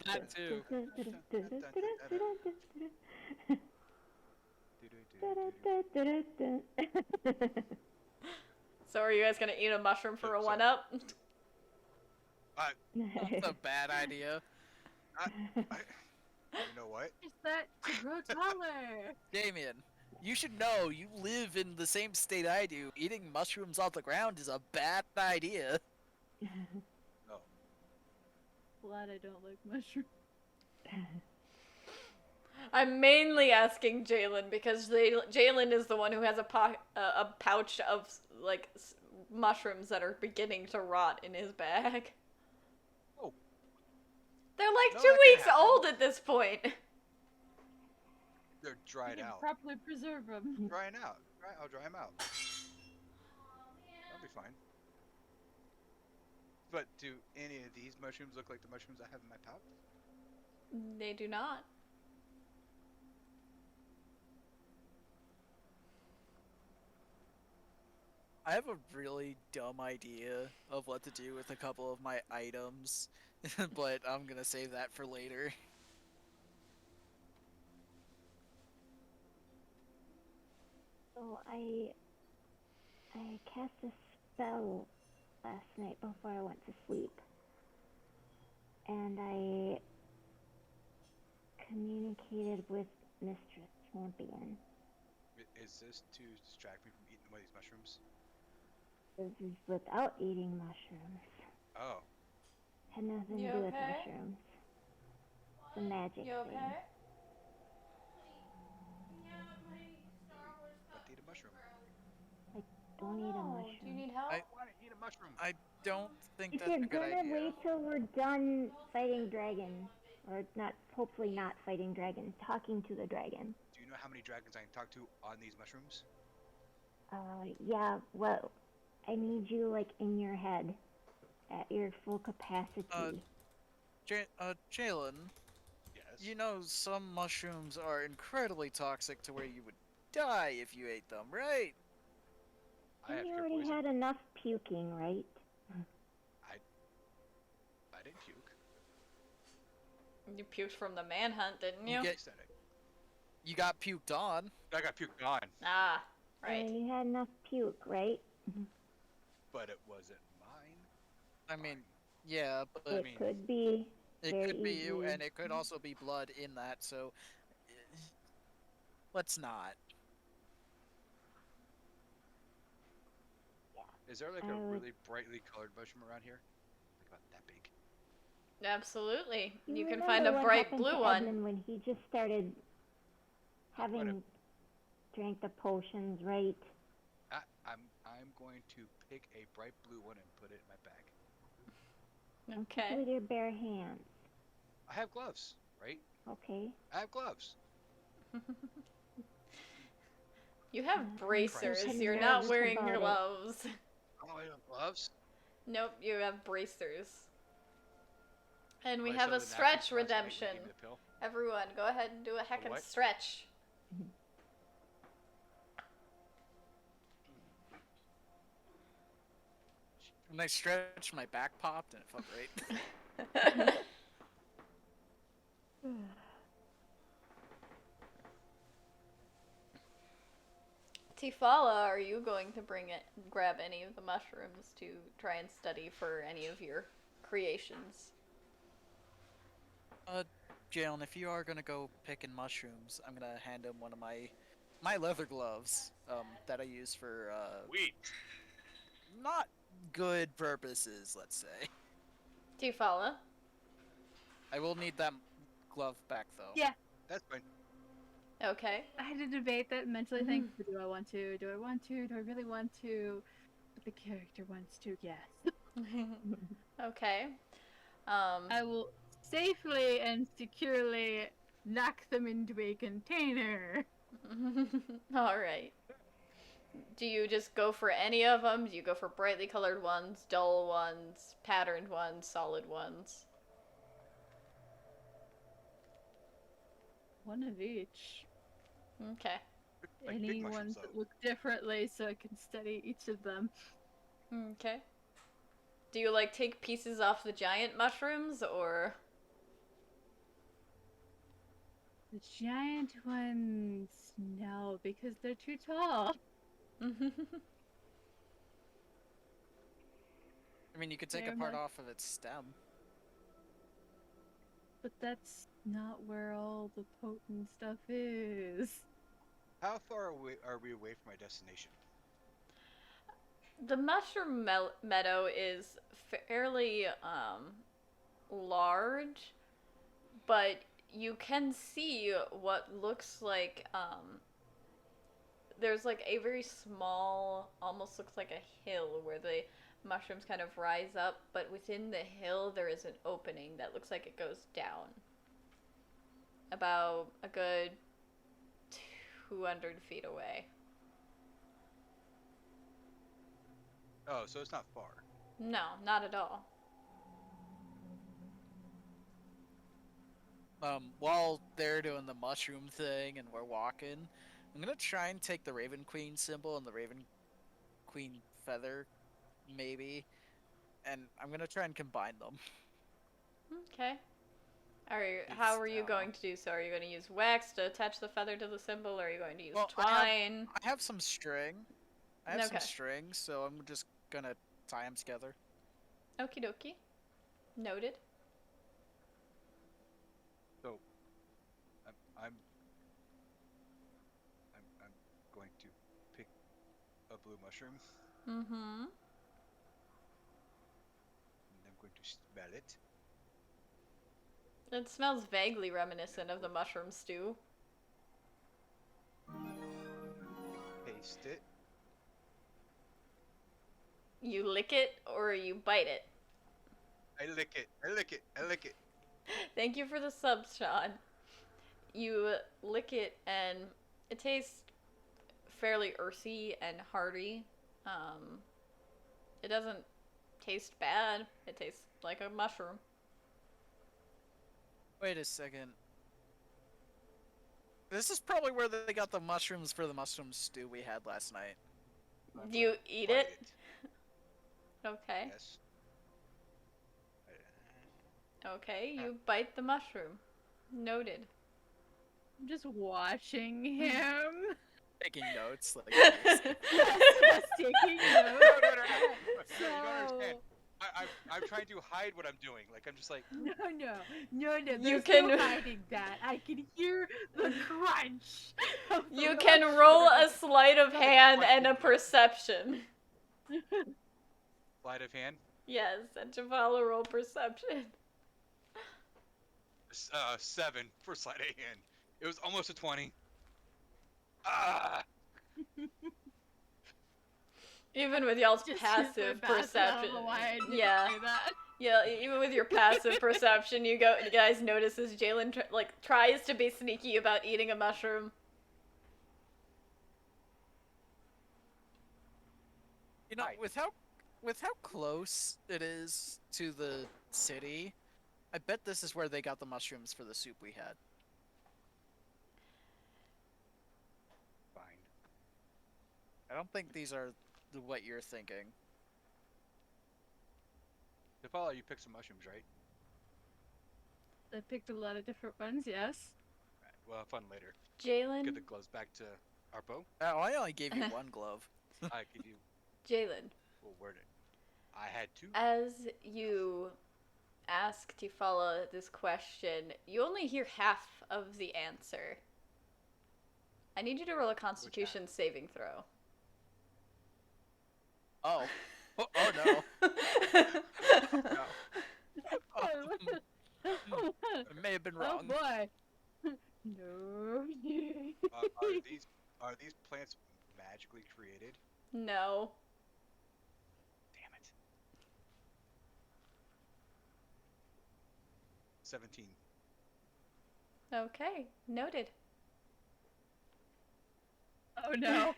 That too. So are you guys gonna eat a mushroom for a one-up? That's a bad idea. You know what? Is that to grow taller? Damien, you should know you live in the same state I do. Eating mushrooms off the ground is a bad idea. Glad I don't like mushrooms. I'm mainly asking Jalen because Jalen is the one who has a pouch of like mushrooms that are beginning to rot in his bag. Oh. They're like No, 2 that can weeks happen. old at this point. They're You dried can out. properly preserve them. Drying out. I'll dry them out. That'll be fine. But do any of these mushrooms look like the mushrooms I have in my pouch? They do not. I have a really dumb idea of what to do with a couple of my items, but I'm gonna save that for later. So I cast a spell last night before I went to sleep. And I communicated with Mistress Champion. Is this to distract me from eating one of these mushrooms? This is without eating mushrooms. Oh. Had nothing You to do with okay? mushrooms. It's a magic You thing. okay? Want to eat a mushroom? Don't eat a Oh, mushroom. do you need help? I- Want to eat a mushroom? I don't think If that's you're a good gonna idea. wait till we're done fighting dragon, or not, hopefully not fighting dragon, talking to the dragon. Do you know how many dragons I can talk to on these mushrooms? Yeah, well, I need you, like, in your head, at your full capacity. Jalen, Yes. you know some mushrooms are incredibly toxic to where you would die if you ate them, right? I have You cure already poison. had enough puking, right? I didn't puke. You puked from the manhunt, didn't you? Get- Aesthetic. You got puked on. I got puked on, Ah, right. You had enough puke, right? but it wasn't mine. I mean, yeah, but I It mean, could be. it very could be you, easy. and it could also be blood in that. So let's not. Is there like I a would- really brightly colored mushroom around here? Like about that big? Absolutely. You can remember find a what bright happened blue to one. Edmund when he just started What having drank the potions, right? I'm going to pick a bright blue one and put it in my bag. Okay. With your bare hands. I have gloves, right? Okay. I have gloves. You have Christ. bracers. Couldn't You're do not anything wearing about it. gloves. Oh, I have gloves. Nope, you have bracers. And we I have saw a the napkins stretch last night when they redemption. gave me the pill. Everyone, go ahead and do a heckin' what? stretch. When I stretched, my back popped, and it felt great. Tifala, are you going to grab any of the mushrooms to try and study for any of your creations? Jalen, if you are gonna go picking mushrooms, I'm gonna hand him one of my leather gloves that I use for Sweet. not good purposes, let's say. Tifala? I will need that glove back though. Yeah. That's fine. Okay. I had to debate that mentally think, do I want to? Do I want to? Do I really want to? But the character wants to, yes. Okay. I will safely and securely knock them into a container. Alright. Do you just go for any of them? Do you go for brightly colored ones, dull ones, patterned ones, solid ones? One of each. Okay. Like big Any mushrooms, ones though. that look differently so I can study each of them. Okay. Do you like take pieces off the giant mushrooms or? The giant ones, no, because they're too tall. I mean, you could take They're a part much- off of its stem. But that's not where all the potent stuff is. How far away are we away from my destination? The mushroom meadow is fairly large, but you can see what looks like there's like a very small, almost looks like a hill where the mushrooms kind of rise up, but within the hill there is an opening that looks like it goes down about a good 200 feet away. Oh, so it's not far. No, not at all. While they're doing the mushroom thing and we're walking, I'm gonna try and take the Raven Queen symbol and the Raven Queen feather, maybe, and I'm gonna try and combine them. Okay. How are you It's, going to do so? Are you going to use wax to attach the feather to the symbol, or are you going to use Well, twine? I have some string. I have Okay. some string, so I'm just gonna tie them together. Okie dokie. Noted. So, I'm going to pick a blue mushroom Mm-hmm. and I'm going to smell it. It smells vaguely reminiscent of the mushroom stew. Taste it. You lick it or you bite it. I lick it. I lick it. I lick it. Thank you for the sub, Sean. You lick it and it tastes fairly earthy and hearty. It doesn't taste bad. It tastes like a mushroom. Wait a second. This is probably where they got the mushrooms for the mushroom stew we had last night. I'm Do you gonna eat bite it? Okay. Yes. Okay, you bite the mushroom. Noted. I'm just watching him. Taking notes, like. Just taking notes. No. You don't understand. So, I'm trying to hide what I'm doing. Like I'm just like no. There's You no can- hiding that. I can hear the crunch. of the You can roll a mushroom. sleight of hand and a perception. sleight of hand. Yes, and Javala roll perception. 7 for sleight of hand. It was almost a 20. Ah! Even with y'all's Just passive use my bath, I perception. don't know why I didn't Yeah. say that. Yeah, even with your passive perception, you guys notice as Jalen tries to be sneaky about eating a mushroom. You know, Hi. with how close it is to the city, I bet this is where they got the mushrooms for the soup we had. Fine. I don't think these are what you're thinking. Depaula, you picked some mushrooms, right? I picked a lot of different ones, yes. Right. We'll have fun later. Jalen, Give the gloves back to Arpo. Oh, I only gave you one glove. I give you. Jalen, We'll word it. I had 2. as you ask Tifala this question, you only hear half of the answer. I need you to roll a Constitution saving throw. Oh. Oh no. No. I may have been Oh wrong. boy. No. Are these plants magically created? No. Damn it. 17. Okay, noted. Oh no.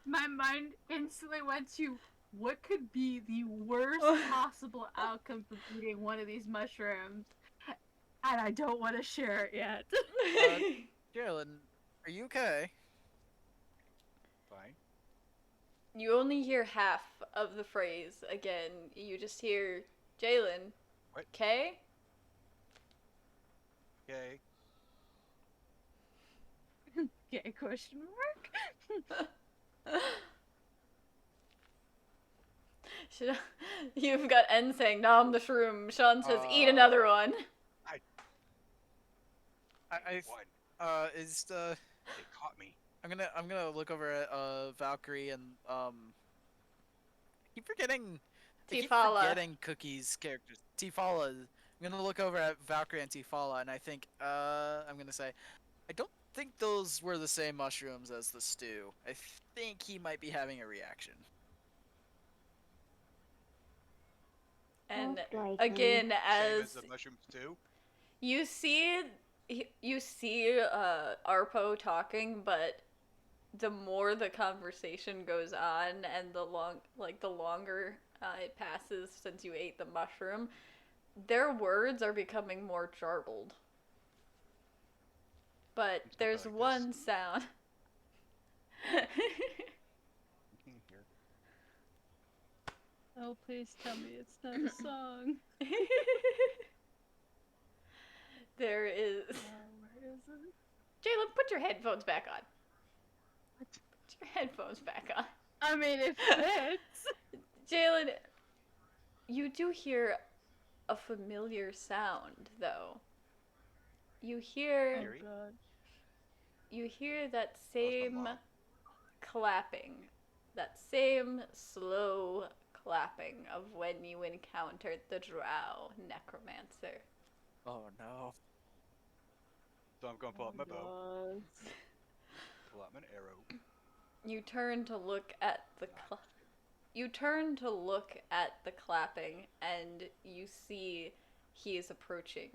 My mind instantly went to what could be the worst possible outcome from eating one of these mushrooms, and I don't want to share it yet. Jalen, are you okay? Fine. You only hear half of the phrase again. You just hear Jalen. What? Okay? Okay. Okay, question mark? You've got N saying nom the shroom. Sean says eat another one. Is They caught me. I'm gonna look over at Valkyrie and keep forgetting Tifala. Cookie's characters. Tifala. I'm gonna look over at Valkyrie and Tifala and I think I'm gonna say I don't think those were the same mushrooms as the stew. I think he might be having a reaction. And Most likely. again, Same as as the mushroom stew. You see, Arpo talking, but the more the conversation goes on, and the longer it passes since you ate the mushroom, their words are becoming more jarbled. But It's there's like one sound. Oh, please tell me it's not a song. There is. Where is it? Jalen, put your headphones back on. Put your headphones back on. I mean, it fits. Jalen, you do hear a familiar sound, though. You hear. Oh Eerie? god. You hear that Oh, it's my same mom. clapping. That same slow clapping of when you encountered the drow necromancer. Oh no. So I'm gonna pull out my bow, God. pull out my arrow. You turn to look at the clapping, and you see he is approaching.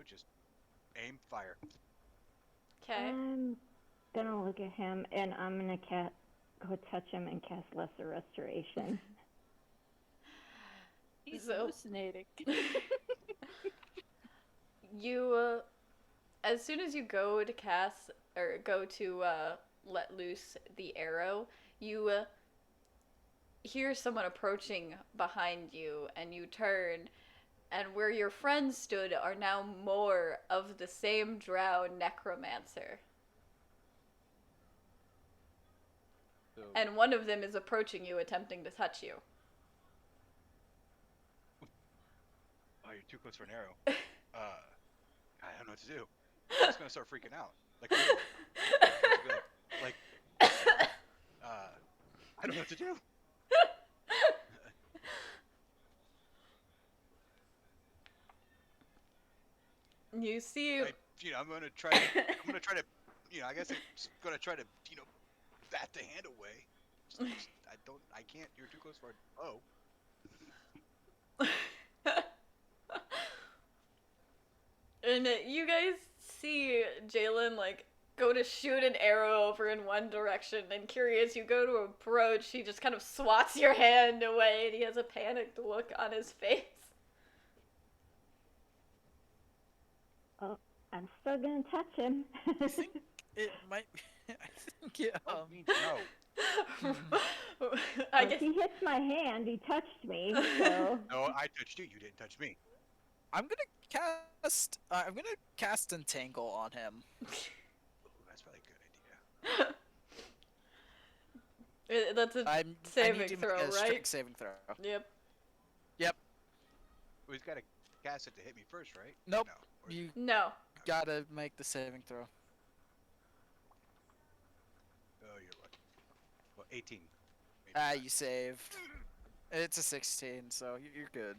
Just aim, fire. Okay. I'm gonna look at him and I'm gonna go touch him and cast Lesser Restoration. He's So- hallucinating. You, as soon as you go to cast, or go to let loose the arrow, you hear someone approaching behind you, and you turn, and where your friends stood are now more of the same drow necromancer. So, And one of them is approaching you, attempting to touch you. oh, you're too close for an arrow. I don't know what to do. I'm just gonna start freaking out. Like, literally. Like, I don't know what to do. You see, I'm gonna try to, I guess I'm just gonna try to, bat the hand away. I can't, you're too close for a bow. and you guys see Jalen go to shoot an arrow over in one direction, and curious, you go to approach, he just kind of swats your hand away, and he has a panicked look on his face. Oh, I'm still gonna touch him. I think it might. I think it. What means no? I If guess he hits my hand, he touched me, so... No, I touched you. You didn't touch me. I'm gonna cast. I'm gonna cast Entangle on him. Ooh, that's probably a good idea. that's a I saving need to throw, make a right? strength saving throw. Yep. Well, he's gotta cast it to hit me first, right? Nope. No. You No. gotta make the saving throw. Oh, you're lucky. Well, 18. Maybe Ah, not. you saved. It's a 16, so you're good.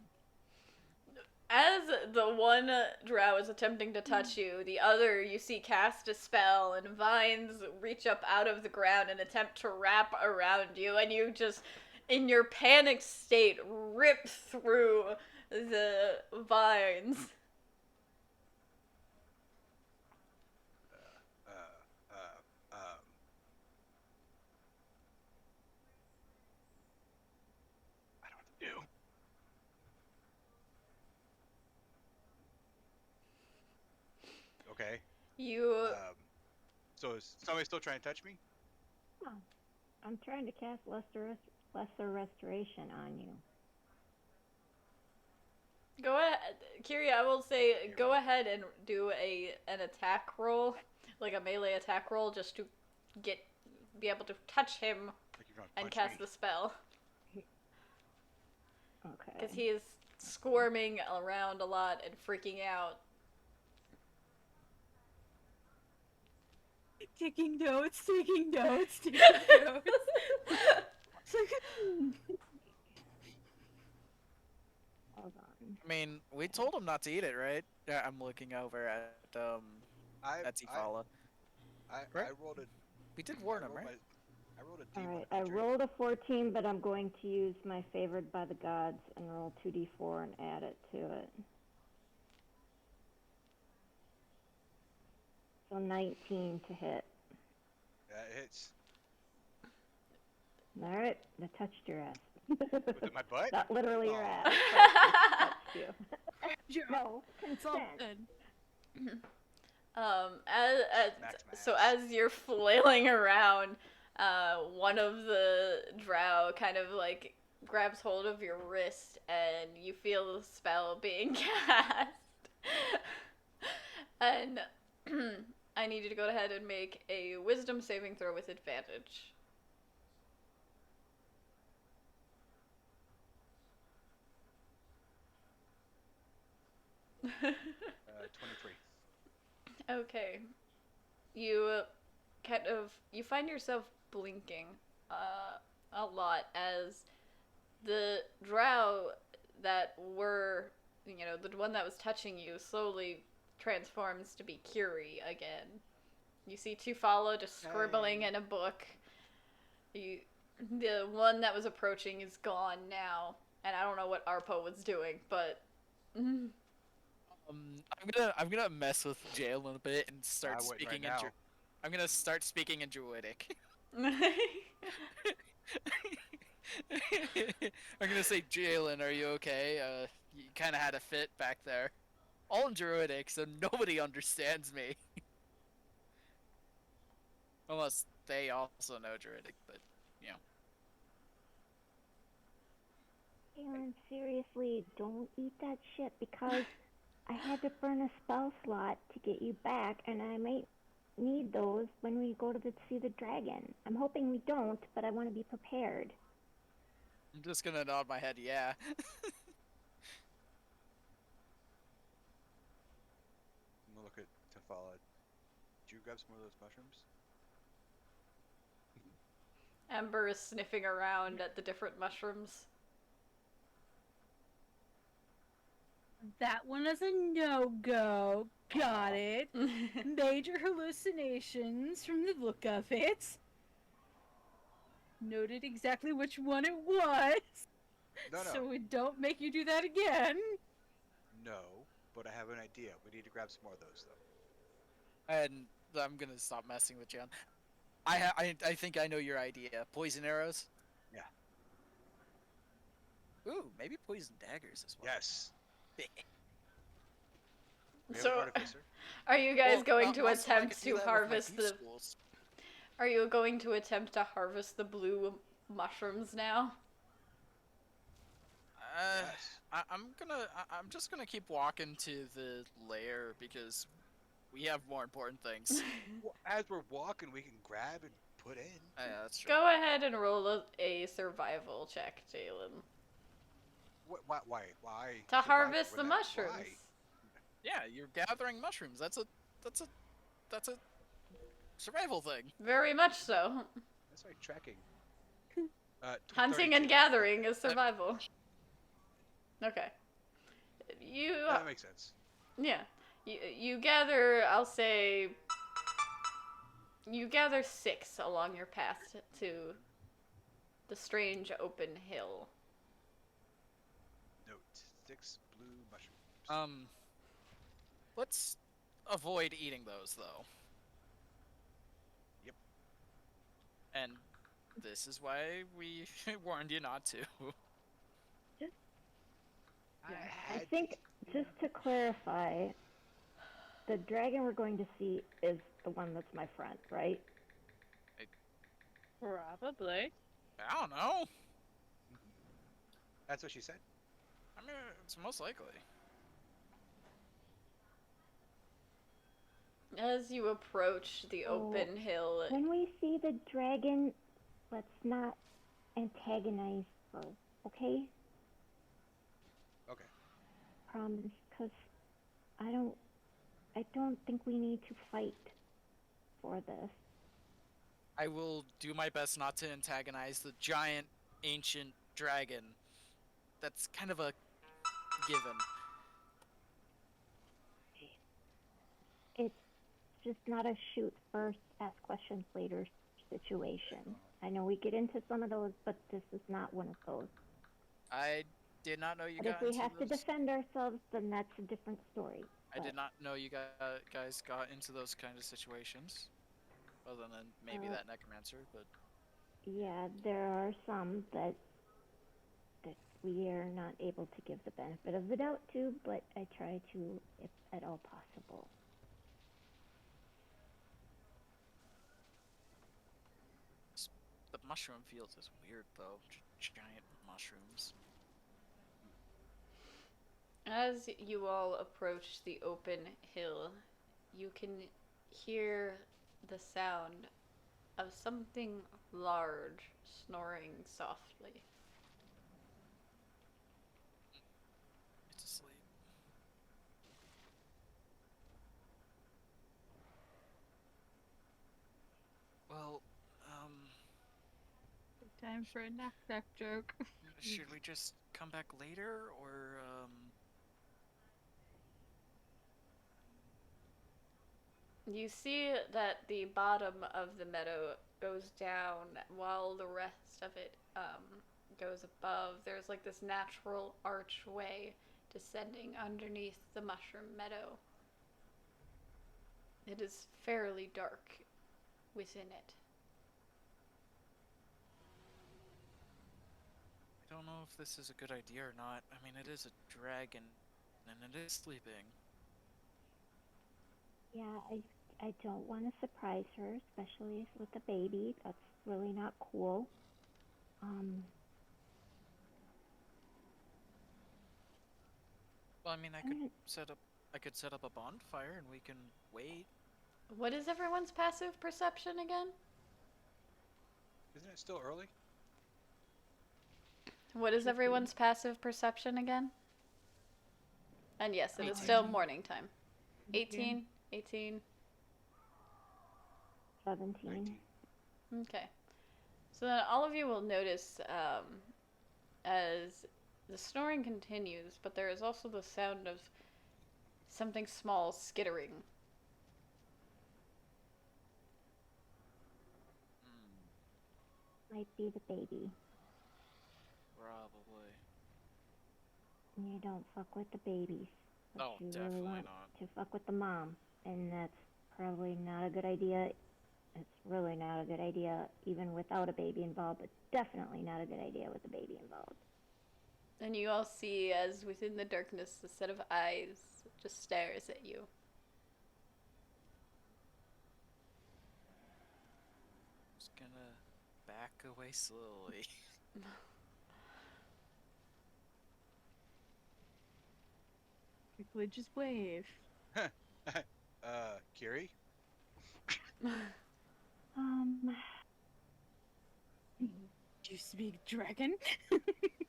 As the one drow is attempting to touch you, the other you see cast a spell, and vines reach up out of the ground and attempt to wrap around you, and you just, in your panicked state, rip through the vines. I don't know what to do. Okay. You So is somebody still trying to touch me? I'm trying to cast Lesser Restoration on you. go ahead, Kiri. I will say, go ahead and do an attack roll, like a melee attack roll, just to be able to touch him Like you're gonna and punch cast me? the spell, Okay. because he is squirming around a lot and freaking out. Taking notes, taking notes, taking notes. Hold on. I mean, we told him not to eat it, right? Yeah, I'm looking over at I Tifala. I Right? rolled a. We did warn I him, rolled right? I rolled a D1. Alright, I rolled a 14, but I'm going to use my favored by the gods and roll 2d4 and add it to it. So 19 to hit. That hits. Alright, I touched your ass. With my butt? Not literally your Oh. ass, but touched you. No, consent. So as you're flailing around, one of the drow kind of like grabs hold of your wrist, and you feel the spell being cast. And I need you to go ahead and make a wisdom saving throw with advantage. 23. Okay. You you find yourself blinking a lot as the drow that were, the one that was touching you slowly transforms to be Curie again. You see Tufalo just scribbling in a book. The one that was approaching is gone now, and I don't know what Arpo was doing, but I'm gonna mess with Jalen a bit and start speaking right in. I'm gonna start speaking in Druidic. I'm gonna say, Jalen, are you okay? You kind of had a fit back there. All in Druidic, so nobody understands me. Unless they also know Druidic, but, Aaron, seriously, don't eat that shit because I had to burn a spell slot to get you back, and I might need those when we go to see the dragon. I'm hoping we don't, but I want to be prepared. I'm just gonna nod my head, yeah. I'm gonna look at Tefala. Did you grab some of those mushrooms? Ember is sniffing around at the different mushrooms. That one is a no-go. Got it. Major hallucinations from the look of it. Noted exactly which one it was. No. So we don't make you do that again. No, but I have an idea. We need to grab some more of those, though. And I'm gonna stop messing with Jan. I think I know your idea. Poison arrows? Yeah. Ooh, maybe poison daggers as well. Yes. So, are you guys going to also, attempt to harvest the? Are you going to attempt to harvest the blue mushrooms now? Yes. I'm just gonna keep walking to the lair because we have more important things. Well, as we're walking, we can grab and put in. Yeah, that's true. Go ahead and roll a survival check, Jalen. Why? To harvest the mushrooms. Why? Yeah, you're gathering mushrooms. That's a survival thing. Very much so. That's right, tracking. Hunting and gathering is survival. Okay. That makes sense. Yeah. You gather, I'll say, you gather 6 along your path to the strange open hill. Note, 6 blue mushrooms. Let's avoid eating those, though. Yep. And this is why we warned you not to. I think, just to clarify, the dragon we're going to see is the one that's my friend, right? Probably. I don't know. That's what she said. I mean, it's most likely. As you approach the open hill... When we see the dragon, let's not antagonize her, okay? Okay. Promise, because I don't think we need to fight for this. I will do my best not to antagonize the giant, ancient dragon. That's kind of a given. It's just not a shoot first, ask questions later situation. I know we get into some of those, but this is not one of those. I did not know you But if got we into have to those. defend ourselves, then that's a different story. I But, did not know you guys got into those kind of situations. Other than maybe that necromancer, but yeah, there are some that we are not able to give the benefit of the doubt to, but I try to if at all possible. the mushroom field is weird though. Giant mushrooms. As you all approach the open hill, you can hear the sound of something large snoring softly. It's asleep. Well, Time for a knock-knock joke. should we just come back later, or You see that the bottom of the meadow goes down while the rest of it goes above. There's like this natural archway descending underneath the mushroom meadow. It is fairly dark within it. I don't know if this is a good idea or not. I mean, it is a dragon, and it is sleeping. Yeah, I don't want to surprise her, especially with the baby. That's really not cool. Well, I mean, I could set up a bonfire, and we can wait. What is everyone's passive perception again? Isn't it still early? What is everyone's passive perception again? And yes, it is still morning time. 18, 18. 17. Okay. So then all of you will notice as the snoring continues, but there is also the sound of something small skittering. Might be the baby. Probably. You don't fuck with the babies. But Oh, you definitely really want not. to fuck with the mom. And that's probably not a good idea. It's really not a good idea even without a baby involved, but definitely not a good idea with a baby involved. And you all see as within the darkness a set of eyes just stares at you. Just gonna back away slowly. Quickly just wave. Kiri? Do you speak dragon?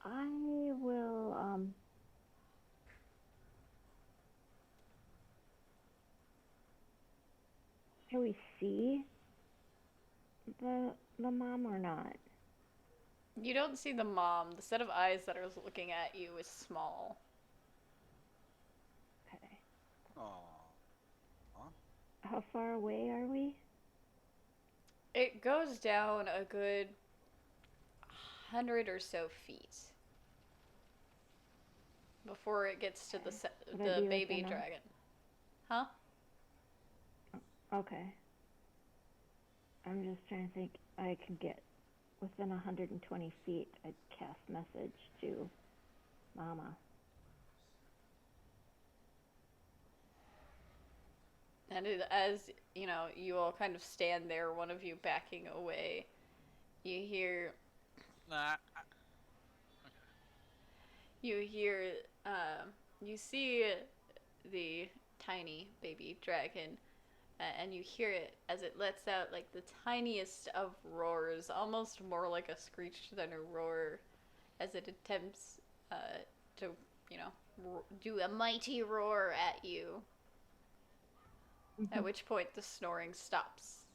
I will, can we see the mom or not? You don't see the mom. The set of eyes that are looking at you is small. Okay. Aww. How far away are we? It goes down a good 100 or so feet before it gets to Would I the be baby within dragon. Huh? Okay. I'm just trying to think. I could get within 120 feet. I'd cast message to Mama. And as, you know, you all kind of stand there, one of you backing away, you hear... Nah. You hear, you see the tiny baby dragon, and you hear it as it lets out, like, the tiniest of roars, almost more like a screech than a roar, as it attempts to, you know, do a mighty roar at you. At which point the snoring stops.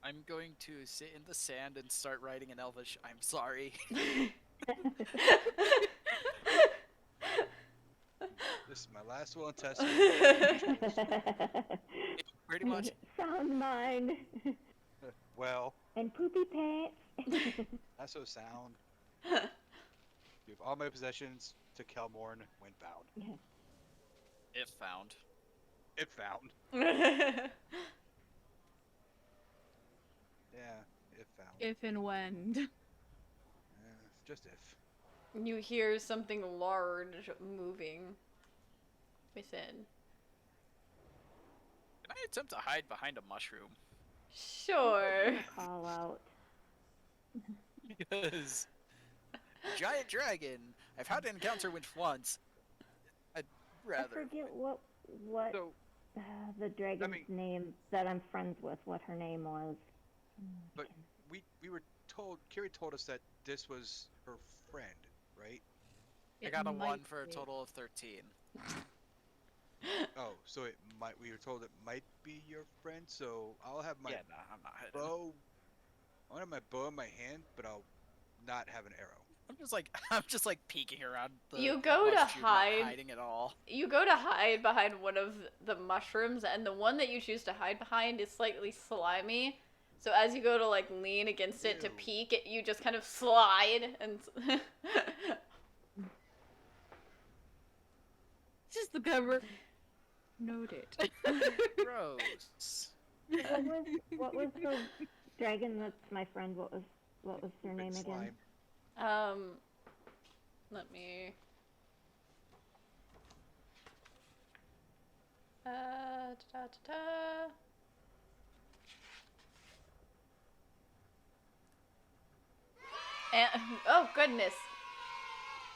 I'm going to sit in the sand and start writing in Elvish, "I'm sorry." This is my last will and testament. Pretty much. Sound mind. Well, And poopy pants. not so sound. Give all my possessions to Kelmorn when found. If found. If found. Yeah, if found. If and when. Just if. You hear something large moving within. Can I attempt to hide behind a mushroom? Sure. Call out. Because giant dragon. I've had an encounter with once. I'd rather. I forget what So, the dragon's name that I'm friends with. What her name was. but we were told. Kiri told us that this was her friend, right? I got a 1 for a total of 13. Oh, so it might. We were told it might be your friend. So I'll have my Yeah, no, I'm not hiding. bow. I'll have my bow in my hand, but I'll not have an arrow. I'm just like peeking around the You go to mushroom, not hide. hiding at all. You go to hide behind one of the mushrooms, and the one that you choose to hide behind is slightly slimy. So as you go to like lean against it to Ew. peek, you just kind of slide and. Just the cover. Noted. Gross. What was the dragon that's my friend? What was her Big name again? slime. Let me. And, oh goodness.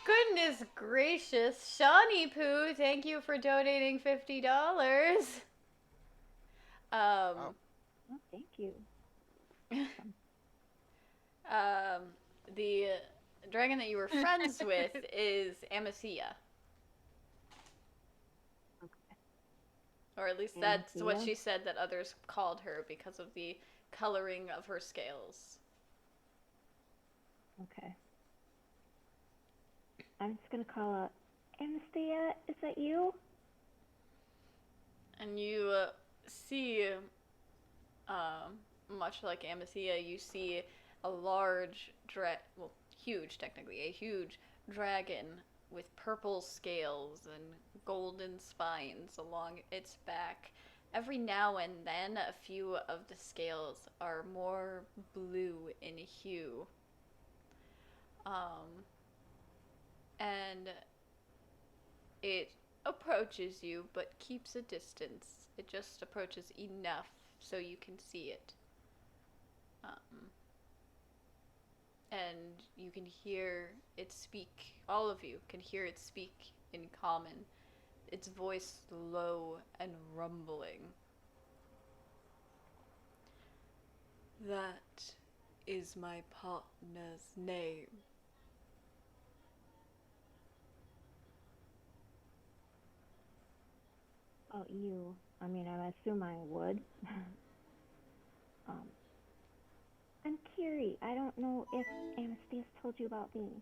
Goodness gracious, Shawnee Poo, thank you for donating $50. Oh, thank you. The dragon that you were friends with is Amicia. Or at least that's what she said that others called her because of the coloring of her scales. Okay. I'm just gonna call out, Anastasia, is that you? And you see, much like Amicia, you see a large, huge technically, a huge dragon with purple scales and golden spines along its back. Every now and then, a few of the scales are more blue in hue. And it approaches you, but keeps a distance. It just approaches enough so you can see it. And you can hear it speak, all of you can hear it speak in common, its voice low and rumbling. That is my partner's name. Oh, you. I mean, I assume I would. I'm Kiri. I don't know if Anastasia told you about me.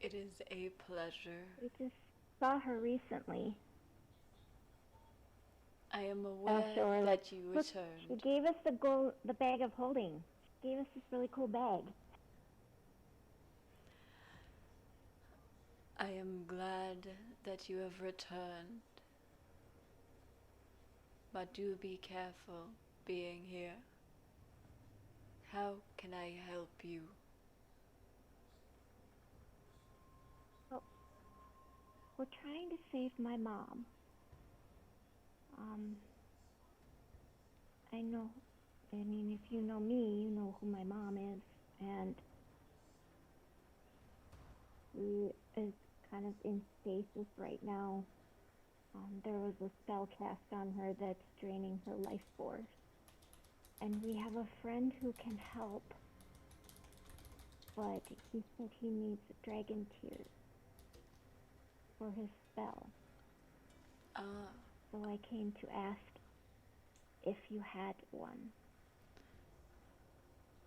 It is a pleasure. We just saw her recently. I am aware her, that you look, returned. she gave us the bag of holding. She gave us this really cool bag. I am glad that you have returned. But do be careful being here. How can I help you? Well, we're trying to save my mom. I know, I mean, if you know me, you know who my mom is, and she is kind of in stasis right now. There was a spell cast on her that's draining her life force. And we have a friend who can help, but he said he needs dragon tears for his spell. So I came to ask if you had one.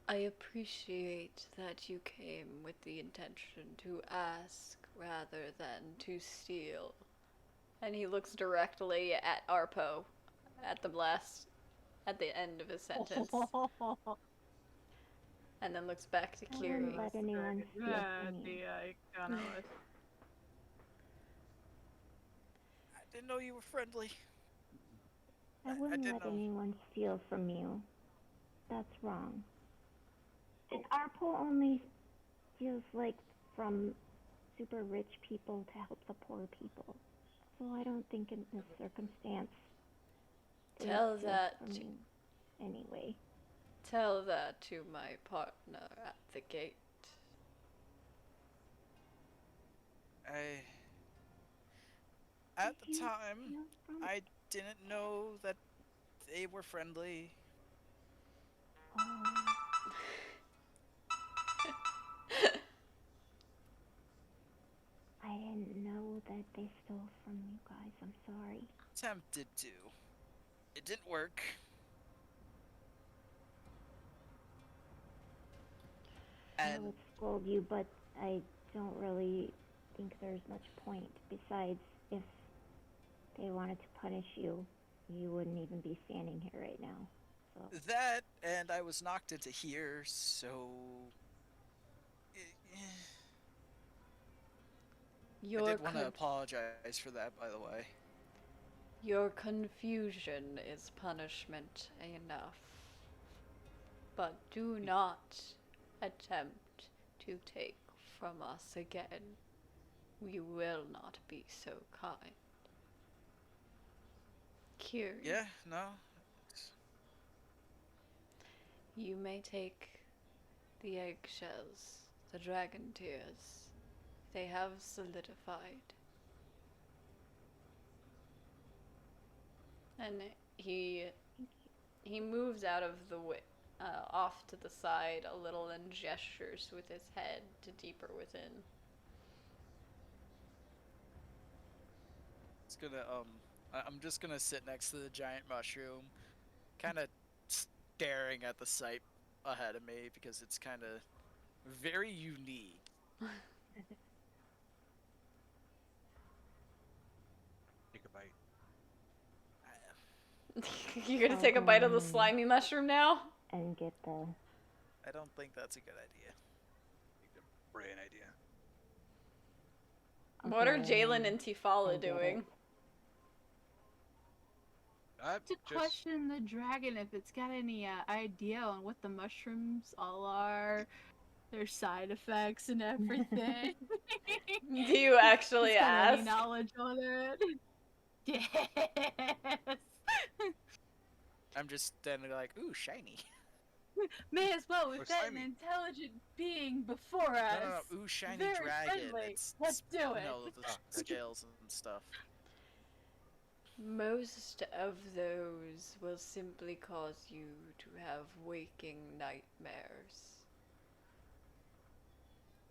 I appreciate that you came with the intention to ask rather than to steal. And he looks directly at Arpo at the end of his sentence, and then looks back to I wouldn't Kiri. let anyone steal from me. I didn't know you were friendly. I wouldn't didn't let know. anyone steal from you. That's wrong. And Arpo only steals, like, from super rich people to help the poor people. So I don't think in this circumstance they Tell would steal that from to you anyway. Tell that to my partner at the gate. At Did the you time, steal from? I didn't know that they were friendly. Oh, I didn't know that they stole from you guys. I'm sorry. Tempted to. It didn't work. I And would scold you, but I don't really think there's much point. Besides, if they wanted to punish you, you wouldn't even be standing here right now. So that, and I was knocked into here, so. I Your did want to con- apologize for that, by the way. Your confusion is punishment enough. But do not attempt to take from us again. We will not be so kind. Kiri, Yeah, no. you may take the eggshells, the dragon tears. They have solidified. And he moves out of the way, off to the side a little and gestures with his head to deeper within. It's gonna, I'm just gonna sit next to the giant mushroom, kind of staring at the sight ahead of me because it's kind of very unique. Take a bite. You're gonna I'll take a go bite of the in slimy mushroom now? and get the. I don't think that's a good idea. Brilliant idea. I'll What are go Jalen in and Tifala and get doing? it. To question the dragon if it's got any idea on what the mushrooms all are, their side effects and everything. Do you actually It's got any ask? knowledge on it? Yes. I'm just standing like, ooh, shiny. May as well. We've Or got an slimy. intelligent being before us. No. Ooh, shiny Very dragon. friendly. It's Let's do it. the scales and stuff. Most of those will simply cause you to have waking nightmares.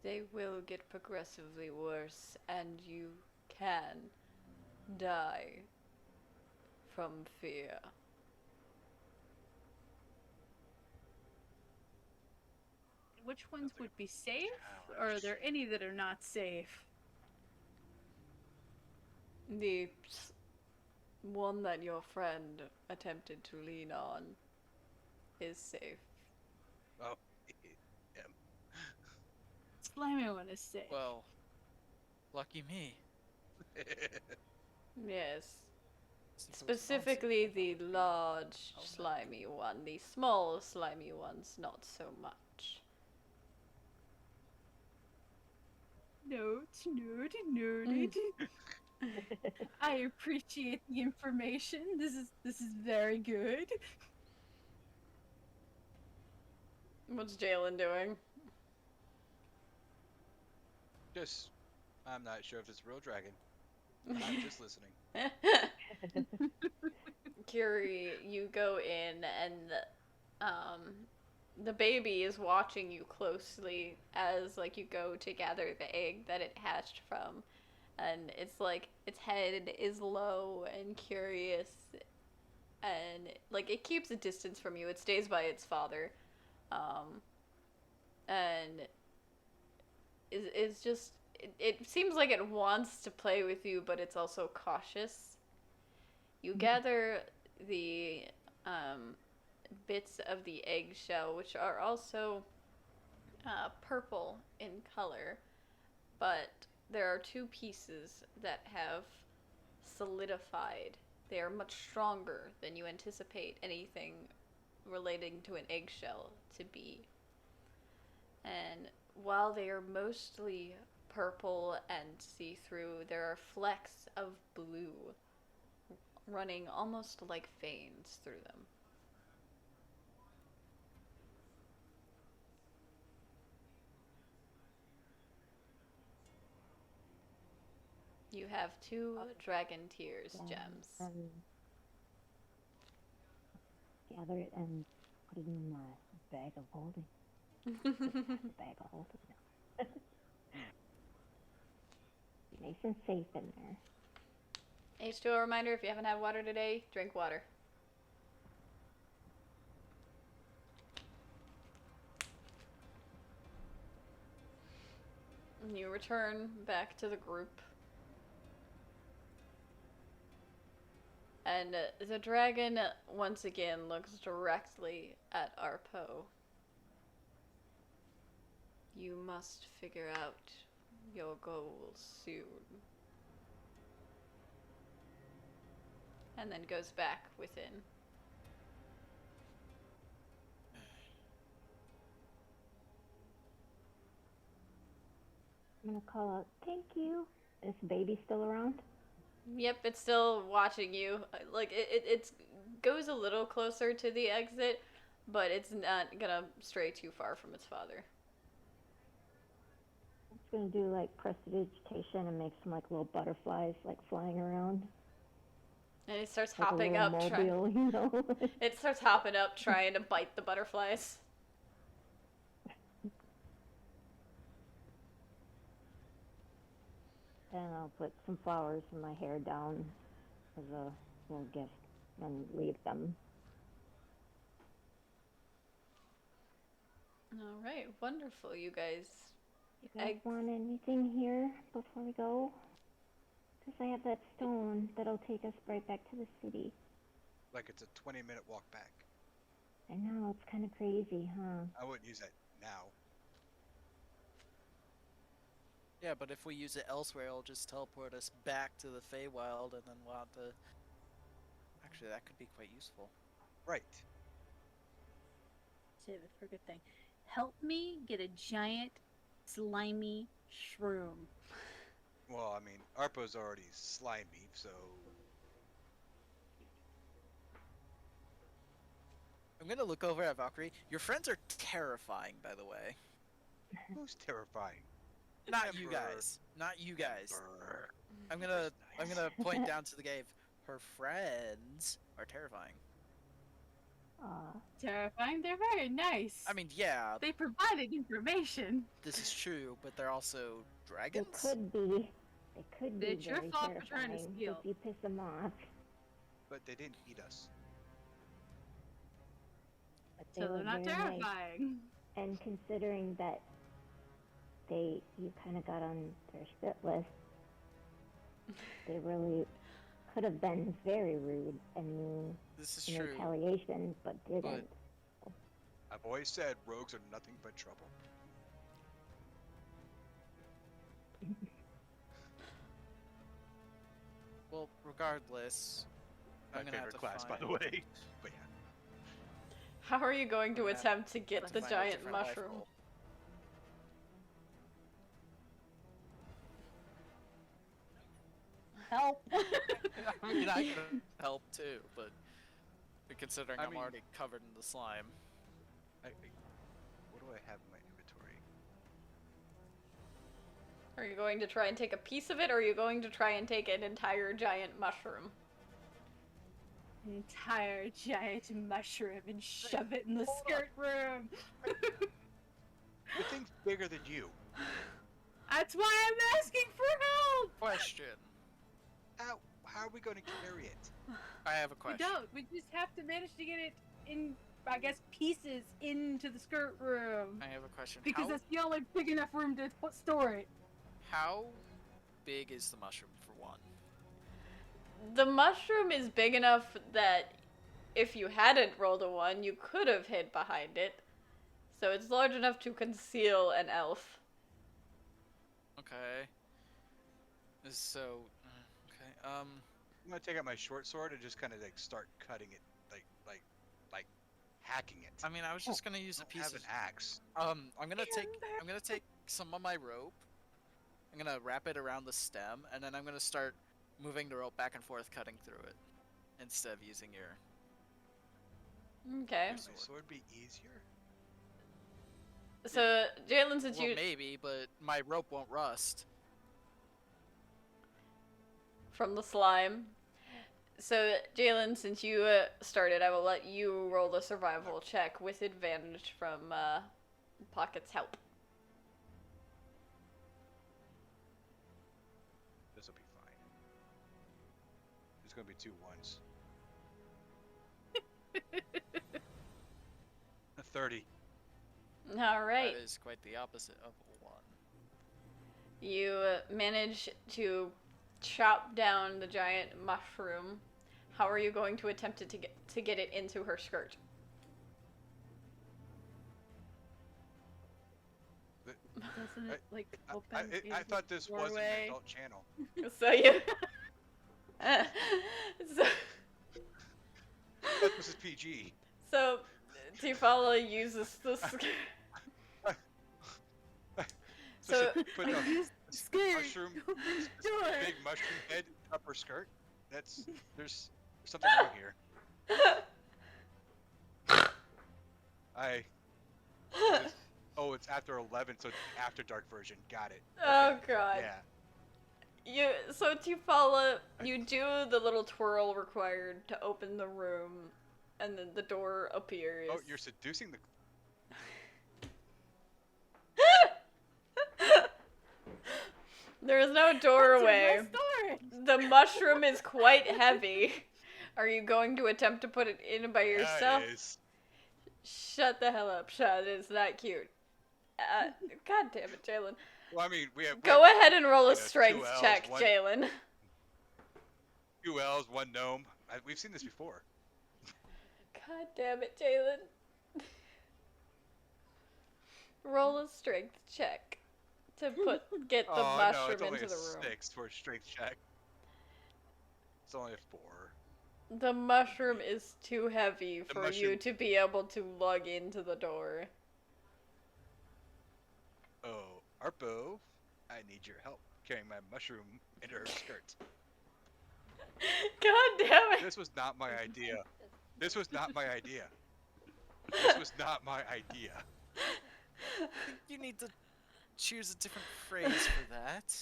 They will get progressively worse, and you can die from fear. Which ones Sounds like would be safe, or challenge. are there any that are not safe? The one that your friend attempted to lean on is safe. Oh, Slimy one is safe. Well, lucky me. Yes. Since it was Specifically the nonsense. large Oh, no. slimy one. The small slimy ones, not so much. Noted. I appreciate the information. This is very good. What's Jalen doing? just, I'm not sure if it's a real dragon. I'm just listening. Curie, you go in and the baby is watching you closely as like you go to gather the egg that it hatched from, and it's like its head is low and curious, and like it keeps a distance from you. It stays by its father, and is just it seems like it wants to play with you, but it's also cautious. You gather the bits of the eggshell, which are also purple in color, but there are two pieces that have solidified. They are much stronger than you anticipate anything relating to an eggshell to be. And while they are mostly purple and see-through, there are flecks of blue running almost like veins through them. You have 2 dragon tears gems. Gather it and put it in my bag of holding. The bag of holding now. Nice and safe in there. H2O reminder, if you haven't had water today, drink water. And you return back to the group. And the dragon once again looks directly at Arpo. You must figure out your goals soon. And then goes back within. I'm gonna call out, thank you. Is the baby still around? Yep, it's still watching you. Like, it goes a little closer to the exit, but it's not gonna stray too far from its father. It's gonna do like prestidigitation and make some like little butterflies like flying around. And it starts Like hopping a up, little mobile, you know? it starts hopping up, trying to bite the butterflies. And I'll put some flowers in my hair down as a little gift and leave them. All right, wonderful, you guys. You guys want anything here before we go? Because I have that stone that'll take us right back to the city. Like it's a 20-minute walk back. I know, it's kind of crazy, huh? I wouldn't use that now. Yeah, but if we use it elsewhere, it'll just teleport us back to the Feywild, and then we'll have to... Actually, that could be quite useful. Right. Save it for a good thing. Help me get a giant, slimy shroom. Well, I mean, Arpo's already slimy, so... I'm gonna look over at Valkyrie. Your friends are terrifying, by the way. Who's terrifying? Not you Never. guys. Not you guys. Never. I'm gonna point down to the cave. Her friends are terrifying. Terrifying. They're very nice. I mean, yeah, They provided information. this is true, but they're also They dragons. could be. They could be It's your very fault for trying to terrifying steal. if you piss them off. But they didn't eat us. But they So were they're not very nice. terrifying. And considering that you kind of got on their spit list, they really could have been very rude and mean This is in true. retaliation, but didn't. I've always said rogues are nothing but trouble. Well, regardless, My I'm gonna have favorite to class, by find... the way. But yeah. How are you going to Yeah. attempt to get Let's the find a giant different life mushroom? goal. Help! I mean, I can help too, but considering I I'm mean- already covered in the slime. What do I have in my inventory? Are you going to try and take a piece of it, or are you going to try and take an entire giant mushroom? An entire giant mushroom and shove it in the skirt room. The thing's bigger than you. That's why I'm asking for help. Question. How are we going to carry it? I have a We question. don't. We just have to manage to get it in, I guess, pieces into the skirt room I have a question. because how, that's the only big enough room to store it. How big is the mushroom for one? The mushroom is big enough that if you hadn't rolled a 1, you could have hid behind it. So it's large enough to conceal an elf. Okay. So, okay. I'm gonna take out my short sword and just kind of like start cutting it, like hacking it. I mean, I was just gonna use a I don't piece have of. an axe. I'm gonna take some of my rope. I'm gonna wrap it around the stem, and then I'm gonna start moving the rope back and forth, cutting through it, instead of using your. Okay. Would my sword be easier? So, Jalen, since Well, you... maybe, but my rope won't rust. From the slime. So, Jalen, since you started, I will let you roll a survival check with advantage from Pocket's help. This will be fine. There's gonna be 2 1s. A 30. Alright. That is quite the opposite of a 1. You manage to chop down the giant mushroom. How are you going to attempt to get it into her skirt? Doesn't it like open? I thought this wasn't an doorway? adult channel. So you... so... This is PG. So, Tifala uses the So, put I a used the skirt mushroom, to open the door. big mushroom head up her skirt. There's something wrong here. It's after 11, so it's the after dark version. Got it. Oh god. Yeah. So Tifala, you do the little twirl required to open the room, and then the door appears. Oh, you're seducing the. There is no doorway. That's my storage. The mushroom is quite heavy. Are you going to attempt to put it in by yourself? Yeah, it is. Shut the hell up, Shad. It's not cute. God damn it, Jalen. Well, I mean, we have. Go ahead and roll a two strength Ls, check, one- Jalen. 2 L's, 1 gnome. We've seen this before. God damn it, Jalen. Roll a strength check to get the No, mushroom it's only into a the room. 6 for a strength check. It's only a 4. The mushroom is too heavy The for you mushroom- to be able to lug into the door. Oh, Arpo, I need your help carrying my mushroom into her skirt. God damn it! This was not my idea. This was not my idea. This was not my idea. I think you need to choose a different phrase for that.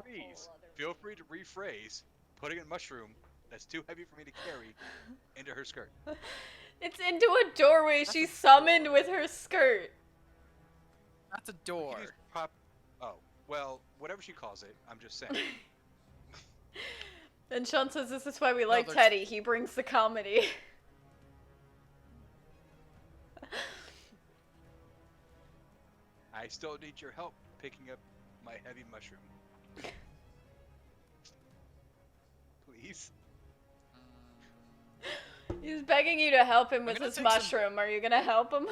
Please, feel free to rephrase putting a mushroom that's too heavy for me to carry into her skirt. It's into a doorway That's she a summoned door. with her skirt. That's a We door. could use Oh, well, whatever she calls it, I'm just saying. And Sean says this is why we like there's- Teddy. He brings the comedy. I still need your help picking up my heavy mushroom. Please? He's begging you to help him with gonna his take some- mushroom. Are you gonna help him?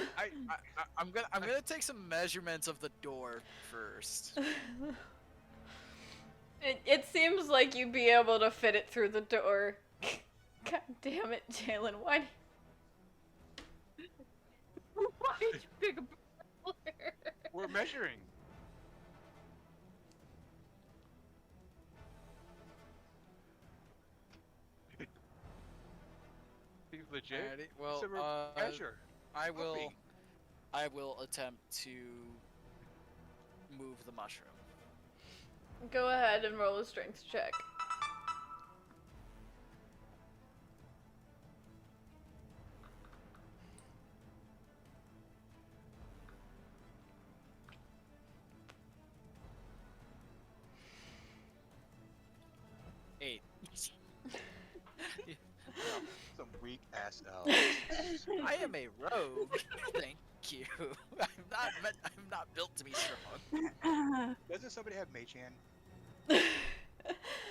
I'm gonna take some measurements of the door first. It seems like you'd be able to fit it through the door. God damn it, Jalen. Why? Why did you pick a ruler? We're measuring. Be legit. Alrighty, well, It's a measure. I will. Copy. I will attempt to move the mushroom. Go ahead and roll a strength check. Eight. Some weak ass elves. I am a rogue. Thank you. I'm not built to be strong. Doesn't somebody have Mage Hand?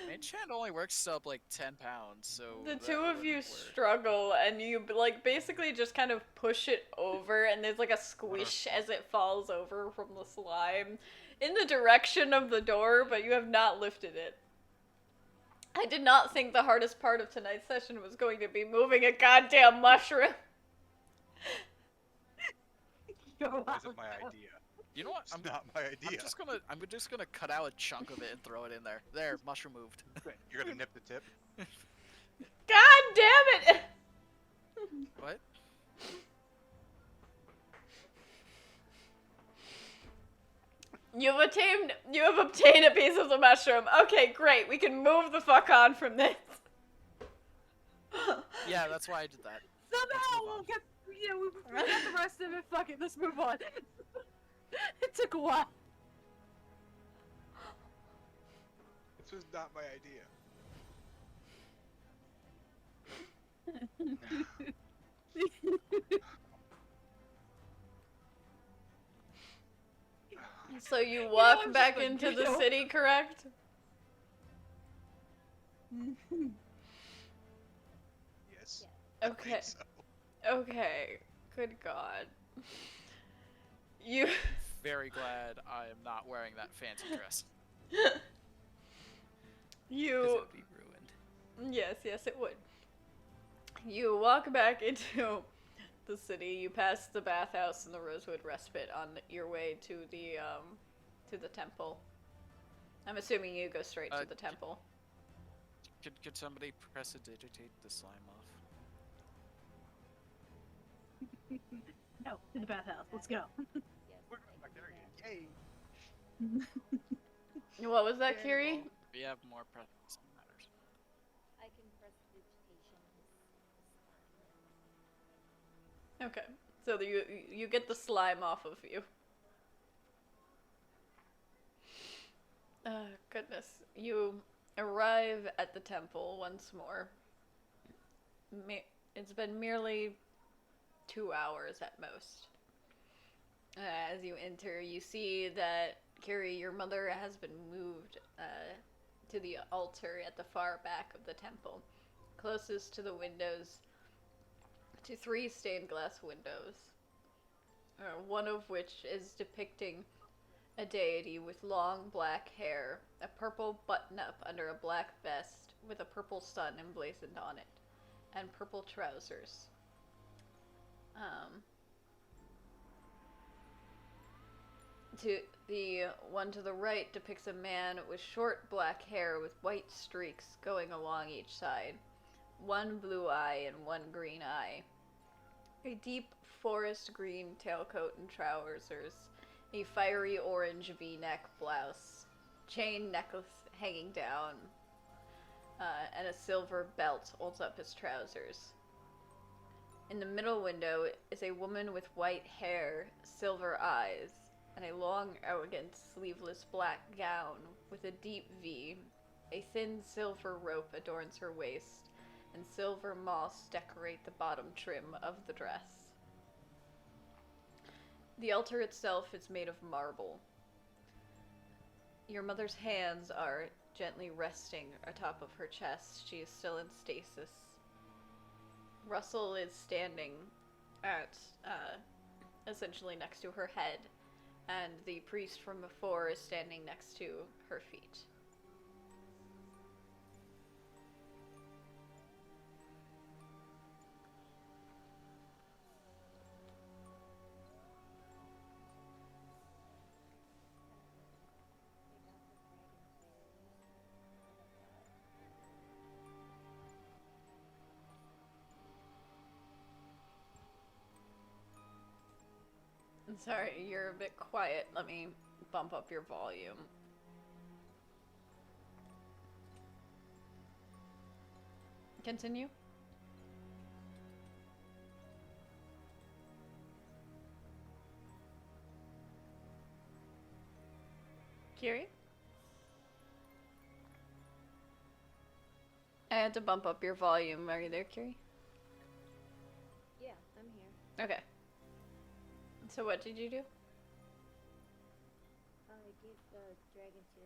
Enchant only works up like 10 pounds, so The that two of you wouldn't work. struggle, and you like basically just kind of push it over, and there's like a squish as it falls over from the slime in the direction of the door, but you have not lifted it. I did not think the hardest part of tonight's session was going to be moving a goddamn mushroom. That wasn't my idea. You know what? It's not my idea. I'm just gonna cut out a chunk of it and throw it in there. There, mushroom moved. You're gonna nip the tip? God damn it! What? You have obtained a piece of the mushroom. Okay, great. We can move the fuck on from this. Yeah, that's why I did that. Somehow we'll get, we got the rest of it. Fuck it, let's move on. It took a while. This was not my idea. So you walk I'm back just like, into the city, correct? Yes. Okay. I think so. Okay. Good God. You. Very glad I am not wearing that fancy dress. You. Because it would be ruined. Yes, it would. You walk back into the city. You pass the bathhouse and the Rosewood Respite on your way to the temple. I'm assuming you go straight to the temple. Could somebody prestidigitate the slime off? No, to the bathhouse. Let's go. We're going back there again. Yay! What was that, Kiri? We have more pressing matters. I can press vegetation. Okay, so you get the slime off of you. Goodness. You arrive at the temple once more. It's been merely 2 hours at most. As you enter, you see that Carrie, your mother, has been moved to the altar at the far back of the temple, closest to the windows, to 3 stained glass windows, one of which is depicting a deity with long black hair, a purple button-up under a black vest with a purple sun emblazoned on it, and purple trousers. To the one to the right depicts a man with short black hair with white streaks going along each side, one blue eye and one green eye, a deep forest green tailcoat and trousers, a fiery orange V-neck blouse, chain necklace hanging down, and a silver belt holds up his trousers. In the middle window is a woman with white hair, silver eyes, and a long, elegant, sleeveless black gown with a deep V. A thin silver rope adorns her waist, and silver moss decorate the bottom trim of the dress. The altar itself is made of marble. Your mother's hands are gently resting atop of her chest. She is still in stasis. Russell is standing at, essentially next to her head, and the priest from before is standing next to her feet. Sorry, you're a bit quiet. Let me bump up your volume. Continue. Kiri? I had to bump up your volume. Are you there, Kiri? Okay. So what did you do? Give the dragon to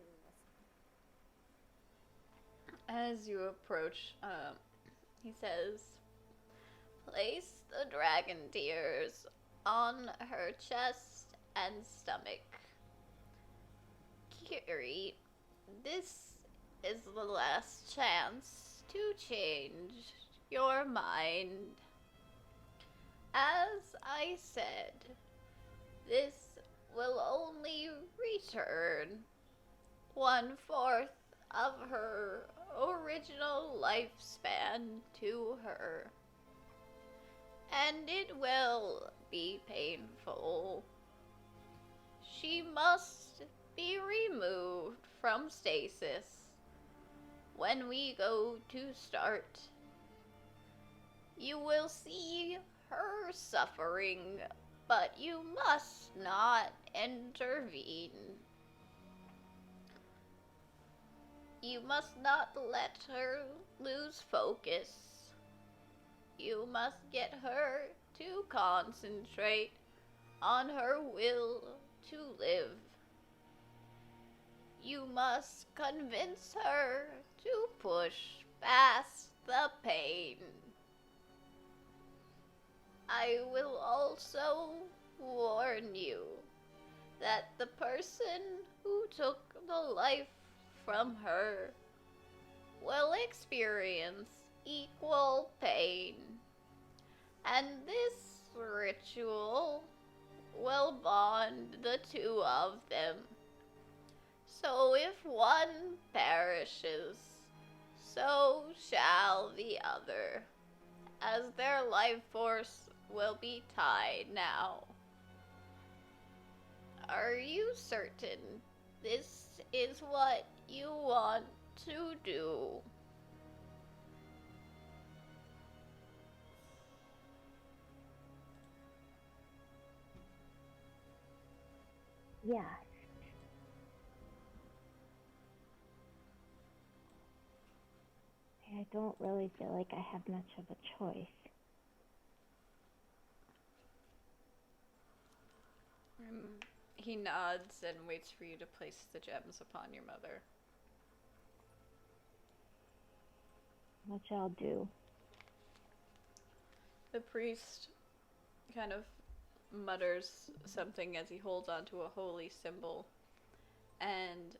As you approach, he says, place the dragon tears on her chest and stomach. Kiri, this is the last chance to change your mind. As I said, this will only return 1/4 of her original lifespan to her. And it will be painful. She must be removed from stasis when we go to start. You will see her suffering, but you must not intervene. You must not let her lose focus. You must get her to concentrate on her will to live. You must convince her to push past the pain. I will also warn you that the person who took the life from her will experience equal pain, and this ritual will bond the two of them. So if one perishes, so shall the other, as their life force will be tied now. Are you certain this is what you want to do? Yes. I don't really feel like I have much of a choice. He nods and waits for you to place the gems upon your mother. Which I'll do. The priest kind of mutters something as he holds onto a holy symbol, and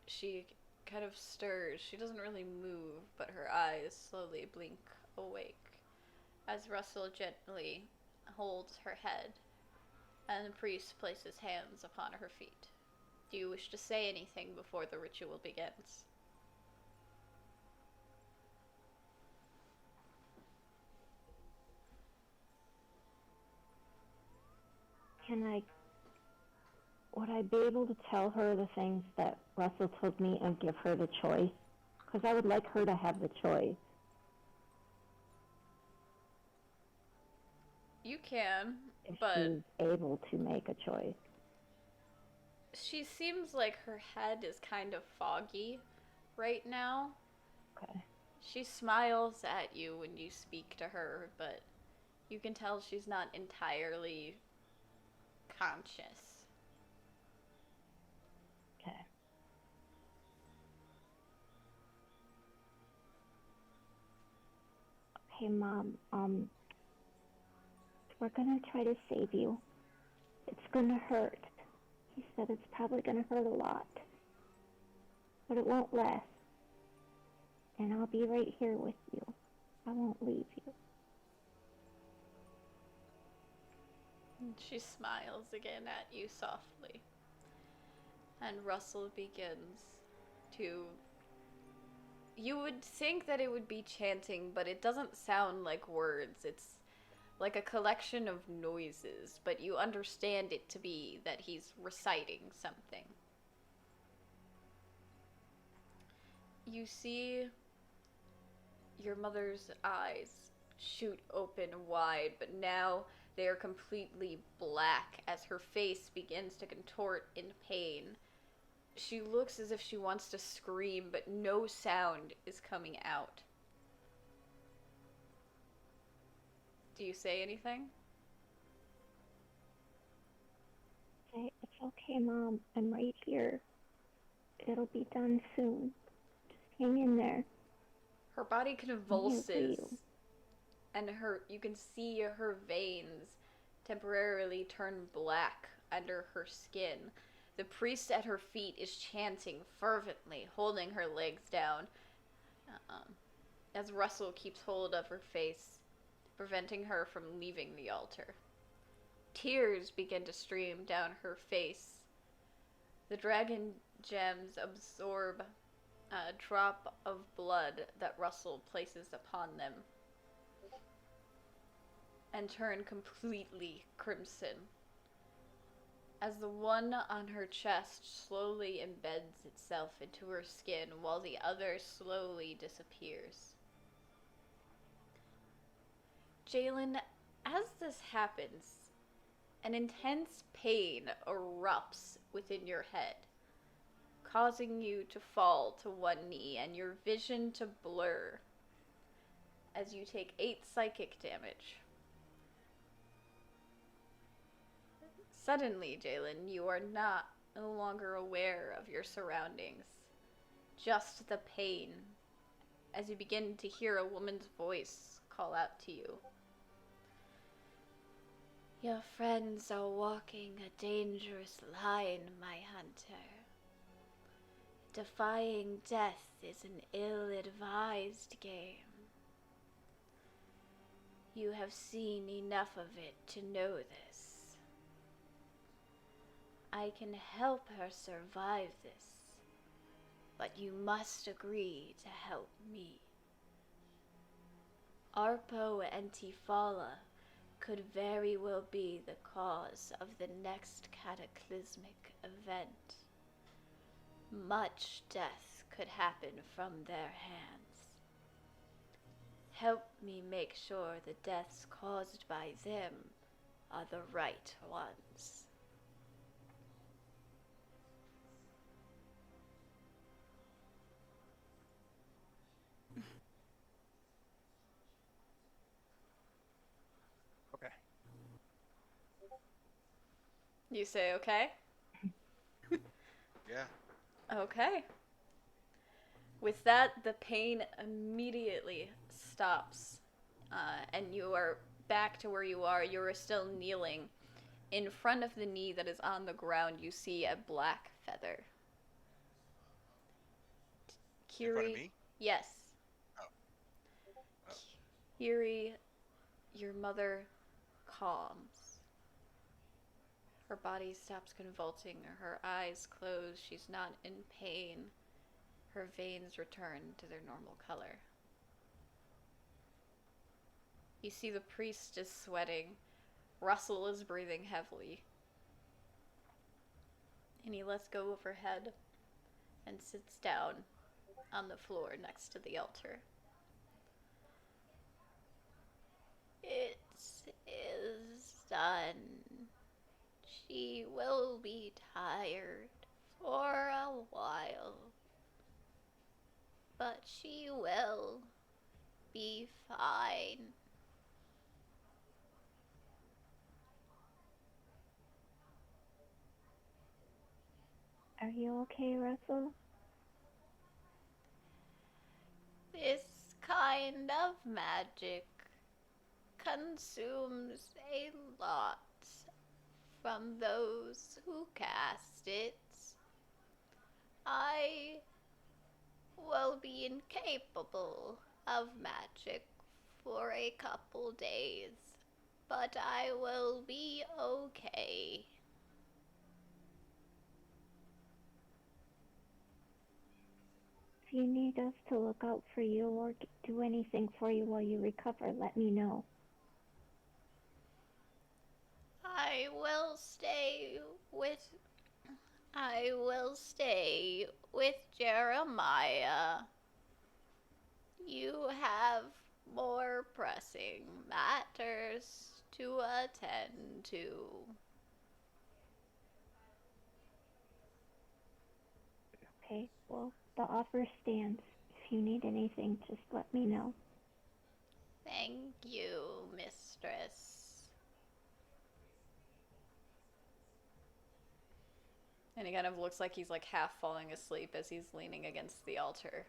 she kind of stirs. She doesn't really move, but her eyes slowly blink awake as Russell gently holds her head, and the priest places hands upon her feet. Do you wish to say anything before the ritual begins? Would I be able to tell her the things that Russell told me and give her the choice? Because I would like her to have the choice. You can, If but she's able to make a choice. she seems like her head is kind of foggy right now. Okay. She smiles at you when you speak to her, but you can tell she's not entirely conscious. Okay. Hey, Mom, we're gonna try to save you. It's gonna hurt. He said it's probably gonna hurt a lot. But it won't last. And I'll be right here with you. I won't leave you. She smiles again at you softly. And Russell begins to... You would think that it would be chanting, but it doesn't sound like words. It's like a collection of noises, but you understand it to be that he's reciting something. You see your mother's eyes shoot open wide, but now they are completely black as her face begins to contort in pain. She looks as if she wants to scream, but no sound is coming out. Do you say anything? Say, it's okay, Mom. I'm right here. It'll be done soon. Just hang in there. Her body I'm here for convulses, you. and you can see her veins temporarily turn black under her skin. The priest at her feet is chanting fervently, holding her legs down, as Russell keeps hold of her face, preventing her from leaving the altar. Tears begin to stream down her face. The dragon gems absorb a drop of blood that Russell places upon them and turn completely crimson as the one on her chest slowly embeds itself into her skin while the other slowly disappears. Jalen, as this happens, an intense pain erupts within your head, causing you to fall to one knee and your vision to blur as you take 8 psychic damage. Suddenly, Jalen, you are no longer aware of your surroundings, just the pain, as you begin to hear a woman's voice call out to you. Your friends are walking a dangerous line, my hunter. Defying death is an ill-advised game. You have seen enough of it to know this. I can help her survive this, but you must agree to help me. Arpo and Tifala could very well be the cause of the next cataclysmic event. Much death could happen from their hands. Help me make sure the deaths caused by them are the right ones. Okay. You say okay? Yeah. Okay. With that, the pain immediately stops, and you are back to where you are. You are still kneeling. In front of the knee that is on the ground, you see a black feather. Kiri, In front of me? yes. Oh. Kiri, your mother calms. Her body stops convulsing, her eyes close, she's not in pain. Her veins return to their normal color. You see the priest is sweating. Russell is breathing heavily. And he lets go of her head and sits down on the floor next to the altar. It is done. She will be tired for a while, but she will be fine. Are you okay, Russell? This kind of magic consumes a lot from those who cast it. I will be incapable of magic for a couple days, but I will be okay. If you need us to look out for you or do anything for you while you recover, let me know. I will stay with Jeremiah. You have more pressing matters to attend to. Okay, well, the offer stands. If you need anything, just let me know. Thank you, mistress. And he kind of looks like he's like half falling asleep as he's leaning against the altar.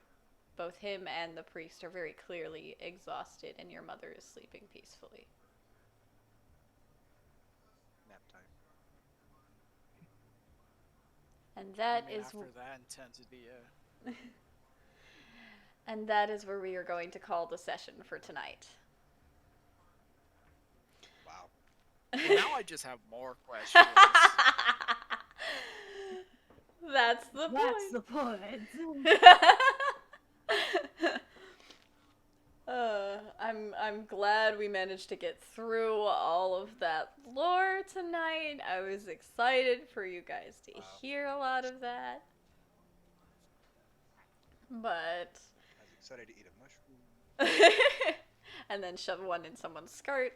Both him and the priest are very clearly exhausted, and your mother is sleeping peacefully. Nap time. And that I mean, is after that intensity, and that is where we are going to call the session for tonight. Wow. Well, now I just have more questions. That's the That's point. the point. I'm glad we managed to get through all of that lore tonight. I was excited for you guys to Wow. hear a lot of that. But I was excited to eat a mushroom. and then shove one in someone's skirt.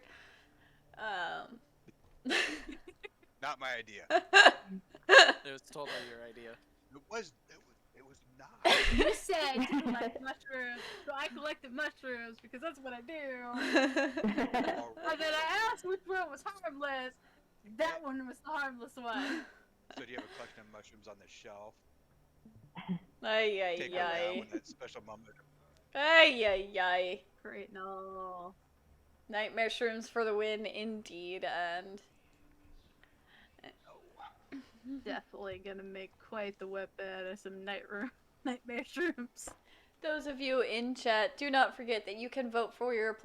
Not my idea. It was totally your idea. It was not. You said you collect mushrooms, so I collected mushrooms because that's what I do. And then I asked which one was harmless. That one was the harmless one. So do you have a collection of mushrooms on the shelf? Ay, ay, Take around ay. when that special moment. Ay, ay, ay. Great, no. Nightmare shrooms for the win, indeed, and Definitely gonna make quite the weapon out of some nightmare shrooms. those of you in chat, do not forget that you can vote for your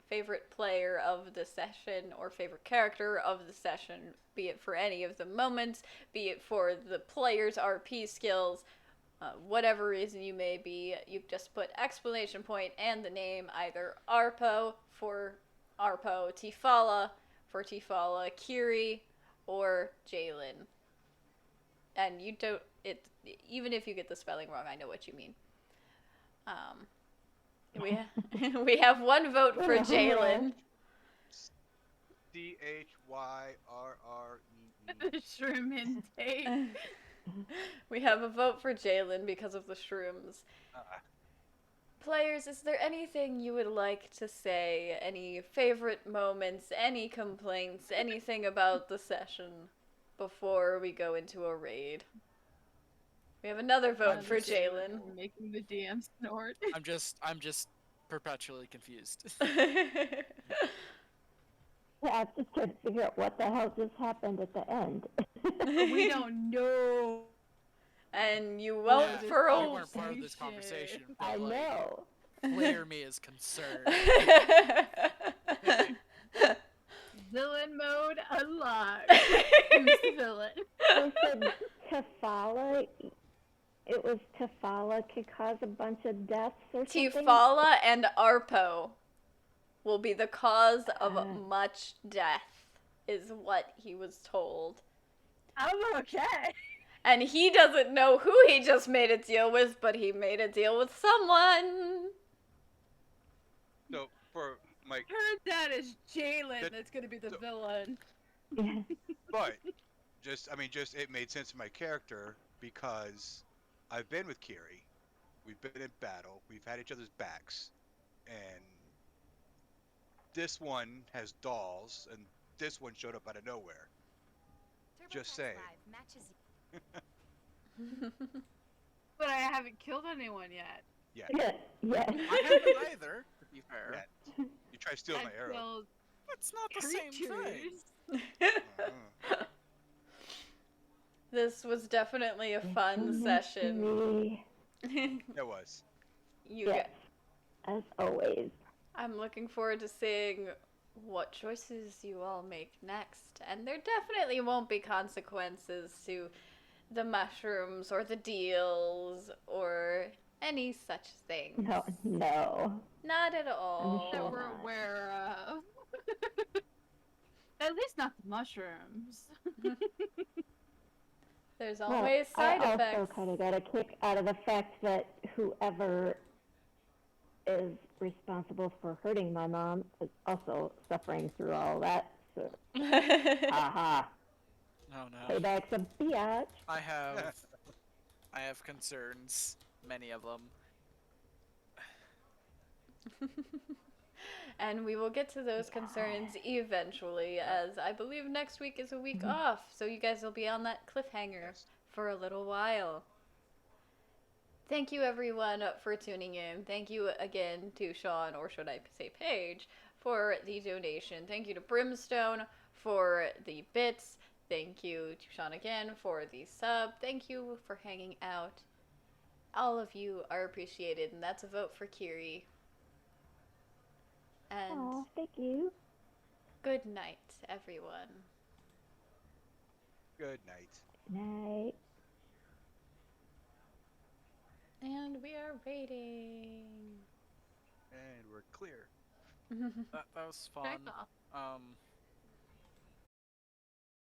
favorite player of the session or favorite character of the session, be it for any of the moments, be it for the player's RP skills, whatever reason you may be. You just put exclamation point and the name, either Arpo for Arpo, Tifala for Tifala, Kiri, or Jalen. And you don't, even if you get the spelling wrong, I know what you mean. We have one vote for Jalen. CHYRREE. Shroom intake. We have a vote for Jalen because of the shrooms. Players, is there anything you would like to say? Any favorite moments, any complaints, anything about the session before we go into a raid? We have another vote for Jalen. Making the DM snort. I'm just perpetually confused. Yeah, I'm just trying to figure out what the hell just happened at the end. We don't know. And you won't Yeah, for you a weren't part of this conversation, I but like, know. player me is concerned. Villain mode unlocked. Who's the villain? They said Tefala. It was Tefala could cause a bunch of deaths or something. Tifala and Arpo will be the cause of much death, is what he was told. I'm okay. And he doesn't know who he just made a deal with, but he made a deal with someone. So for Mike, Turns out it's Jalen That- that's gonna be the so- villain. but just it made sense to my character because I've been with Kiri, we've been in battle, we've had each other's backs, and this one has dolls, and this one showed up out of nowhere. Just saying. But I haven't killed anyone yet. Yeah, Yes. I haven't either, to be fair. yeah. You try stealing I've my arrow. killed It's not the same thing. creatures. This was definitely a fun session. Me. It was. Yes. As always. I'm looking forward to seeing what choices you all make next. And there definitely won't be consequences to the mushrooms or the deals or any such thing. No. Not at all. That sure. we're aware of. At least not the mushrooms. There's Well, always side I effects. also kind of got a kick out of the fact that whoever is responsible for hurting my mom is also suffering through all that. So, aha, Oh no. payback's a biatch. I have concerns, many of them. And we will get to those concerns eventually, as I believe next week is a week off, so you guys will be on that cliffhanger Yes. for a little while. Thank you everyone for tuning in. Thank you again to Sean, or should I say Paige, for the donation. Thank you to Brimstone for the bits. Thank you to Sean again for the sub. Thank you for hanging out. All of you are appreciated, and that's a vote for Kiri. And Oh, thank you. good night, everyone. Good night. Night. And we are rating. And we're clear. That was Check fun. off.